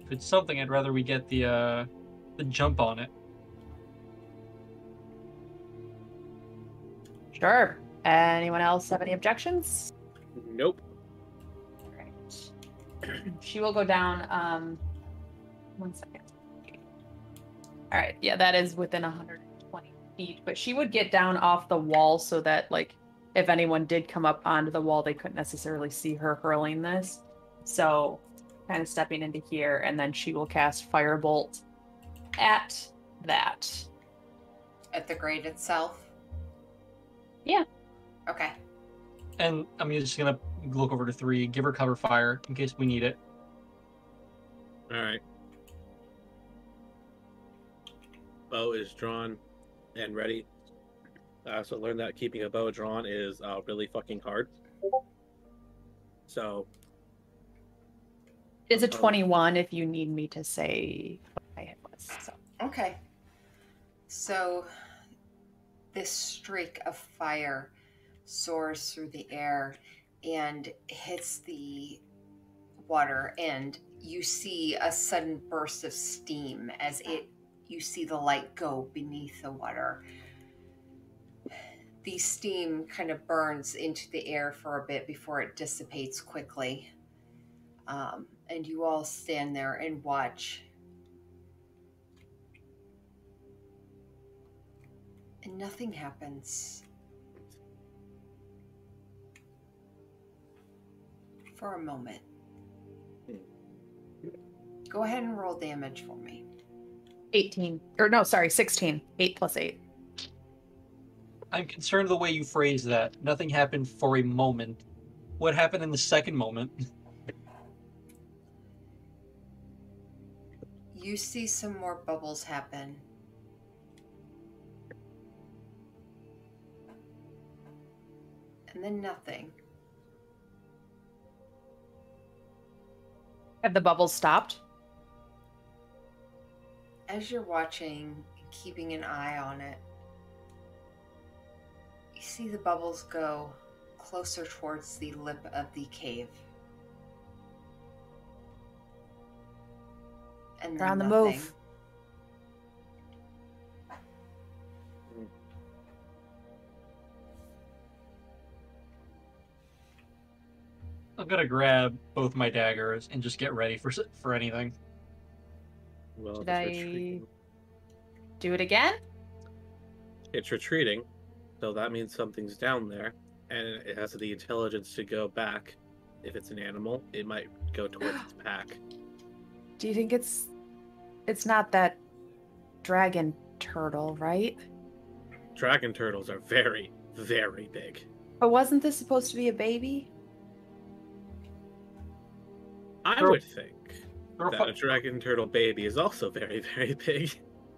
If it's something, I'd rather we get the jump on it. Sure. Anyone else have any objections? Nope. Right. She will go down. 1 second. All right. Yeah, that is within 120 feet. But she would get down off the wall so that, like, if anyone did come up onto the wall, they couldn't necessarily see her hurling this. So, kind of stepping into here, and then she will cast Firebolt at that. At the grate itself? Yeah. Okay. And I'm just gonna look over to 3, give her cover fire in case we need it. Alright. Bow is drawn and ready. So learn that keeping a bow drawn is really fucking hard. So... It's a 21 if you need me to say what my hit was. So. Okay. So this streak of fire soars through the air and hits the water, and you see a sudden burst of steam as you see the light go beneath the water. The steam kind of burns into the air for a bit before it dissipates quickly. And you all stand there and watch. And nothing happens. For a moment. Go ahead and roll damage for me. 18. Or no, sorry, 16. 8 plus 8. I'm concerned the way you phrase that. Nothing happened for a moment. What happened in the second moment? You see some more bubbles happen. And then nothing. Have the bubbles stopped? As you're watching and keeping an eye on it, you see the bubbles go closer towards the lip of the cave. And They're on the nothing. move. I'm gonna grab both my daggers and just get ready for anything. Well, Should it's I retreating. do it again? It's retreating, so that means something's down there, and it has the intelligence to go back. If it's an animal, it might go towards its pack. Do you think it's not that dragon turtle, right? Dragon turtles are very, very big. But wasn't this supposed to be a baby? I Throw- would think Throw, that a dragon turtle baby is also very, very big.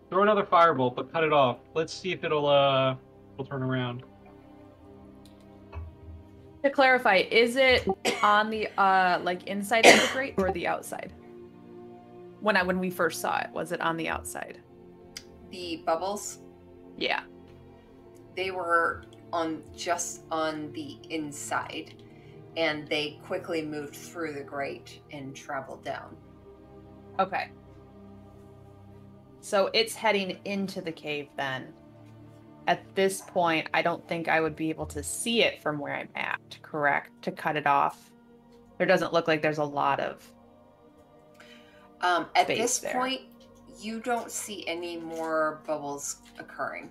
throw another firebolt, but cut it off. Let's see if will turn around. To clarify, is it on the like inside of the grate or the outside? When we first saw it, was it on the outside? The bubbles, Yeah. they were just on the inside, and they quickly moved through the grate and traveled down. Okay. So it's heading into the cave then. At this point, I don't think I would be able to see it from where I'm at, correct? To cut it off. There doesn't look like there's a lot of... At Space this there. point, you don't see any more bubbles occurring.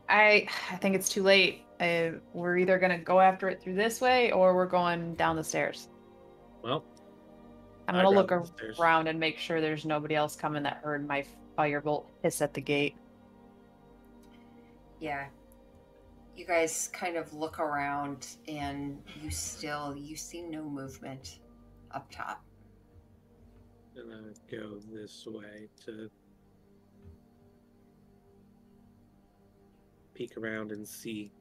I think it's too late. We're either going to go after it through this way or we're going down the stairs. Well, I'm I'd going to look rather the stairs. around and make sure there's nobody else coming that heard my firebolt hiss at the gate. Yeah. You guys kind of look around and you see no movement up top. Gonna go this way to peek around and see.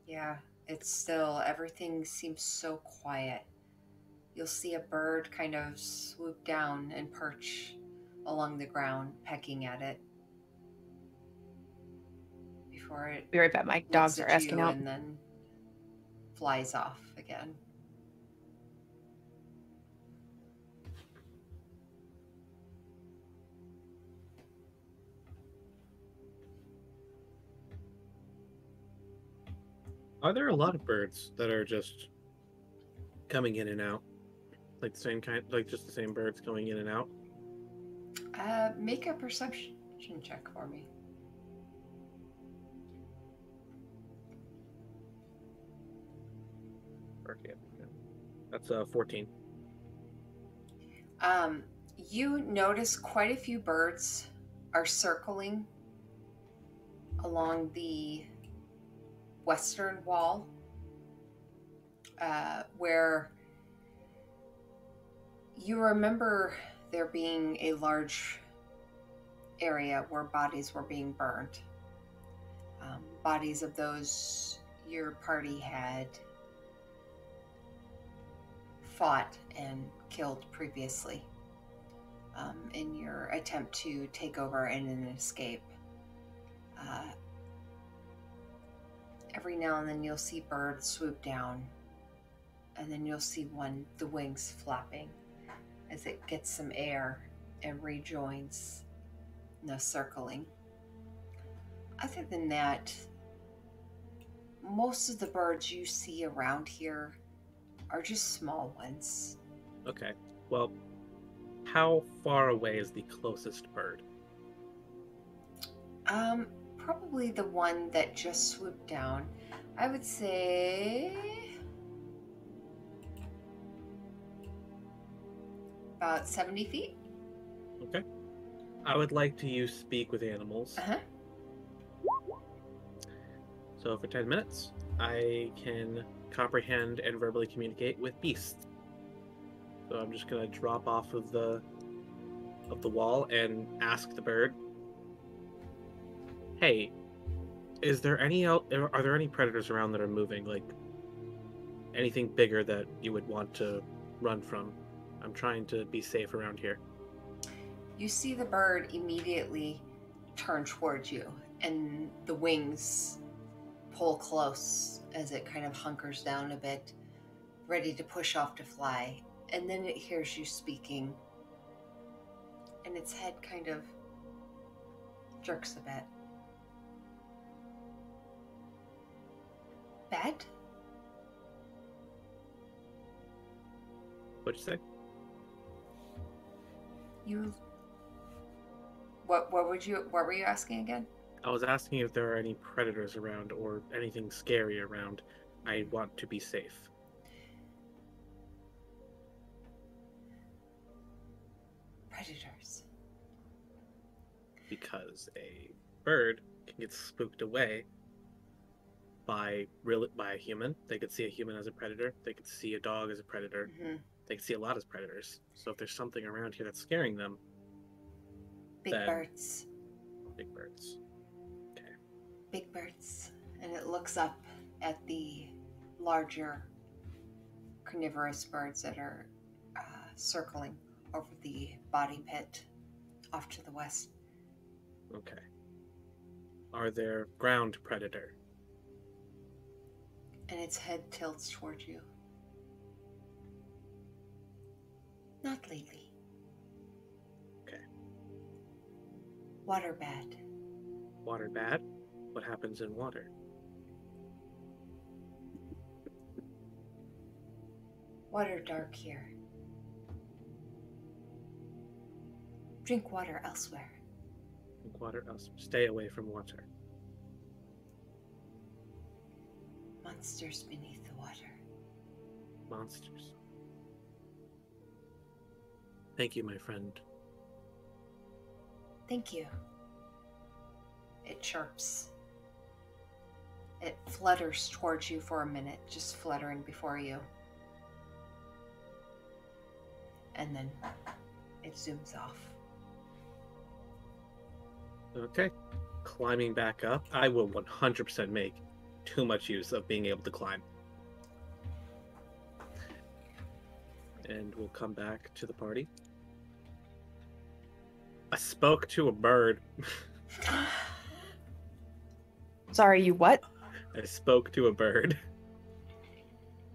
Yeah, it's still, everything seems so quiet. You'll see a bird kind of swoop down and perch along the ground, pecking at it. Before it Be right back. My dogs are asking out. and then flies off again. Are there a lot of birds that are just coming in and out? Like the same kind, like just the same birds going in and out? Make a perception check for me. Okay. That's 14. You notice quite a few birds are circling along the western wall, where you remember there being a large area where bodies were being burned. Bodies of those your party had fought and killed previously in your attempt to take over and an escape. Every now and then you'll see birds swoop down, and then you'll see the wings flapping as it gets some air and rejoins the circling. Other than that, most of the birds you see around here are just small ones. Okay. Well, how far away is the closest bird? Probably the one that just swooped down. I would say about 70 feet. Okay. I would like to use Speak with Animals. Uh-huh. So for 10 minutes, I can comprehend and verbally communicate with beasts. So I'm just gonna drop off of the wall and ask the bird, "Hey, are there any predators around that are moving? Like anything bigger that you would want to run from? I'm trying to be safe around here." You see the bird immediately turn towards you, and the wings pull close as it kind of hunkers down a bit, ready to push off to fly. And then it hears you speaking, and its head kind of jerks a bit. Bed? What'd you say? What were you asking again? I was asking if there are any predators around or anything scary around. I want to be safe. Predators. Because a bird can get spooked away by a human. They could see a human as a predator. They could see a dog as a predator. Mm-hmm. They could see a lot as predators. So if there's something around here that's scaring them, Big then- birds. big birds. Okay. Big birds. And it looks up at the larger carnivorous birds that are circling over the body pit off to the west. Okay. Are there ground predator? And its head tilts towards you. Not lately. Okay. Water bad. Water bad? What happens in water? Water dark here. Drink water elsewhere. Drink water else. Stay away from water. Monsters beneath the water. Monsters. Thank you, my friend. Thank you. It chirps. It flutters towards you for a minute, just fluttering before you. And then it zooms off. Okay. Climbing back up. I will 100% make too much use of being able to climb. And we'll come back to the party. I spoke to a bird. Sorry, you what? I spoke to a bird.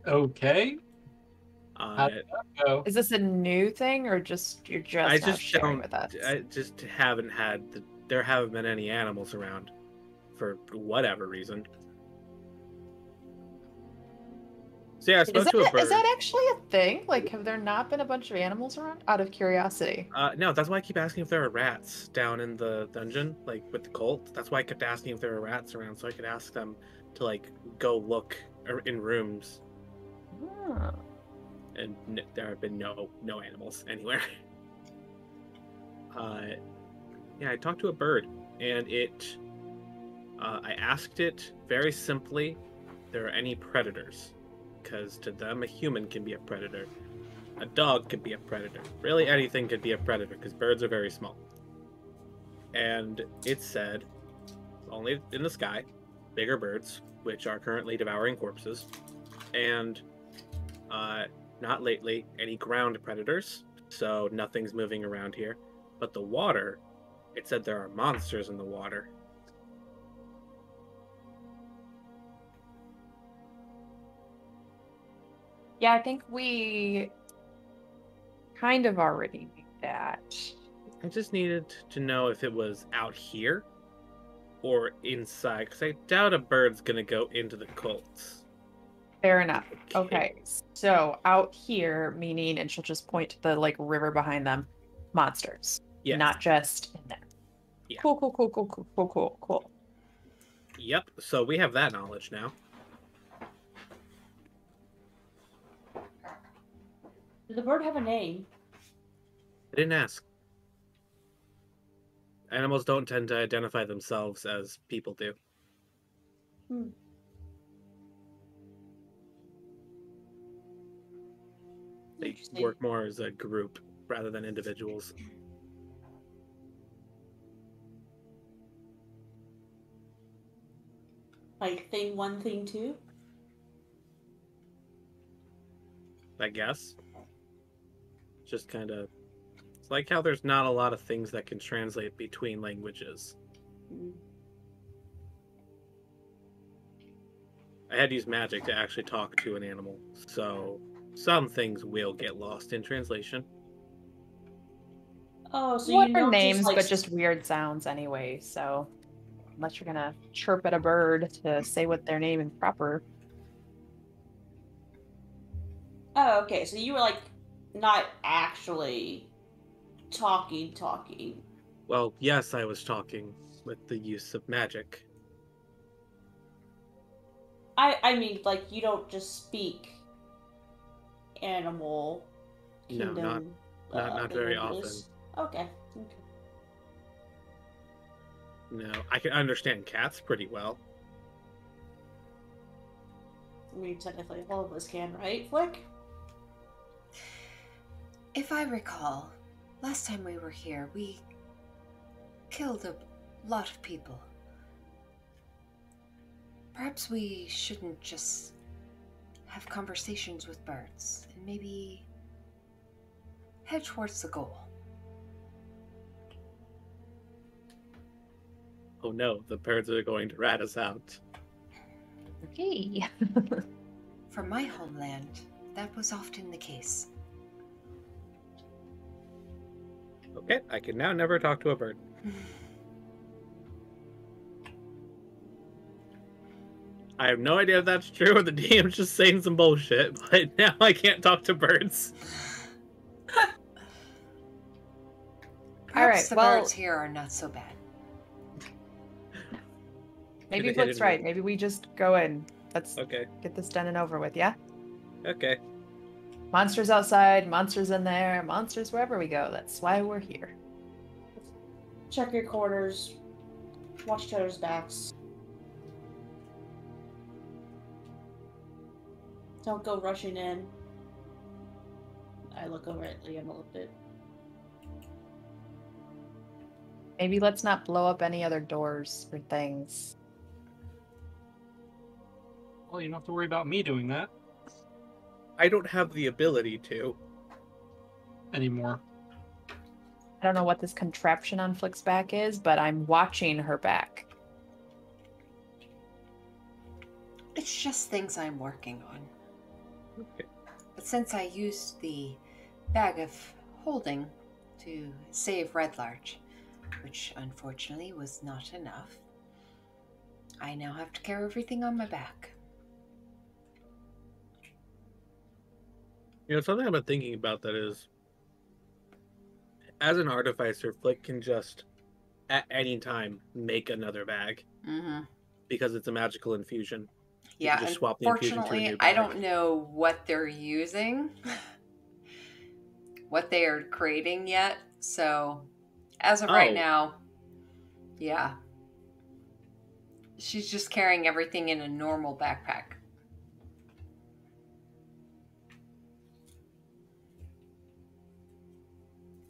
Okay. How'd that go? Is this a new thing, or just you're just I now just sharing don't. with us? I just haven't had. There haven't been any animals around, for whatever reason. So yeah, I spoke to a bird. Is that actually a thing? Like, have there not been a bunch of animals around? Out of curiosity. No, that's why I keep asking if there are rats down in the dungeon, like with the cult. That's why I kept asking if there are rats around, so I could ask them to like go look in rooms. Oh. And there have been no animals anywhere. Yeah, I talked to a bird, and it. I asked it very simply, if there are any predators, because to them a human can be a predator, a dog could be a predator, really anything could be a predator, because birds are very small. And it said, only in the sky, bigger birds, which are currently devouring corpses, and not lately any ground predators, so nothing's moving around here. But the water, it said there are monsters in the water. Yeah, I think we kind of already knew that. I just needed to know if it was out here or inside, because I doubt a bird's gonna go into the cults. Fair enough. Okay, so out here, meaning, and she'll just point to the like river behind them, monsters. Yes. Not just in there. Yeah. Cool. Yep, so we have that knowledge now. Does the bird have a name? I didn't ask. Animals don't tend to identify themselves as people do. They work more as a group rather than individuals. Like thing 1, thing 2? I guess. Just kind of... It's like how there's not a lot of things that can translate between languages. I had to use magic to actually talk to an animal, so some things will get lost in translation. Oh, so What you are know names, just, like, but just weird sounds anyway, so unless you're gonna chirp at a bird to say what their name is proper. Oh, okay. So you were like not actually talking. Well, yes, I was talking with the use of magic. I mean, like, you don't just speak animal No, kingdom. not very languages. Okay. No, I can understand cats pretty well. I mean, technically, all of us can, right, Flick? If I recall, last time we were here, we killed a lot of people. Perhaps we shouldn't just have conversations with birds and maybe head towards the goal. Oh no, the birds are going to rat us out. Okay. From my homeland, that was often the case. Okay, I can now never talk to a bird. I have no idea if that's true or the DM's just saying some bullshit, but now I can't talk to birds. Perhaps the well- birds here are not so bad. Maybe Hit it, Flick's hit it. right. Maybe we just go and Let's Okay. get this done and over with, yeah? Okay. Monsters outside, monsters in there, monsters wherever we go. That's why we're here. Check your corners. Watch each other's backs. Don't go rushing in. I look over at Liam a little bit. Maybe let's not blow up any other doors or things. Well, you don't have to worry about me doing that I don't have the ability to. anymore. I don't know what this contraption on Flick's back is, but I'm watching her back. It's just things I'm working on. Okay. But since I used the bag of holding to save Red Larch, which unfortunately was not enough, I now have to carry everything on my back. Something I've been thinking about that is, as an artificer, Flick can just, at any time, make another bag. Mm-hmm. Because it's a magical infusion. You Yeah, can just swap the infusion to a unfortunately, new I bag. don't know what they're using, what they are creating yet. So, as of right now, yeah. She's just carrying everything in a normal backpack.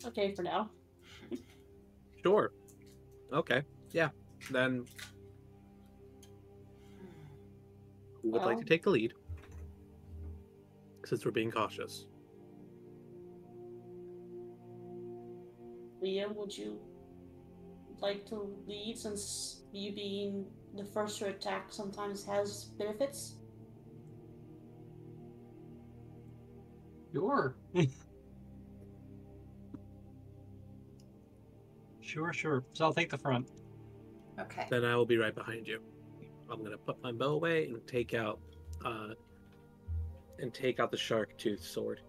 Okay for now. Sure. Okay. Yeah. Then who would like to take the lead? Since we're being cautious. Liam, would you like to lead, since you being the first to attack sometimes has benefits? Sure. Sure. So I'll take the front. Okay. Then I will be right behind you. I'm gonna put my bow away and take out the shark tooth sword.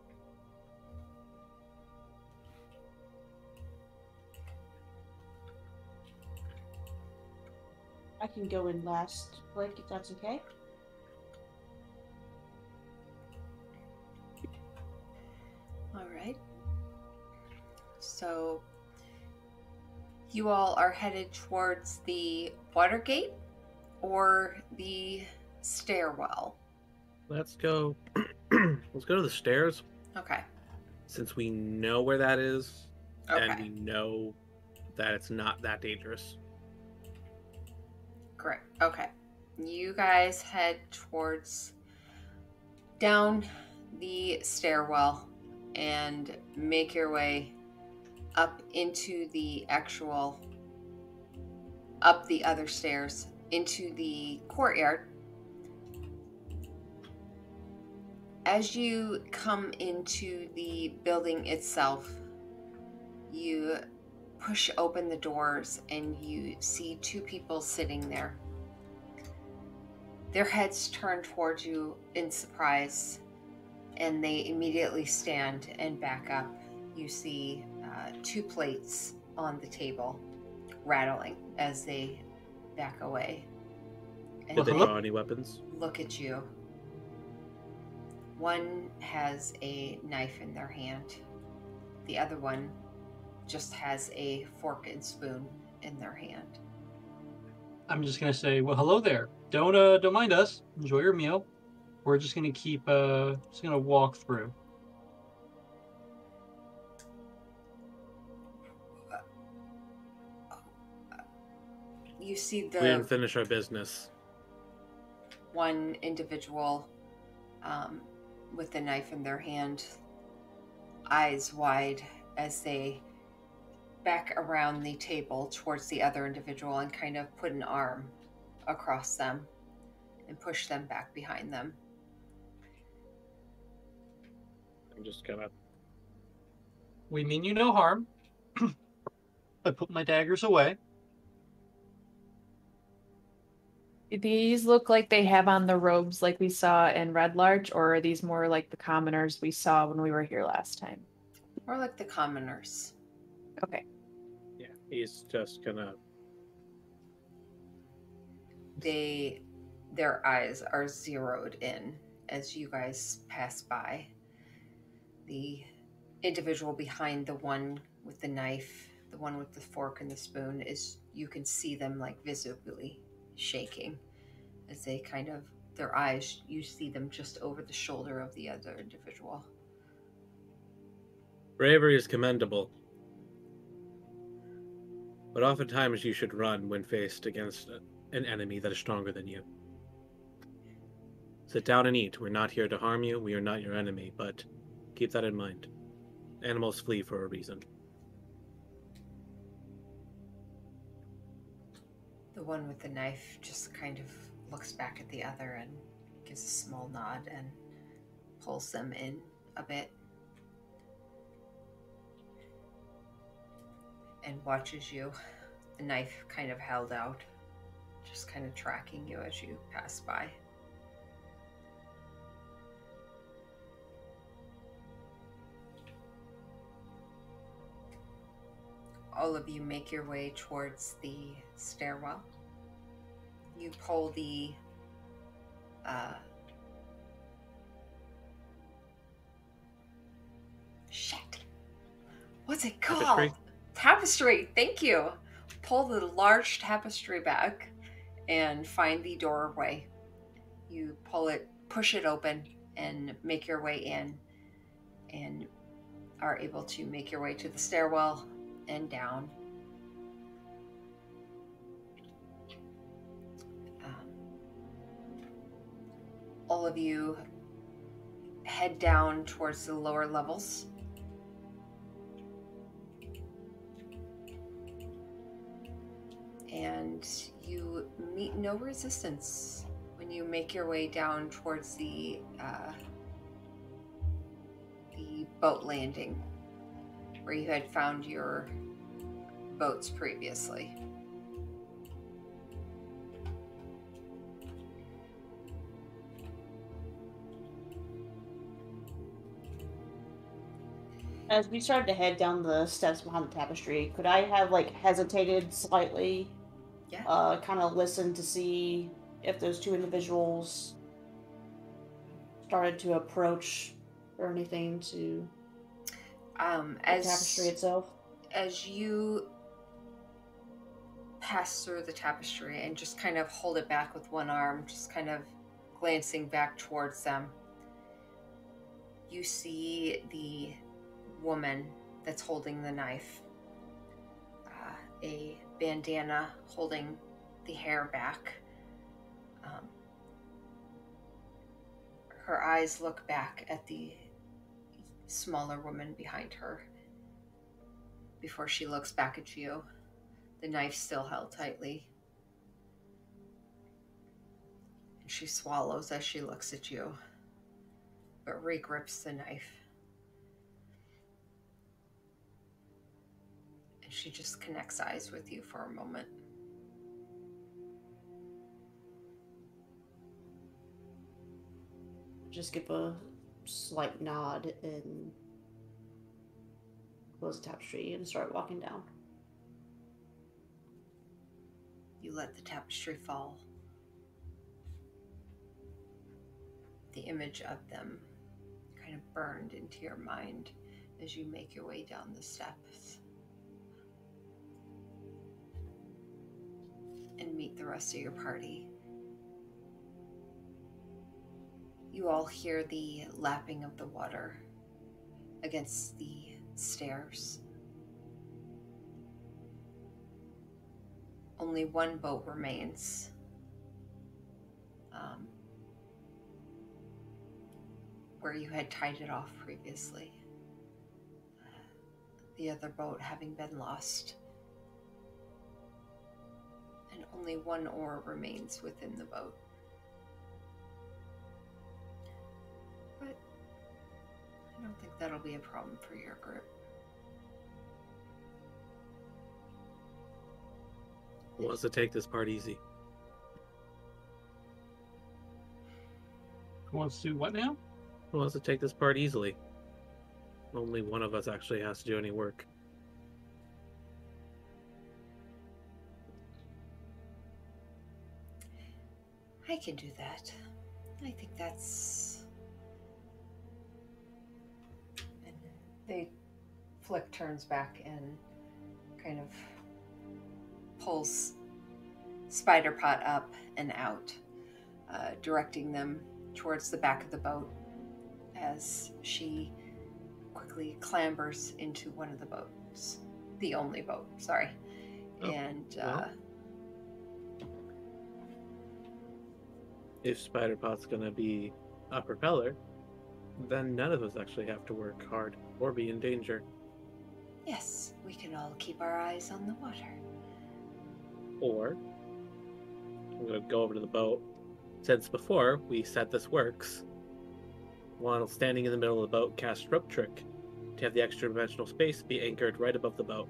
I can go in last, Blake, if that's okay. All right. So you all are headed towards the water gate or the stairwell? Let's go. Let's go to the stairs. Okay. Since we know where that is, and Okay. we know that it's not that dangerous. Correct. Okay. You guys head towards down the stairwell and make your way up into the actual, up the other stairs into the courtyard. As you come into the building itself, you push open the doors and you see two people sitting there. Their heads turn towards you in surprise, and they immediately stand and back up. You see two plates on the table rattling as they back away. And Did they they draw any weapons? look at you. One has a knife in their hand. The other one just has a fork and spoon in their hand. I'm just gonna say, well, hello there. Don't mind us. Enjoy your meal. We're just gonna keep just gonna walk through. You see We didn't the finish our business. one individual with the knife in their hand, eyes wide as they back around the table towards the other individual and kind of put an arm across them and push them back behind them. I'm just gonna. We mean you no harm. I put my daggers away. These look like they have on the robes like we saw in Red Larch, or are these more like the commoners we saw when we were here last time? More like the commoners. Okay. Yeah, he's just gonna. They their eyes are zeroed in as you guys pass by. The individual behind the one with the knife, the one with the fork and the spoon, is, you can see them like visibly shaking as they kind of, their eyes, you see them just over the shoulder of the other individual. Bravery is commendable, but oftentimes you should run when faced against an enemy that is stronger than you. Sit down and eat. We're not here to harm you. We are not your enemy, but keep that in mind. Animals flee for a reason. The one with the knife just kind of looks back at the other and gives a small nod and pulls them in a bit and watches you, the knife kind of held out, just kind of tracking you as you pass by. All of you make your way towards the stairwell. You pull the shit. What's it called? Tapestry? Tapestry. Thank you. Pull the large tapestry back and find the doorway. You pull it, push it open, and make your way in, and are able to make your way to the stairwell and down. All of you head down towards the lower levels. And you meet no resistance when you make your way down towards the boat landing where you had found your boats previously. As we started to head down the steps behind the tapestry, could I have like hesitated slightly? Yeah. Kind of listened to see if those two individuals started to approach or anything to the tapestry itself. As you pass through the tapestry and just kind of hold it back with one arm, just kind of glancing back towards them, you see the woman that's holding the knife, a bandana holding the hair back. Her eyes look back at the smaller woman behind her before she looks back at you, the knife still held tightly. And she swallows as she looks at you, but regrips the knife. And she just connects eyes with you for a moment. Just give a slight nod and close the tapestry and start walking down. You let the tapestry fall. The image of them kind of burned into your mind as you make your way down the steps and meet the rest of your party. You all hear the lapping of the water against the stairs. Only one boat remains. Where you had tied it off previously. The other boat having been lost. And only one oar remains within the boat. But I don't think that'll be a problem for your group. Who wants to take this part easy? Who wants to what now? Who wants to take this part easily? Only one of us actually has to do any work. I can do that. I think that's... And Flick turns back and kind of pulls Spider-Pot up and out, directing them towards the back of the boat as she quickly clambers into one of the boats. The only boat, sorry. Oh, and well. If Spider-Pot's gonna be a propeller, then none of us actually have to work hard or be in danger. yes, we can all keep our eyes on the water. Or, I'm gonna go over to the boat. Since before we said this works, while standing in the middle of the boat, cast Rope Trick to have the extra dimensional space be anchored right above the boat.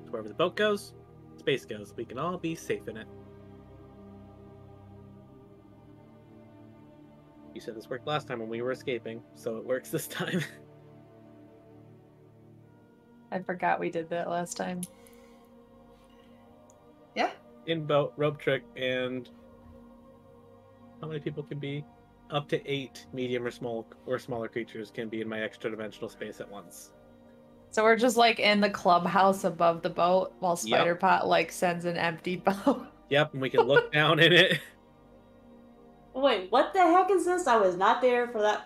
So wherever the boat goes, space goes. We can all be safe in it. You said this worked last time when we were escaping, so it works this time. I forgot we did that last time. Yeah. In boat, Rope Trick, and how many people can be? Up to 8 medium or smaller creatures can be in my extra dimensional space at once. So we're just like in the clubhouse above the boat while Spider-Pot like sends an empty boat. Yep, and we can look down in it. Wait, what the heck is this? I was not there for that.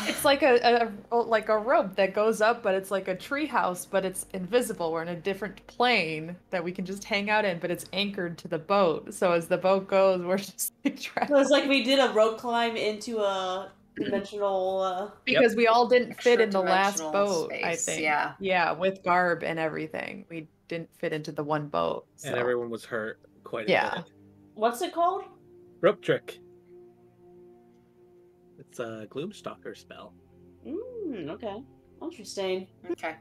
It's like a rope that goes up, but it's like a tree house, but it's invisible. We're in a different plane that we can just hang out in, but it's anchored to the boat. So as the boat goes, we're just like traveling. It was like we did a rope climb into a dimensional. Because we all didn't fit in the last Extra-dimensional boat, space, I think. yeah. Yeah, with Garb and everything. We didn't fit into the one boat. So. And everyone was hurt quite a Yeah. bit. What's it called? Rope Trick. It's a Gloomstalker spell. Okay. Interesting. Okay.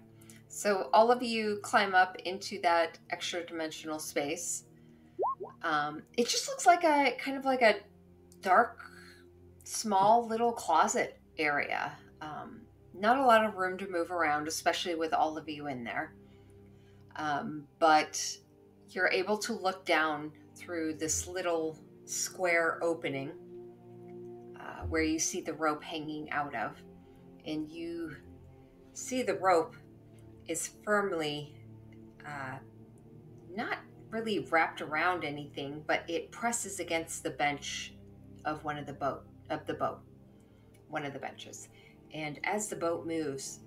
So all of you climb up into that extra dimensional space. It just looks like a kind of like a dark, small little closet area. Not a lot of room to move around, especially with all of you in there. But you're able to look down through this little square opening where you see the rope hanging out of. And you see the rope is firmly not really wrapped around anything, but it presses against the bench of one of the boat, one of the benches. And as the boat moves,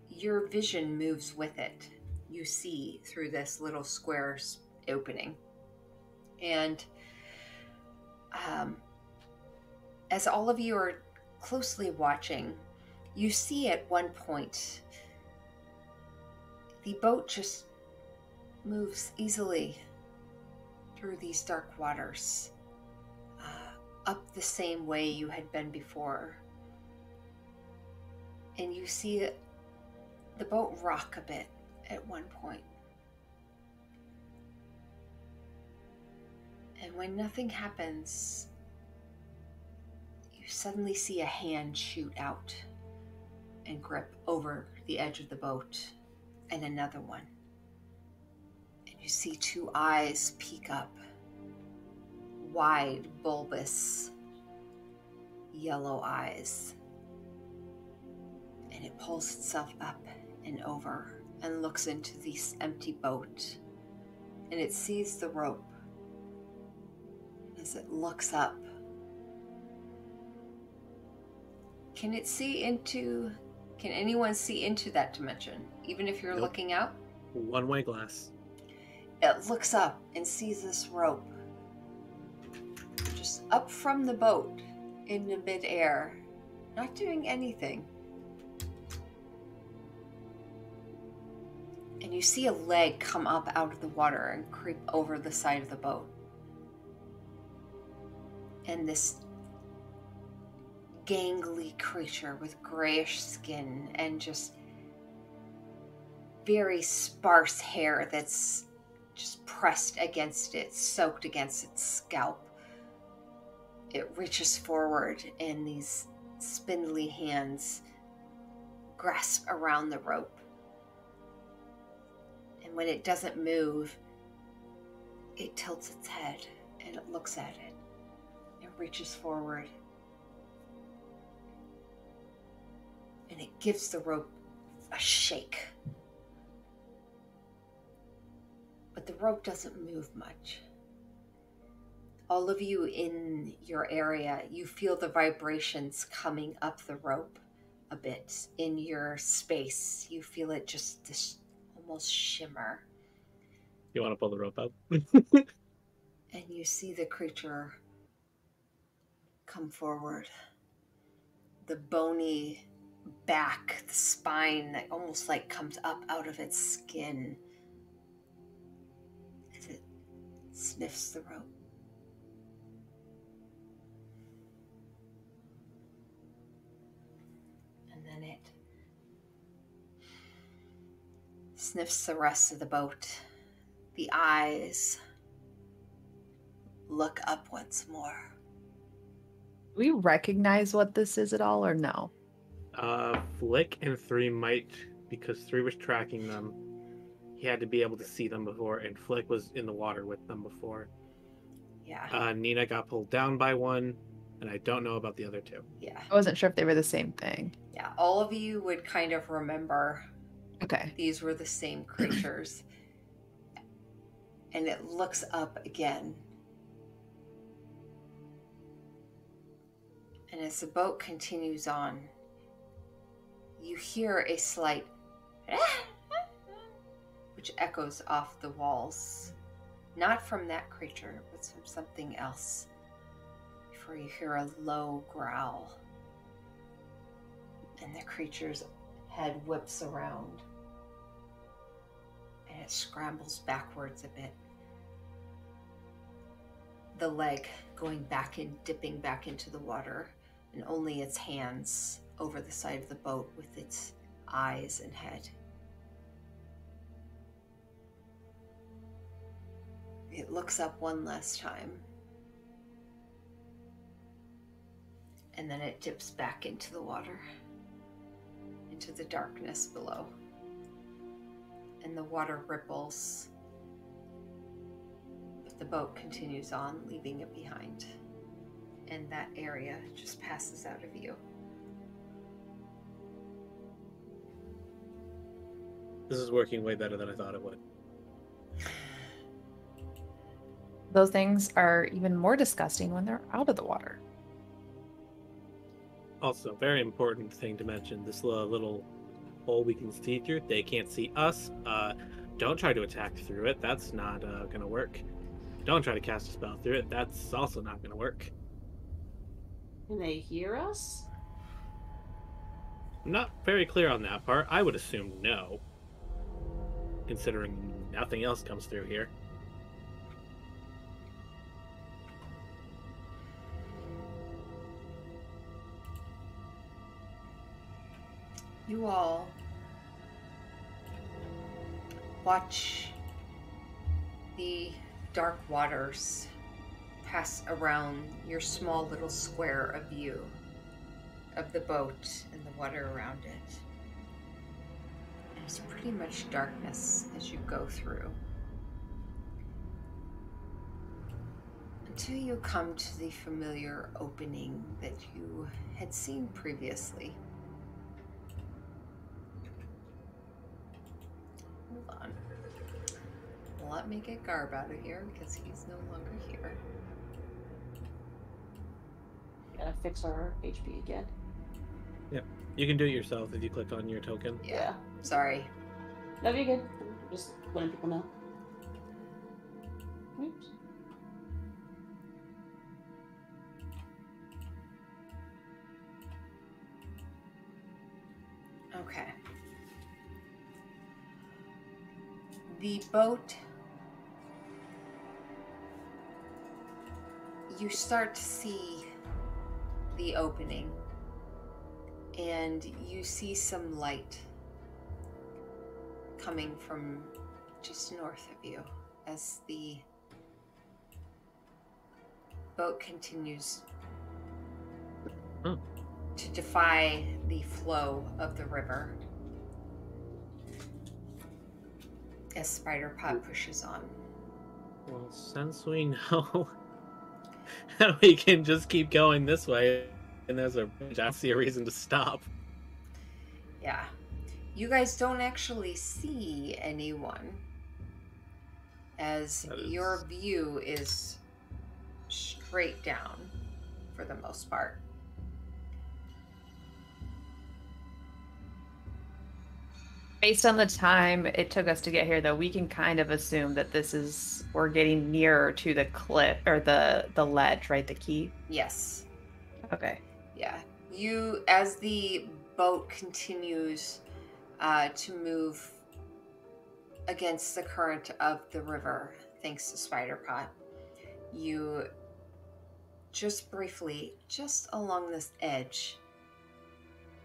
your vision moves with it. You see through this little square opening. And as all of you are closely watching, you see at one point the boat just moves easily through these dark waters, up the same way you had been before. And you see the boat rock a bit at one point. And when nothing happens, you suddenly see a hand shoot out and grip over the edge of the boat, and another one. And you see 2 eyes peek up, wide, bulbous, yellow eyes. And it pulls itself up and over and looks into this empty boat. And it sees the rope. As it looks up, can anyone see into that dimension, even if you're Nope. looking out? One-way glass. It looks up and sees this rope just up from the boat into midair, not doing anything. And you see a leg come up out of the water and creep over the side of the boat. And this gangly creature with grayish skin and just very sparse hair that's just pressed against it, soaked against its scalp. It reaches forward and these spindly hands grasp around the rope. And when it doesn't move, it tilts its head and it looks at it. reaches forward and it gives the rope a shake. But the rope doesn't move much. All of you in your area, you feel the vibrations coming up the rope a bit in your space. You feel it just this almost shimmer. You want to pull the rope up? And you see the creature come forward. The bony back, the spine that almost like comes up out of its skin as it sniffs the rope. And then it sniffs the rest of the boat. The eyes look up once more. Do we recognize what this is at all, or no? Flick and 3 might, because 3 was tracking them. He had to be able to see them before, and Flick was in the water with them before. Yeah. Nina got pulled down by one, and I don't know about the other 2. Yeah. I wasn't sure if they were the same thing. Yeah. All of you would kind of remember Okay. these were the same creatures. And it looks up again. And as the boat continues on, you hear a slight which echoes off the walls. Not from that creature, but from something else. Before you hear a low growl. And the creature's head whips around. And it scrambles backwards a bit. The leg going back and dipping back into the water, and only its hands over the side of the boat with its eyes and head. It looks up one last time, and then it dips back into the water, into the darkness below, and the water ripples. The boat continues on, leaving it behind. And that area just passes out of view. This is working way better than I thought it would. Those things are even more disgusting when they're out of the water. Also, very important thing to mention, this little hole we can see through, they can't see us. Don't try to attack through it. That's not going to work. Don't try to cast a spell through it. That's also not going to work. Can they hear us? I'm not very clear on that part. I would assume no, considering nothing else comes through here. You all watch the dark waters pass around your small little square of view of the boat and the water around it. And it's pretty much darkness as you go through. Until you come to the familiar opening that you had seen previously. Hold on. Let me get Garb out of here because he's no longer here. Gotta fix our HP again. Yep. You can do it yourself if you click on your token. Yeah. Sorry. No, you're good. Just letting people know. Oops. Okay. The boat, you start to see the opening and you see some light coming from just north of you as the boat continues to defy the flow of the river as Spider Pot pushes on. Well, since we know we can just keep going this way, and there's a bridge. I don't see a reason to stop. Yeah. You guys don't actually see anyone, as your view is straight down for the most part. Based on the time it took us to get here, though, we can kind of assume that we're getting nearer to the cliff or the ledge, right? The key. Yes. Okay. Yeah. As the boat continues to move against the current of the river, thanks to Spiderpot, you just briefly, just along this edge,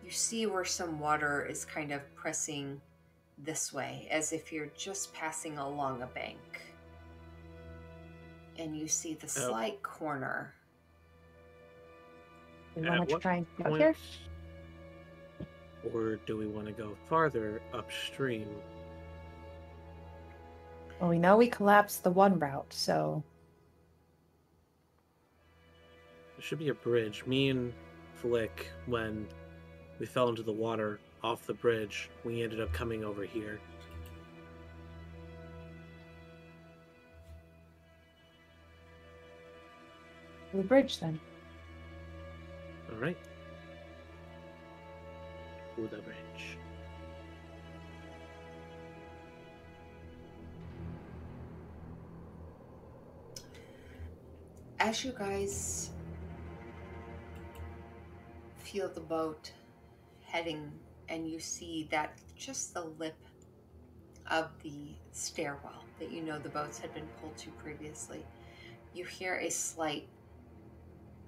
you see where some water is kind of pressing this way, as if you're just passing along a bank. And you see the slight corner. We want to try and go here? Or do we want to go farther upstream? Well, we know we collapsed the one route, so... There should be a bridge. Me and Flick, when we fell into the water off the bridge, we ended up coming over here. The bridge, then. All right. To the bridge. As you guys feel the boat heading, and you see that just the lip of the stairwell that you know the boats had been pulled to previously, you hear a slight,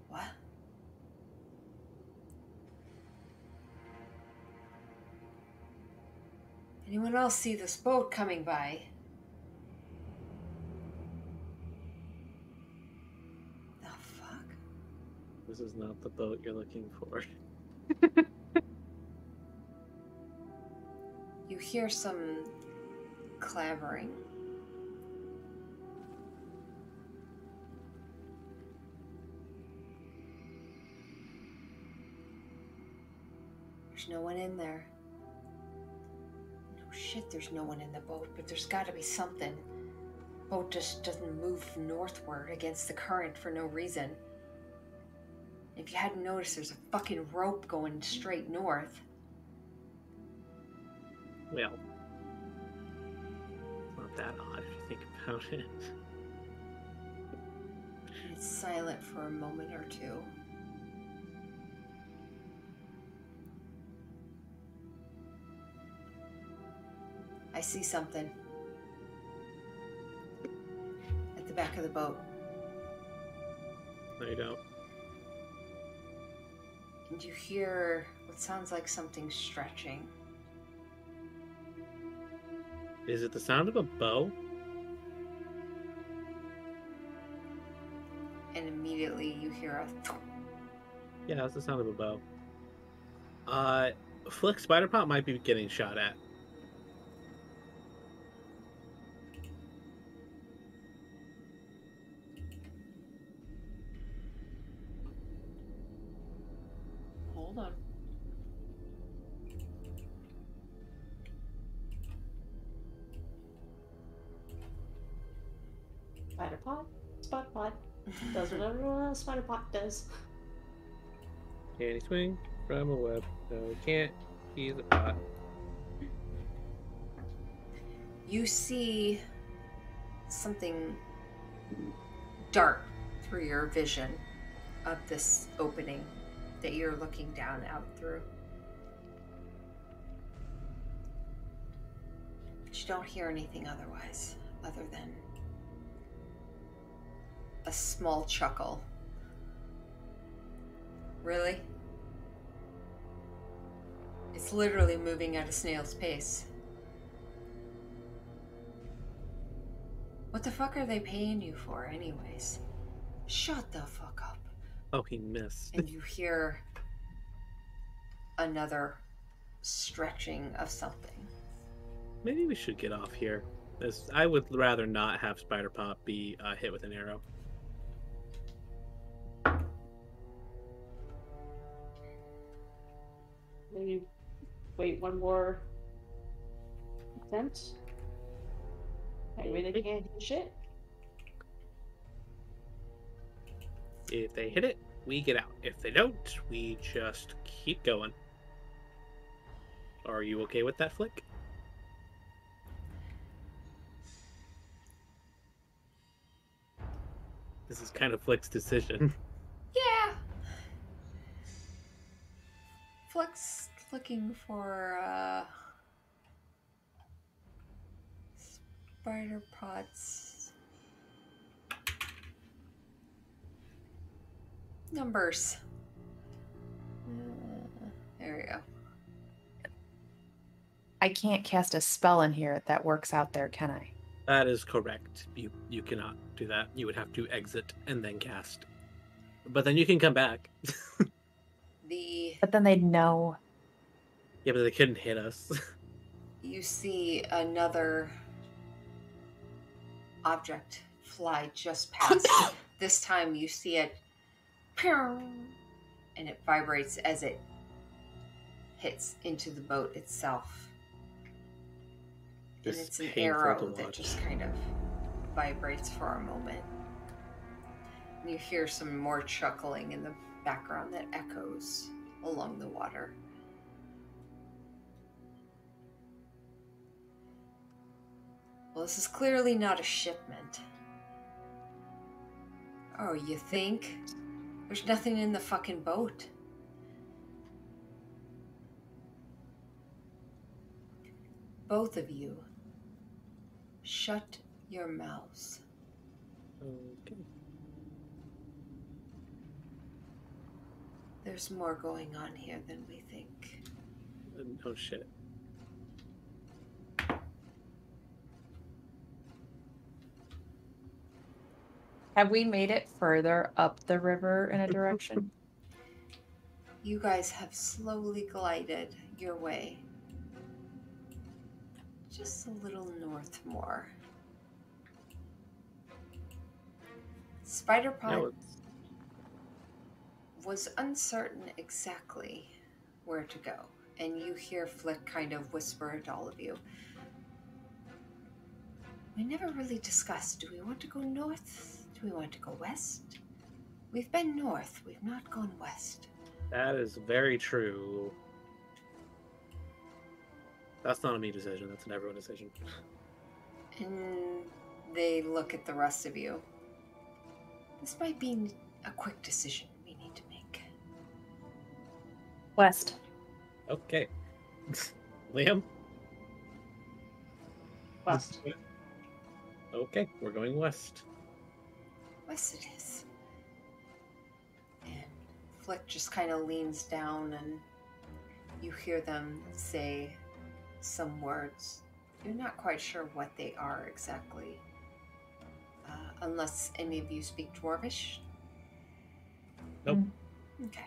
what? Anyone else see this boat coming by? The fuck? This is not the boat you're looking for. You hear some clamoring. There's no one in there. No shit, there's no one in the boat, but there's gotta be something. Boat just doesn't move northward against the current for no reason. If you hadn't noticed, there's a fucking rope going straight north. Well, it's not that odd if you think about it. It's silent for a moment or two. I see something at the back of the boat. No, you don't. And you hear what sounds like something stretching. Is it the sound of a bow? And immediately you hear a thump. Yeah, that's the sound of a bow. Flick Spiderpot might be getting shot at. Hold on. Spiderpot? Spotpot. Does whatever a Spiderpot does. Can he swing from a web? No, he can't. He's a pot. You see something dart through your vision of this opening that you're looking down out through. But you don't hear anything otherwise, other than a small chuckle. Really? It's literally moving at a snail's pace. What the fuck are they paying you for anyways? Shut the fuck up. Oh, he missed. And you hear another stretching of something. Maybe we should get off here. I would rather not have Spiderpot be hit with an arrow. Maybe wait one more attempt. Maybe they can't do shit. If they hit it, we get out. If they don't, we just keep going. Are you okay with that, Flick? This is kind of Flick's decision. Yeah. Flick's looking for spider pods. Numbers. There we go. I can't cast a spell in here that works out there, can I? That is correct. You cannot do that. You would have to exit and then cast. But then you can come back. But then they'd know. Yeah, but they couldn't hit us. You see another object fly just past. This time you see it, and it vibrates as it hits into the boat itself. And it's an arrow that just kind of vibrates for a moment. And you hear some more chuckling in the background that echoes along the water. Well, this is clearly not a shipment. Oh, you think? There's nothing in the fucking boat. Both of you, shut your mouths. Okay. There's more going on here than we think. Oh shit. Have we made it further up the river in a direction? You guys have slowly glided your way. Just a little north more. Spider-Pod was uncertain exactly where to go, and you hear Flick kind of whisper to all of you. We never really discussed, do we want to go north? Do we want to go west? We've been north, we've not gone west. That is very true. That's not a me decision, that's an everyone decision. And they look at the rest of you. This might be a quick decision we need to make. West. Okay. Liam? West. Okay, we're going west. West it is. And Flick just kind of leans down and you hear them say some words. You're not quite sure what they are exactly. Unless any of you speak Dwarvish. Nope. Okay.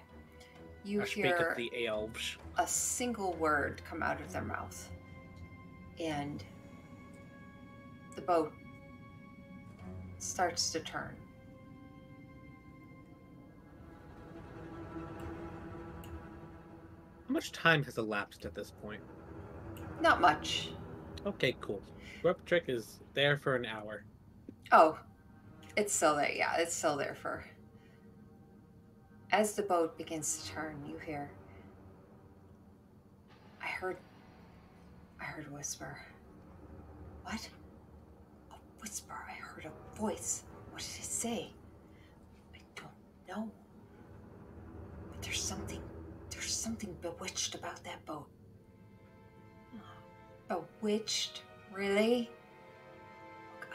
You I speak hear of the elves. a single word come out of their mouth. And the boat starts to turn. How much time has elapsed at this point? Not much. Okay, cool. Rope Trick is there for an hour. Oh, it's still there. Yeah, it's still there for... As the boat begins to turn, you hear... I heard a whisper. What? A whisper. I heard a voice. What did it say? I don't know. But there's something bewitched about that boat. Bewitched? Really? Look,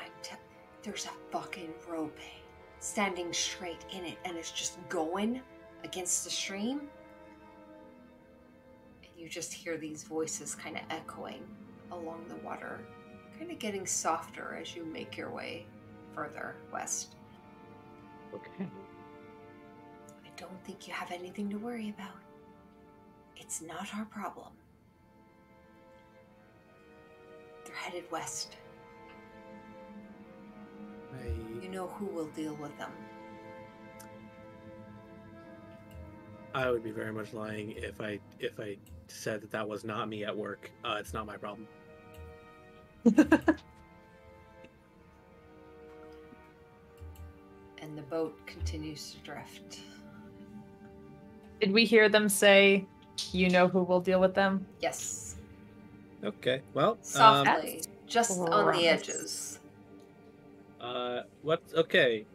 there's a fucking rope standing straight in it, and it's just going against the stream. And you just hear these voices kind of echoing along the water, kind of getting softer as you make your way further west. Okay. I don't think you have anything to worry about. It's not our problem. They're headed west. You know who will deal with them. I would be very much lying if I said that was not me at work. It's not my problem. And the boat continues to drift. Did we hear them say, "You know who will deal with them"? Yes. Okay. Well, Softly, just on promise. the edges. What's okay?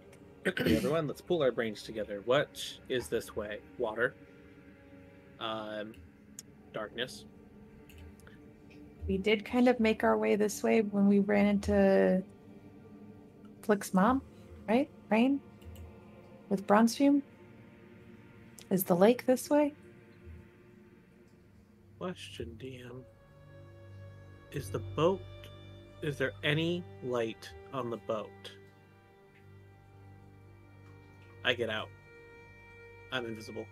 Everyone, let's pull our brains together. What is this way? Water. Darkness. We did kind of make our way this way when we ran into Flick's mom, right? Rain? With bronze fume? Is the lake this way? Question, DM. Is there any light on the boat? I get out. I'm invisible.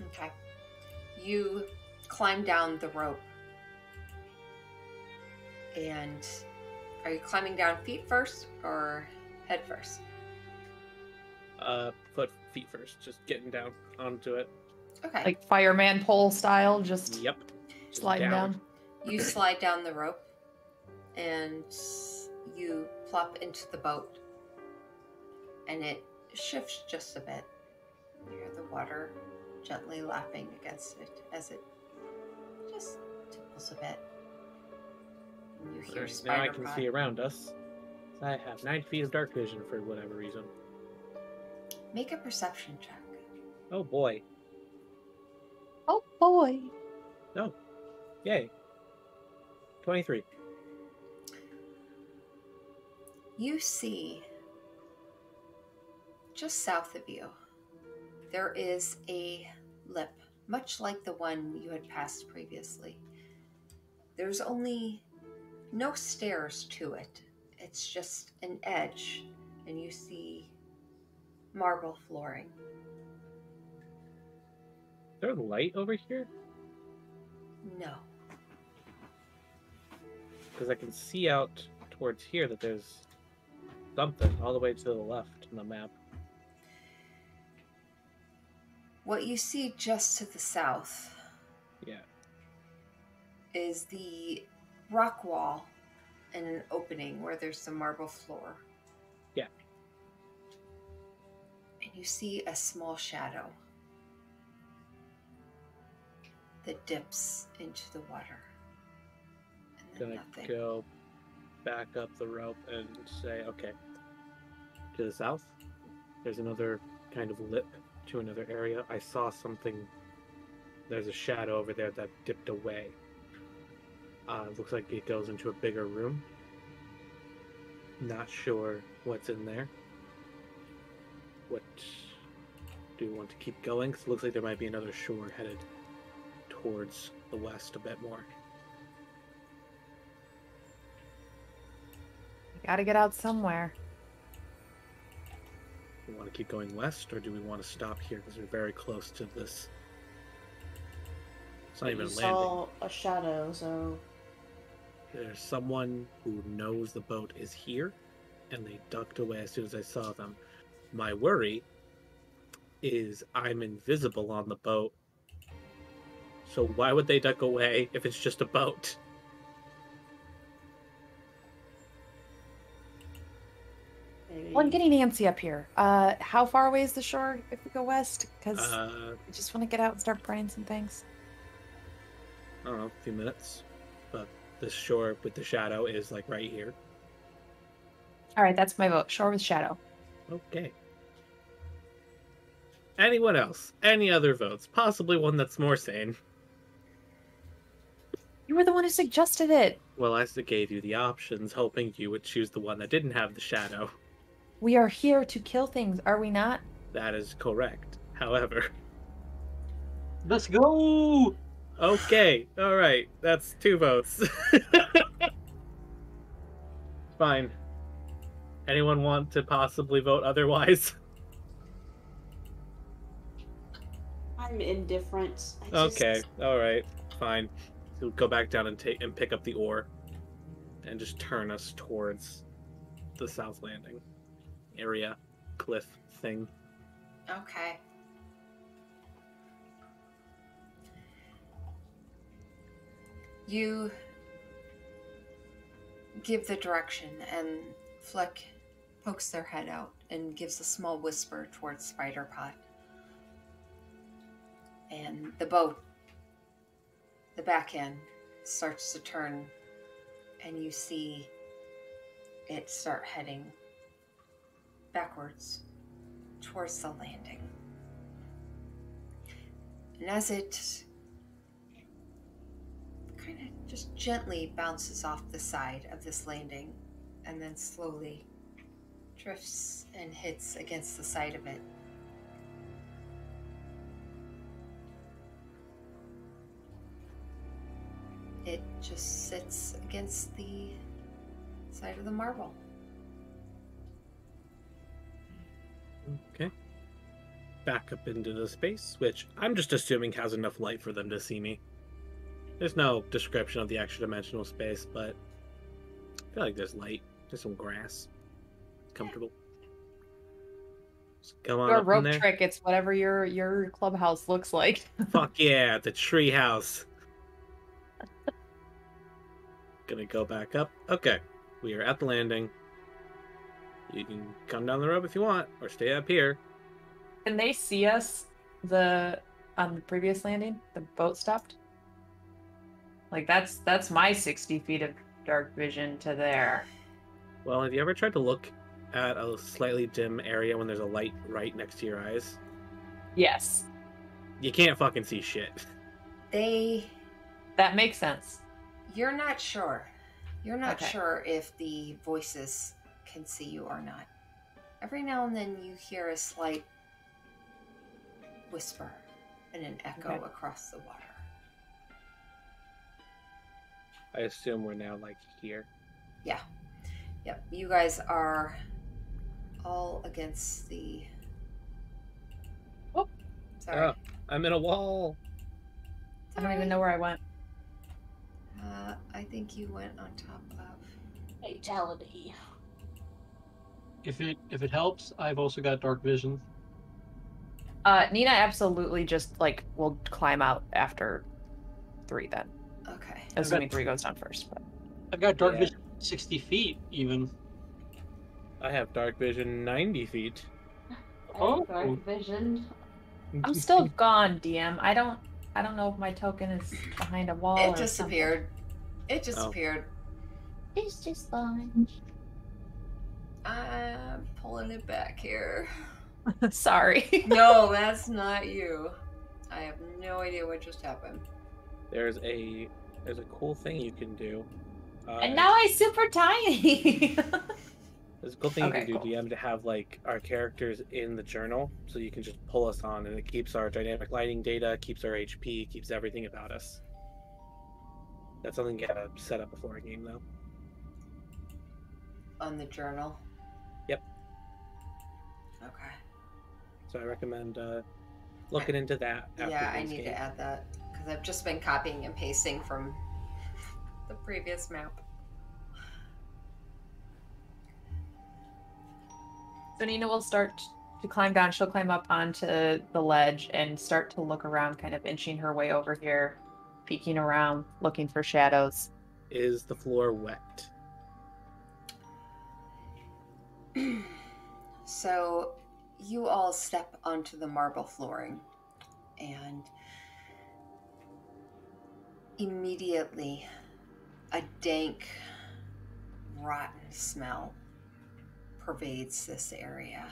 Okay. You climb down the rope. And are you climbing down feet first or head first? Feet first. Just getting down onto it. Okay. Like fireman pole style, just Yep. Just sliding down. You slide down the rope and you plop into the boat. And it shifts just a bit. You hear the water gently lapping against it as it just tipples a bit. And you hear Now spider I can see around us. I have 9 feet of dark vision for whatever reason. Make a perception check. Oh boy. Oh boy. No. Yay. 23. You see, just south of you, there is a lip, much like the one you had passed previously. There's only no stairs to it. It's just an edge, and you see marble flooring. Is there light over here? No. Because I can see out towards here that there's something all the way to the left in the map. What you see just to the south Yeah. is the rock wall and an opening where there's some marble floor. Yeah. And you see a small shadow that dips into the water. And then Gonna nothing. go back up the rope and say, okay. To the south, there's another kind of lip to another area. I saw something. There's a shadow over there that dipped away. Looks like it goes into a bigger room. Not sure what's in there. What do you want to keep going? 'Cause it looks like there might be another shore headed towards the west a bit more. We gotta get out somewhere. Do we want to keep going west, or do we want to stop here because we're very close to this? It's not even You a landing. saw a shadow, so There's someone who knows the boat is here, and they ducked away as soon as I saw them. My worry is I'm invisible on the boat. So why would they duck away if it's just a boat? maybe. Well, I'm getting antsy up here. How far away is the shore if we go west? Because I just want to get out and start buying some things. I don't know, a few minutes. But the shore with the shadow is like right here. All right, that's my vote. Shore with shadow. Okay. Anyone else? Any other votes? Possibly one that's more sane. You were the one who suggested it. Well, I gave you the options, hoping you would choose the one that didn't have the shadow. We are here to kill things, are we not? That is correct. However, Let's go! okay, all right, that's 2 votes. Fine. Anyone want to possibly vote otherwise? I'm indifferent. I just- Okay, all right, fine. So go back down and pick up the oar, and just turn us towards the south landing. area, cliff thing. Okay. You give the direction, and Fleck pokes their head out and gives a small whisper towards Spiderpot. And the boat, the back end, starts to turn, and you see it start heading backwards towards the landing. And as it kind of just gently bounces off the side of this landing and then slowly drifts and hits against the side of it, it just sits against the side of the marble. Okay. Back up into the space, which I'm just assuming has enough light for them to see me. There's no description of the extra dimensional space, but I feel like there's light. There's some grass. Comfortable. Just come on Your up in rope there. trick, it's whatever your clubhouse looks like. Fuck yeah, the tree house. Gonna go back up. Okay, we are at the landing. You can come down the rope if you want, or stay up here. Can they see us on the previous landing? The boat stopped? Like that's my 60 feet of dark vision to there. Well, have you ever tried to look at a slightly dim area when there's a light right next to your eyes? Yes. You can't fucking see shit. That makes sense. You're not sure. You're not Okay. sure if the voices can see you or not. Every now and then you hear a slight whisper and an echo Okay. across the water. I assume we're now, like, here. Yeah. Yep. You guys are all against the... Oh. Sorry. Oh, I'm in a wall. I don't even know where I went. I think you went on top of... Fatality. If it helps, I've also got dark vision. Nina absolutely just will climb out after 3 then. Okay. Assuming 3 goes down first. But I've got dark Yeah. vision 60 feet even. I have dark vision 90 feet. Oh. Vision. I'm still gone, DM. I don't know if my token is behind a wall. It disappeared. It disappeared. It's just fine. I'm pulling it back here. Sorry. No, that's not you. I have no idea what just happened. There's a cool thing you can do. And now I'm super tiny. There's a cool thing Okay, you can do, cool. DM, to have our characters in the journal, so you can just pull us on, and it keeps our dynamic lighting data, keeps our HP, keeps everything about us. That's something you gotta set up before a game, though. On the journal? Yep. Okay. So I recommend looking into that. After Yeah, I this need game. to add that because I've just been copying and pasting from the previous map. So Nina will start to climb down. She'll climb up onto the ledge and start to look around, kind of inching her way over here, peeking around, looking for shadows. Is the floor wet? So you all step onto the marble flooring and immediately a dank, rotten smell pervades this area.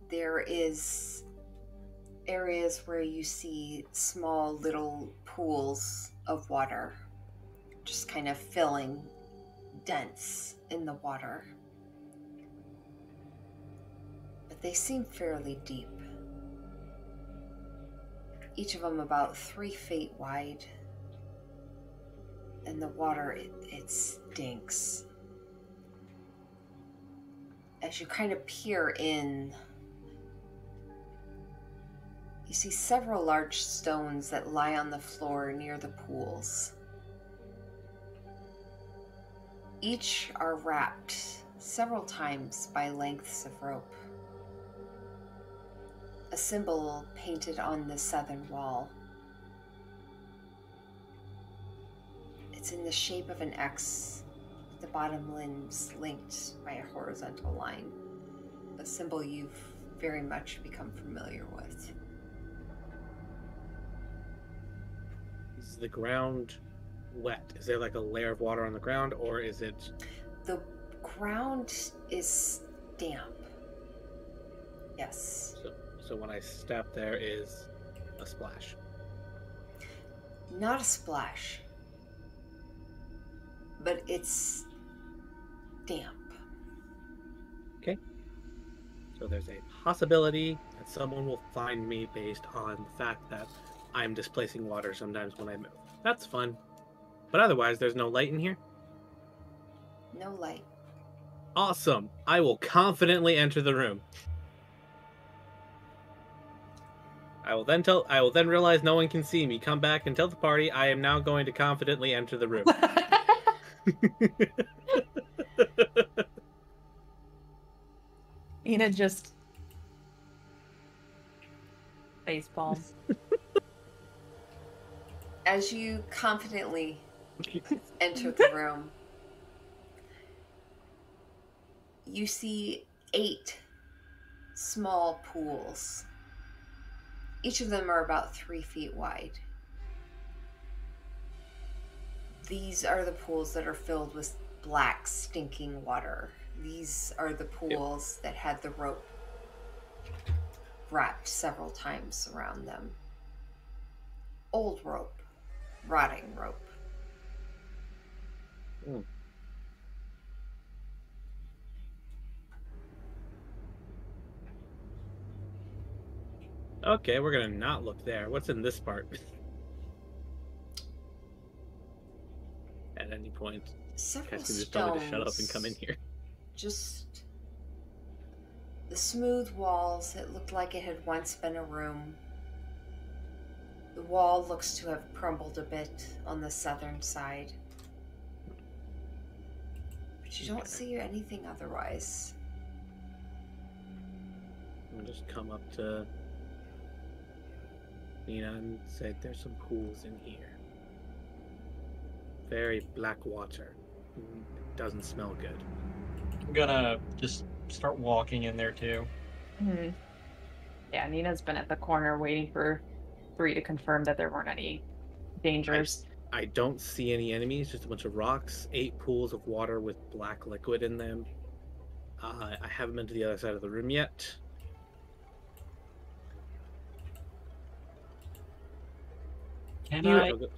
There is areas where you see small little pools of water just kind of filling dents in the water. But they seem fairly deep. Each of them about 3 feet wide. And the water, it stinks. As you kind of peer in, you see several large stones that lie on the floor near the pools. Each are wrapped several times by lengths of rope. A symbol painted on the southern wall. It's in the shape of an X, with the bottom limbs linked by a horizontal line. A symbol you've very much become familiar with. Is the ground wet? Is there like a layer of water on the ground, or is it... The ground is damp. Yes. So when I step, there is a splash. Not a splash, but it's damp. Okay. So there's a possibility that someone will find me based on the fact that I'm displacing water sometimes when I move. That's fun. But otherwise, there's no light in here? No light. Awesome. I will confidently enter the room. I will then realize no one can see me. Come back and tell the party I am now going to confidently enter the room. Nina just facepalm. As you confidently enter the room, you see 8 small pools. Each of them are about 3 feet wide. These are the pools that are filled with black, stinking water. These are the pools that had the rope wrapped several times around them. Old rope, rotting rope. Mm. Okay, we're gonna not look there. What's in this part? At any point, Several guys can just tell me to shut up and stones. come in here. Just the smooth walls. It looked like it had once been a room. The wall looks to have crumbled a bit on the southern side. But you don't see anything otherwise. I'll just come up to Nina and say, there's some pools in here. Very black water. It doesn't smell good. I'm gonna just start walking in there too. Mm-hmm. Yeah, Nina's been at the corner waiting for 3 to confirm that there weren't any dangers. I don't see any enemies, just a bunch of rocks, 8 pools of water with black liquid in them. I haven't been to the other side of the room yet. Can You-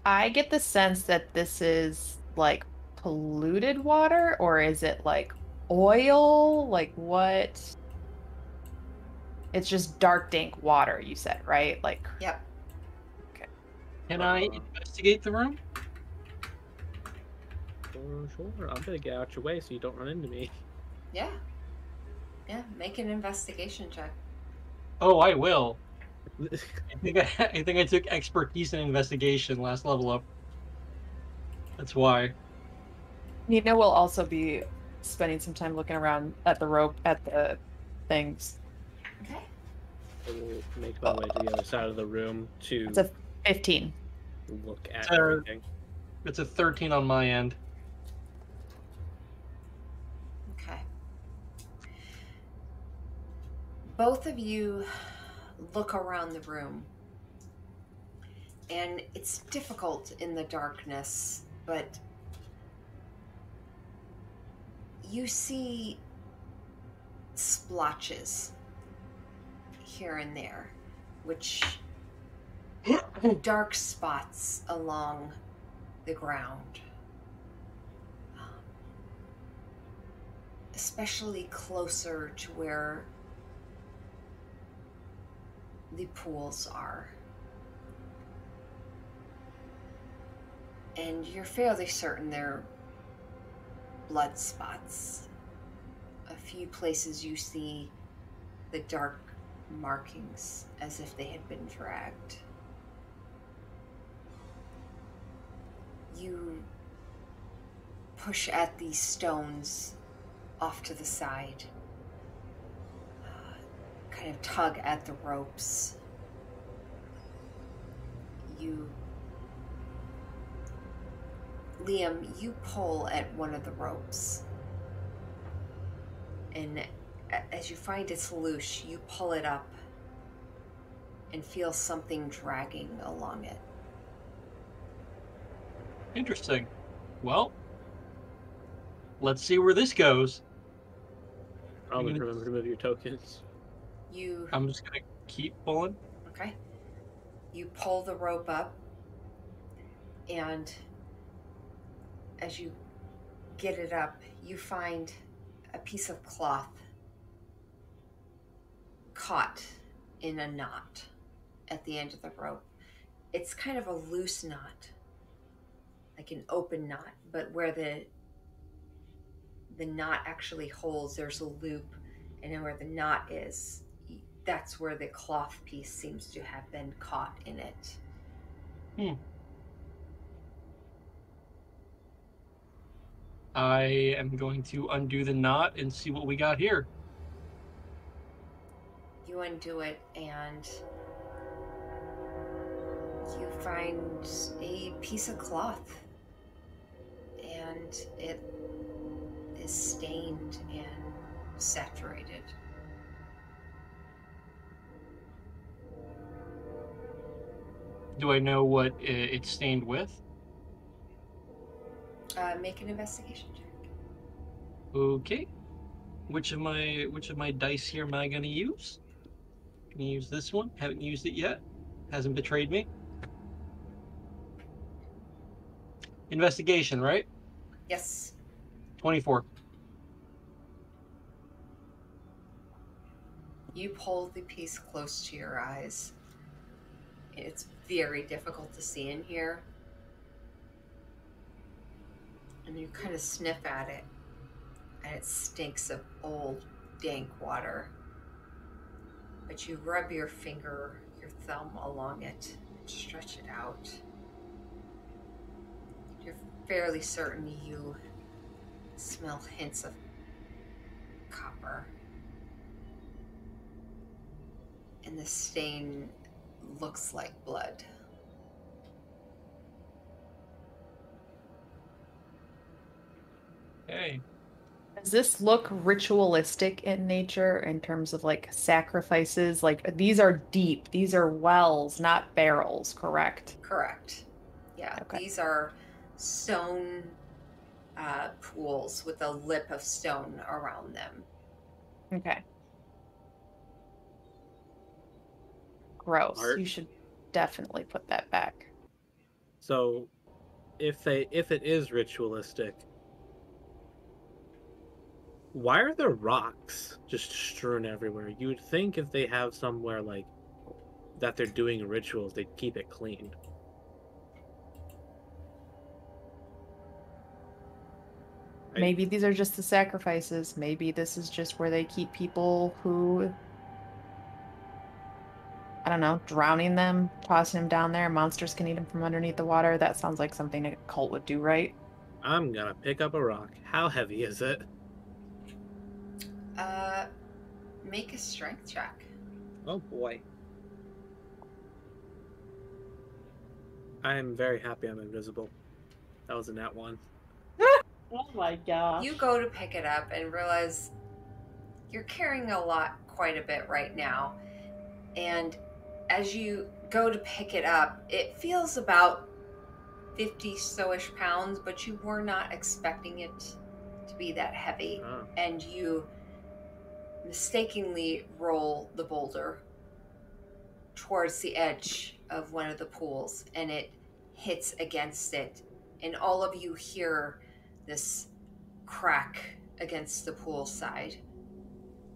I get the sense that this is like polluted water, or is it like oil? Like what? It's just dark, dank water, you said, right? Like, Yep. Can I investigate the room? Sure, I'm gonna get out your way so you don't run into me. Yeah. Yeah. Make an investigation check. Oh, I will. I think I took expertise in investigation last level up. That's why. Nina will also be spending some time looking around at the rope, at the things. Okay. I will make my way to the other side of the room to It's a 15. look at Sir. everything. It's a 13 on my end. Okay. Both of you look around the room, and it's difficult in the darkness, but you see splotches here and there, which dark spots along the ground, especially closer to where the pools are. And you're fairly certain they're blood spots. A few places you see the dark markings as if they had been dragged. You push at these stones off to the side, kind of tug at the ropes. Liam, you pull at one of the ropes, and as you find it's loose, you pull it up and feel something dragging along it. Interesting. Well, let's see where this goes. Probably remember to move your tokens. I'm just gonna keep pulling. Okay. You pull the rope up, and as you get it up, you find a piece of cloth caught in a knot at the end of the rope. It's kind of a loose knot, like an open knot, but where the knot actually holds, there's a loop, and then where the knot is, that's where the cloth piece seems to have been caught in it. I am going to undo the knot and see what we got here. You undo it, and you find a piece of cloth, and it is stained and saturated. Do I know what it's stained with? Make an investigation check. Okay. Which of my dice here am I going to use? Can you use this one? Haven't used it yet. Hasn't betrayed me. Investigation, right? Yes. 24. You pull the piece close to your eyes. It's very difficult to see in here. And you kind of sniff at it, and it stinks of old, dank water. But you rub your thumb along it, and stretch it out. You're fairly certain you smell hints of copper. And the stain looks like blood. Hey. Does this look ritualistic in nature in terms of like sacrifices? Like these are deep, these are wells, not barrels, correct? Correct. Yeah, Okay. These are stone pools with a lip of stone around them. Okay. Gross. Art. You should definitely put that back. So, if it is ritualistic, why are there rocks just strewn everywhere? You would think if they have somewhere like that they're doing rituals, they'd keep it clean. Maybe these are just the sacrifices. Maybe this is just where they keep people who, I don't know, drowning them, tossing them down there. Monsters can eat them from underneath the water. That sounds like something a cult would do, right? I'm gonna pick up a rock. How heavy is it? Make a strength check. Oh boy. I'm very happy I'm invisible. That was a nat 1. Oh my gosh. You go to pick it up and realize you're carrying quite a bit right now. And as you go to pick it up, it feels about 50 so-ish pounds, but you were not expecting it to be that heavy. Oh. And you mistakenly roll the boulder towards the edge of one of the pools, and it hits against it, and all of you hear this crack against the pool side.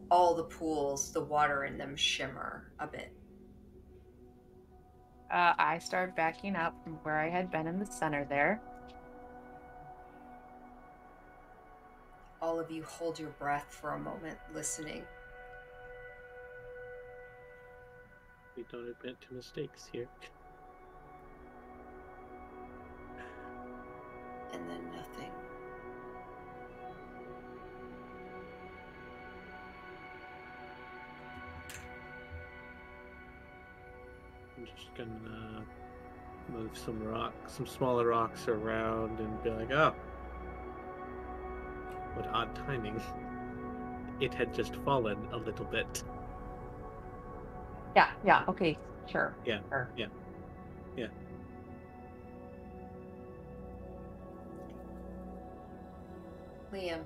All the pools, the water in them shimmer a bit. I start backing up from where I had been in the center there. All of you hold your breath for a moment, listening. We don't admit to mistakes here. And then nothing. I'm just gonna move some smaller rocks around and be like, oh, what odd timing. It had just fallen a little bit. Yeah, okay, sure. Yeah, sure. yeah. Liam,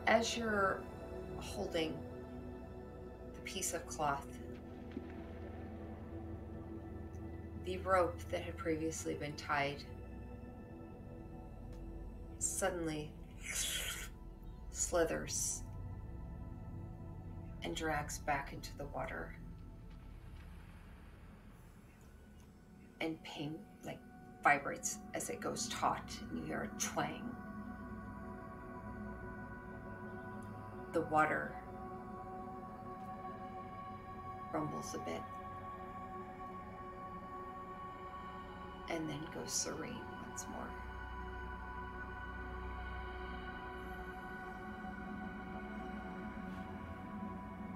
as you're holding the piece of cloth, the rope that had previously been tied suddenly slithers and drags back into the water. And pain vibrates as it goes taut, and you hear a twang. The water rumbles a bit and then goes serene once more.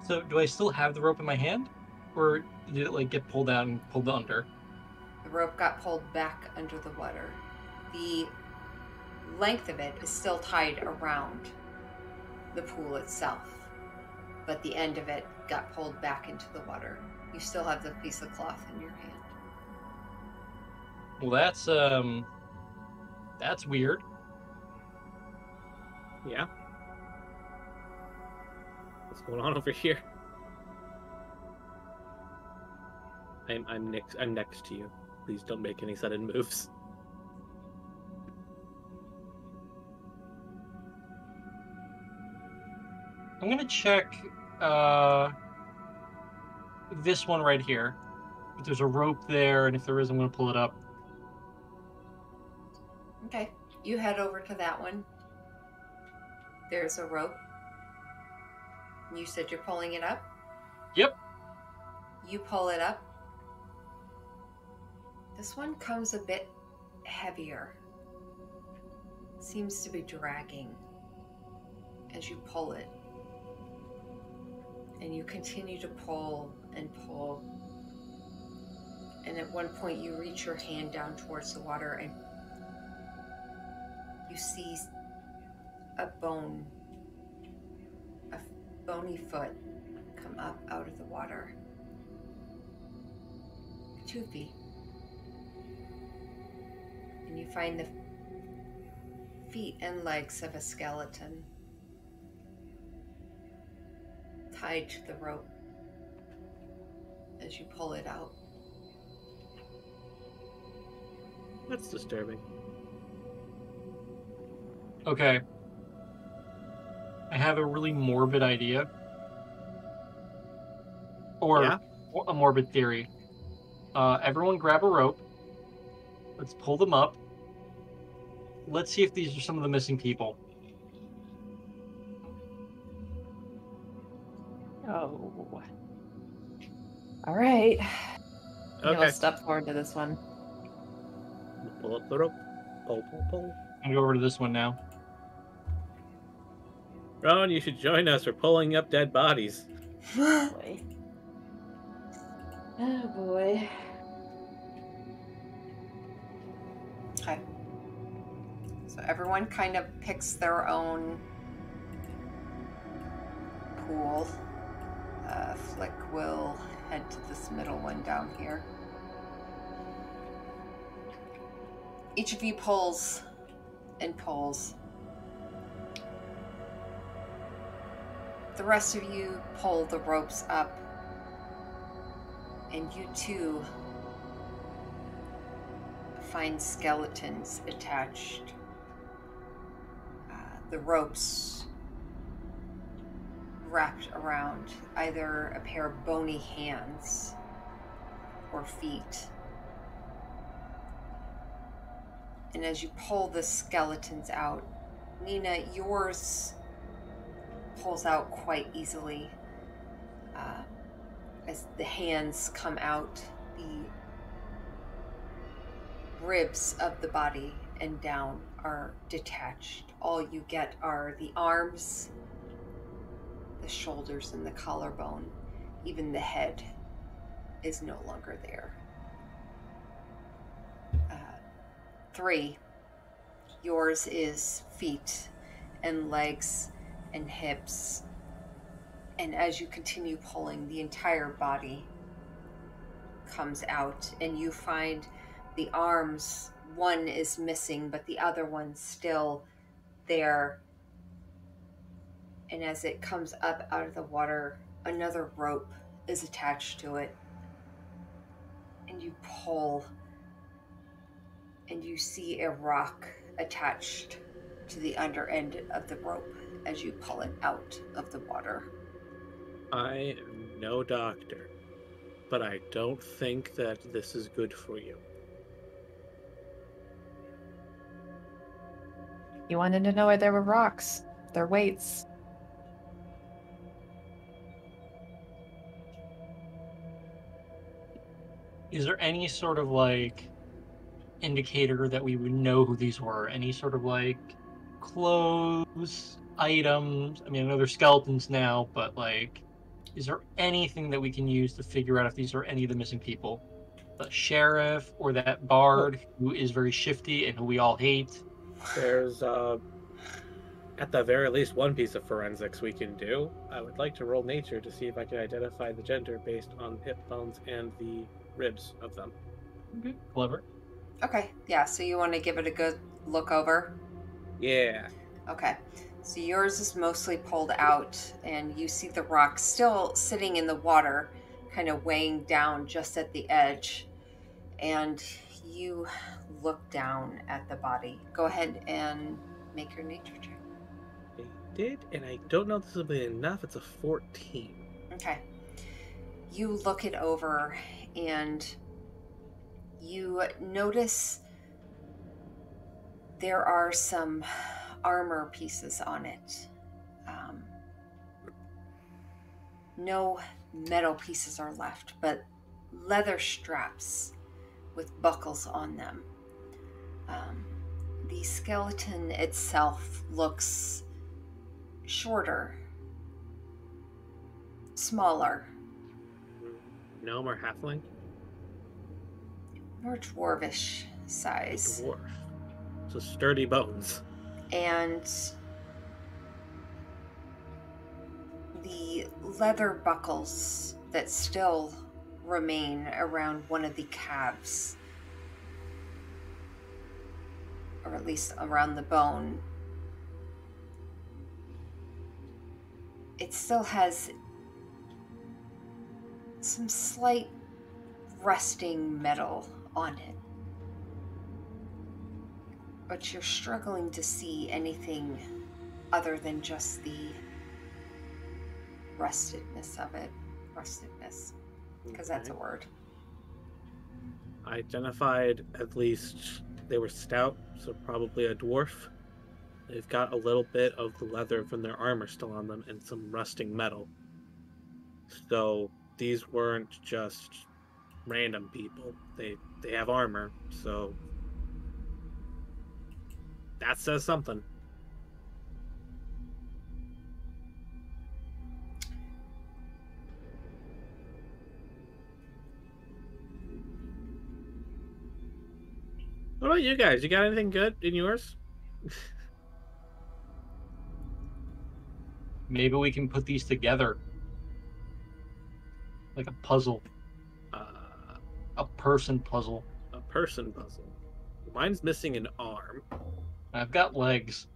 So, do I still have the rope in my hand? Or did it, get pulled out and pulled under? The rope got pulled back under the water. The length of it is still tied around the pool itself, but the end of it got pulled back into the water. You still have the piece of cloth in your hand. Well, that's weird. Yeah. What's going on over here? I'm next to you. Please don't make any sudden moves. I'm gonna check this one right here. If there's a rope there, and if there is, I'm gonna pull it up. Okay, you head over to that one. There's a rope. You said you're pulling it up? Yep. You pull it up. This one comes a bit heavier. Seems to be dragging as you pull it. And you continue to pull and pull. And at one point you reach your hand down towards the water and you see a bony foot come up out of the water. 2 feet. And you find the feet and legs of a skeleton tied to the rope as you pull it out. That's disturbing. Okay. I have a really morbid idea. Or Yeah? a morbid theory. Everyone grab a rope. Let's pull them up. Let's see if these are some of the missing people. Oh. All right. Okay. We'll step forward to this one. Pull up the rope. Pull. I'm gonna go over to this one now. Rowan, you should join us. We're pulling up dead bodies. Boy. Oh boy. Okay. So everyone kind of picks their own pool. Flick will head to this middle one down here. Each of you pulls and pulls. The rest of you pull the ropes up, and you too find skeletons attached. The ropes wrapped around either a pair of bony hands or feet. And as you pull the skeletons out, Nina, yours pulls out quite easily. As the hands come out, the ribs of the body and down are detached. All you get are the arms, the shoulders, and the collarbone. even the head is no longer there. 3, yours is feet and legs and hips. And as you continue pulling, the entire body comes out, and you find the arms, one is missing, but the other one's still there. And as it comes up out of the water, another rope is attached to it. And you pull, and you see a rock attached to the under end of the rope as you pull it out of the water. I am no doctor, but I don't think that this is good for you. You wanted to know where there were rocks. They're weights. Is there any sort of like indicator that we would know who these were? Any sort of like clothes, items? I mean, I know they're skeletons now, but like, is there anything that we can use to figure out if these are any of the missing people? The sheriff or that bard who is very shifty and who we all hate? There's, at the very least, one piece of forensics we can do. I would like to roll nature to see if I can identify the gender based on hip bones and the ribs of them. Okay, clever. Okay, yeah, so you want to give it a good look over? Yeah. Okay, so yours is mostly pulled out, and you see the rock still sitting in the water, kind of weighing down just at the edge. And you look down at the body. Go ahead and make your nature check. I did, and I don't know if this will be enough. It's a 14. Okay. You look it over, and you notice there are some armor pieces on it. No metal pieces are left, but leather straps with buckles on them. The skeleton itself looks shorter, smaller, Gnome or halfling? more dwarvish size. Dwarf. So sturdy bones. And the leather buckles that still remain around one of the calves, or at least around the bone, it still has some slight rusting metal on it. But you're struggling to see anything other than just the rustedness of it. Rustedness. Because that's a word. I identified at least they were stout, so probably a dwarf. They've got a little bit of the leather from their armor still on them and some rusting metal. So these weren't just random people. They have armor, so that says something. What about you guys? You got anything good in yours? Maybe we can put these together. Like a puzzle. A person puzzle. A person puzzle. Mine's missing an arm. I've got legs.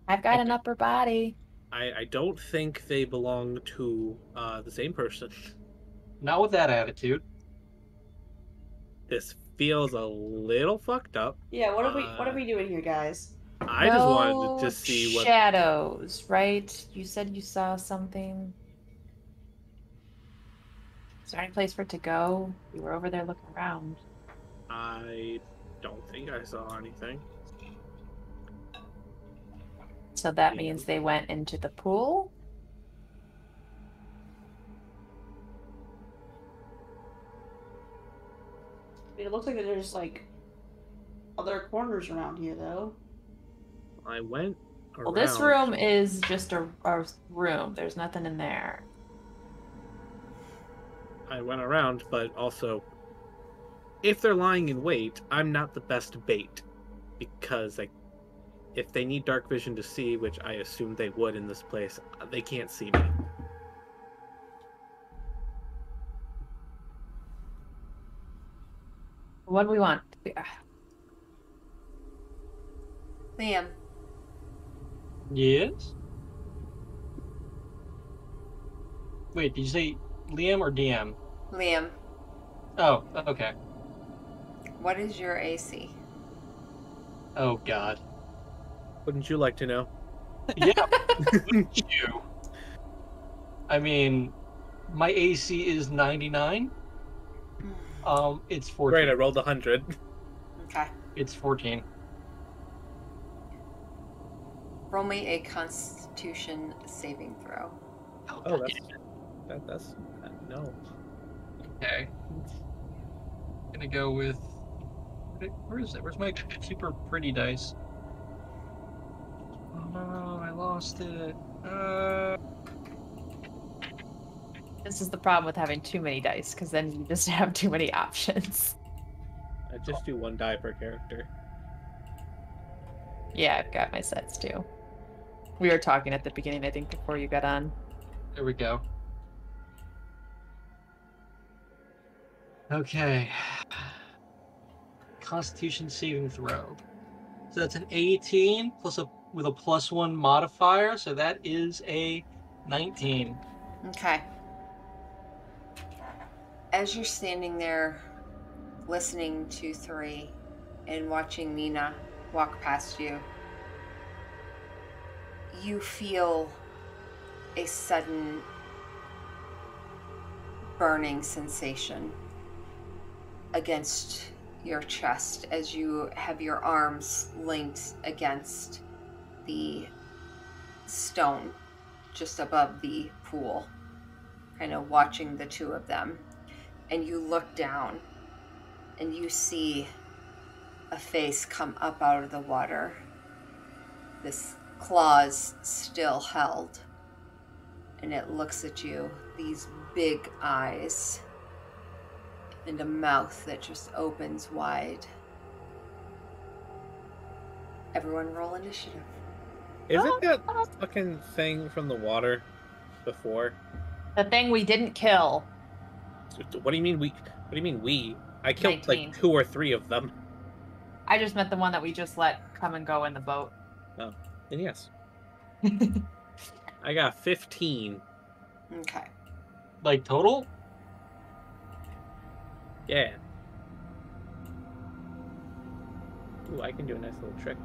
I've got an upper body. I don't think they belong to the same person. Not with that attitude. This feels a little fucked up. Yeah, what are we doing here, guys? I just wanted to just see what shadows, right? You said you saw something. Is there any place for it to go? You were over there looking around. I don't think I saw anything. So that means they went into the pool? It looks like there's like other corners around here, though. I went around. Well, this room is just a room. There's nothing in there. I went around, but also, if they're lying in wait, I'm not the best bait. Because, like, if they need dark vision to see, which I assume they would in this place, they can't see me. What do we want? Liam. Yes? Wait, did you say Liam or DM? Liam, Oh, okay. what is your AC? Oh, God. Wouldn't you like to know? Yeah, wouldn't you? I mean, my AC is 99. It's 14. Great, I rolled 100. Okay. It's 14. Roll me a Constitution saving throw. Oh, that's no. Okay. Gonna go with. Where is it? Where's my super pretty dice? Oh no, I lost it. This is the problem with having too many dice, because then you just have too many options. I just do 1 die per character. Yeah, I've got my sets too. We were talking at the beginning, I think, before you got on. There we go. Okay. Constitution saving throw. So that's an 18 plus with a +1 modifier, so that is a 19. Okay. As you're standing there listening to 3 and watching Nina walk past you, you feel a sudden burning sensation against your chest as you have your arms linked against the stone just above the pool, kind of watching the two of them. And you look down and you see a face come up out of the water, this claws still held, and it looks at you, these big eyes and a mouth that just opens wide. Everyone roll initiative. Isn't that fucking thing from the water before? The thing we didn't kill. What do you mean we? What do you mean we? I killed 19. like 2 or 3 of them. I just meant the one that we just let come and go in the boat. Oh, then yes. I got 15. Okay. Like total? Yeah. Ooh, I can do a nice little trick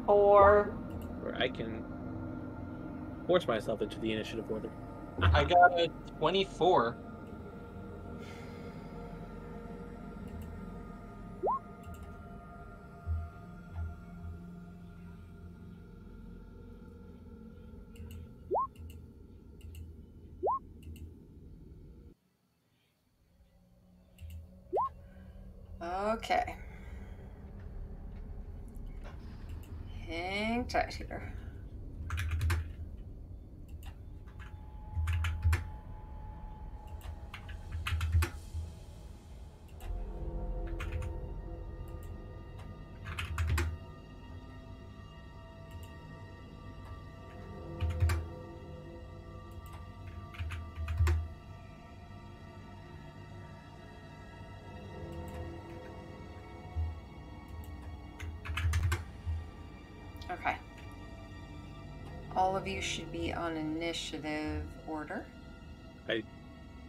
Or where I can force myself into the initiative order. I got a 24. Okay. Hang tight here. Okay. All of you should be on initiative order. I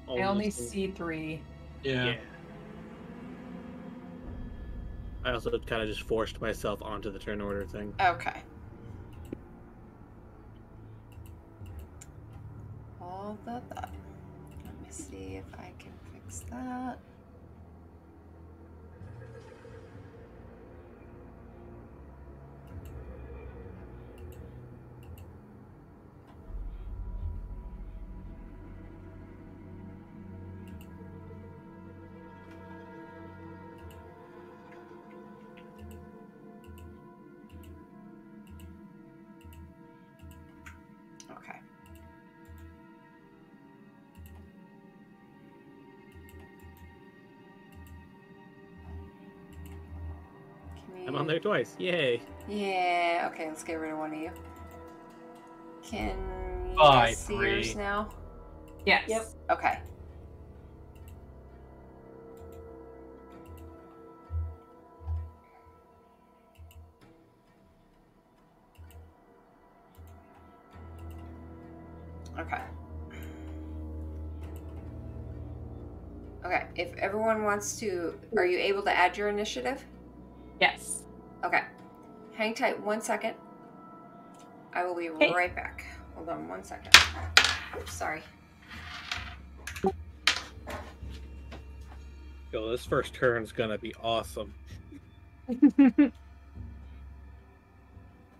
only see 3. Yeah. I also kind of just forced myself onto the turn order thing. Okay. All that. Let me see if I can fix that. Okay. I'm on there twice. Yay. Yeah, okay, let's get rid of one of you. Can you Bye, guys see yours 3. now? Yes. Yep. Okay. Okay. Okay, if everyone wants to, are you able to add your initiative? Yes. Okay. Hang tight 1 second. I will be Okay. right back. Hold on 1 second. Oops, sorry. Yo, this first turn's gonna be awesome.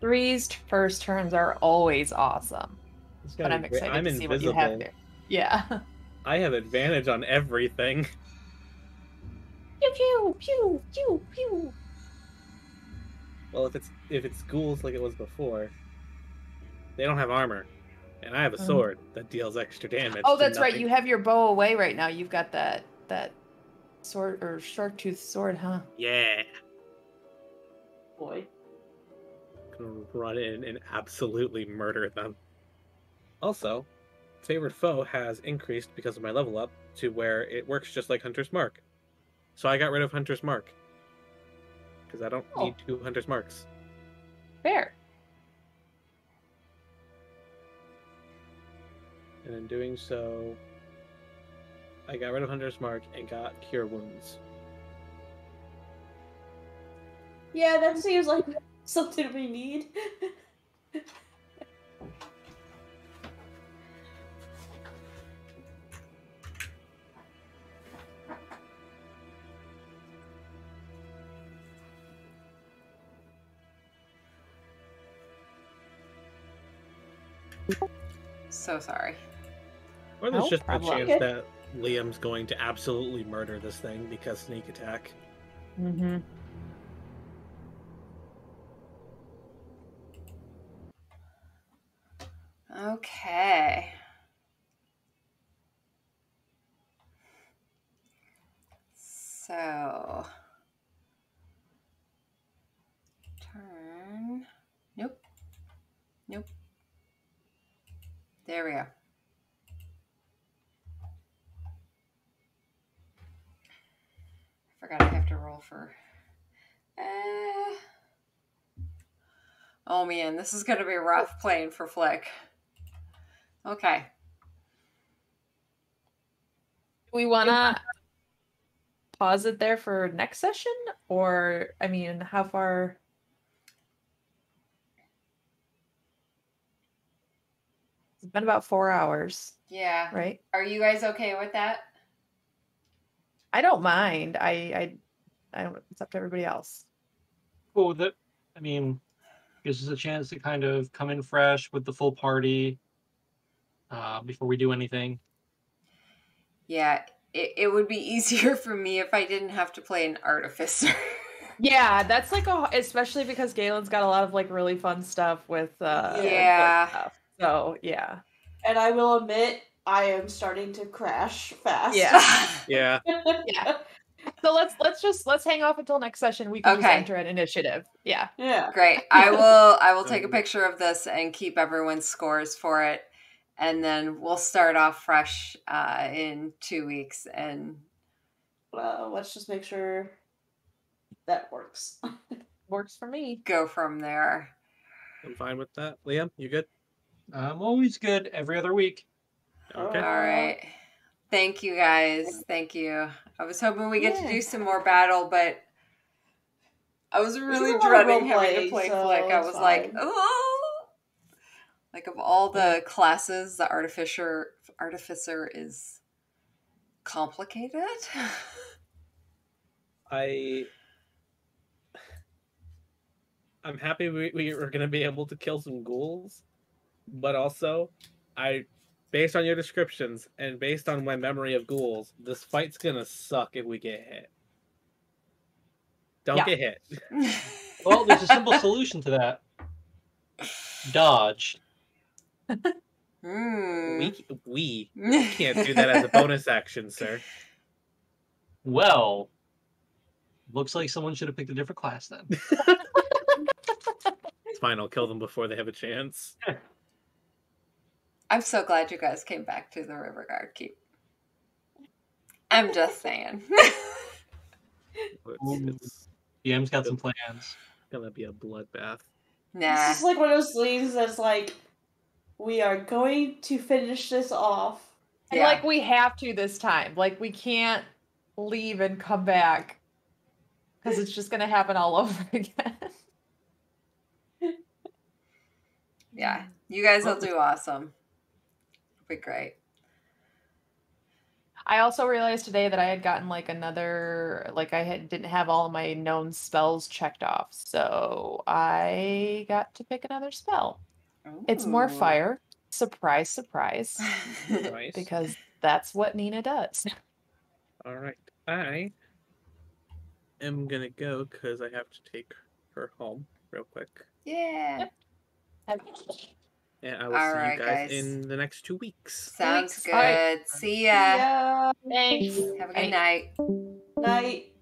3's first turns are always awesome. It's But gonna I'm be great. excited I'm to see what you have invisible. there. Yeah. I have advantage on everything. Pew pew pew pew pew. Well, if it's ghouls like it was before, they don't have armor, and I have a sword that deals extra damage. Oh, to that's right. nothing. You have your bow away right now. You've got that sword or shark tooth sword, huh? Yeah. Boy. Gonna run in and absolutely murder them. Also, favorite foe has increased because of my level up to where it works just like Hunter's Mark. So I got rid of Hunter's Mark. Because I don't need 2 Hunter's Marks. Fair. And in doing so, I got rid of Hunter's Mark and got Cure Wounds. Yeah, that seems like something we need. So sorry. Or there's No just problem. a chance Okay. that Liam's going to absolutely murder this thing because sneak attack. Mm-hmm. Okay. So turn. Nope. Nope. There we go. I forgot I have to roll for. Oh man, this is gonna be rough playing for Flick. Okay. Do we wanna pause it there for next session? Or I mean, how far? It's been about 4 hours, Yeah. right? Are you guys okay with that? I don't mind. I don't. It's up to everybody else. Well, I mean, gives us a chance to kind of come in fresh with the full party before we do anything. Yeah, it would be easier for me if I didn't have to play an artificer. Yeah, that's like especially because Galen's got a lot of like really fun stuff with Yeah. with stuff. So yeah. And I will admit, I am starting to crash fast. Yeah. Yeah. Yeah. So let's hang off until next session. We can just Okay. enter an initiative. Yeah. Yeah. Great. I will take a picture of this and keep everyone's scores for it. And then we'll start off fresh in 2 weeks and Well, let's just make sure that works. Works for me. go from there. I'm fine with that. Liam, you good? I'm always good every other week. Okay. All right. Thank you guys. Thank you. I was hoping we get to Yeah. do some more battle, but I was really a lot of dreading role having to play, play so Flick. I it's was like, fine. oh. Like of all the classes, the artificer is complicated. I'm happy we are going to be able to kill some ghouls, but also, based on your descriptions and based on my memory of ghouls, this fight's going to suck if we get hit. Don't Yeah. get hit. Well, there's a simple solution to that. Dodge. We can't do that as a bonus action, sir. Well, Looks like someone should have picked a different class then. It's fine. I'll kill them before they have a chance. I'm so glad you guys came back to the Riverguard Keep. I'm just saying. It's DM's got some plans. gonna be a bloodbath. Nah. This is like one of those things that's like, we are going to finish this off. And Yeah. like we have to this time. Like we can't leave and come back because it's just gonna happen all over again. Yeah. You guys will do awesome. It'll be great. I also realized today that I had gotten like another, like didn't have all of my known spells checked off, so I got to pick another spell. It's more Ooh. fire. Surprise, surprise. Nice. Because that's what Nina does. All right. I am gonna go because I have to take her home real quick. Yeah. And I will All see right, you guys guys. in the next 2 weeks. Sounds All right. good. See ya. Yeah. Thanks. Have a good night. Night.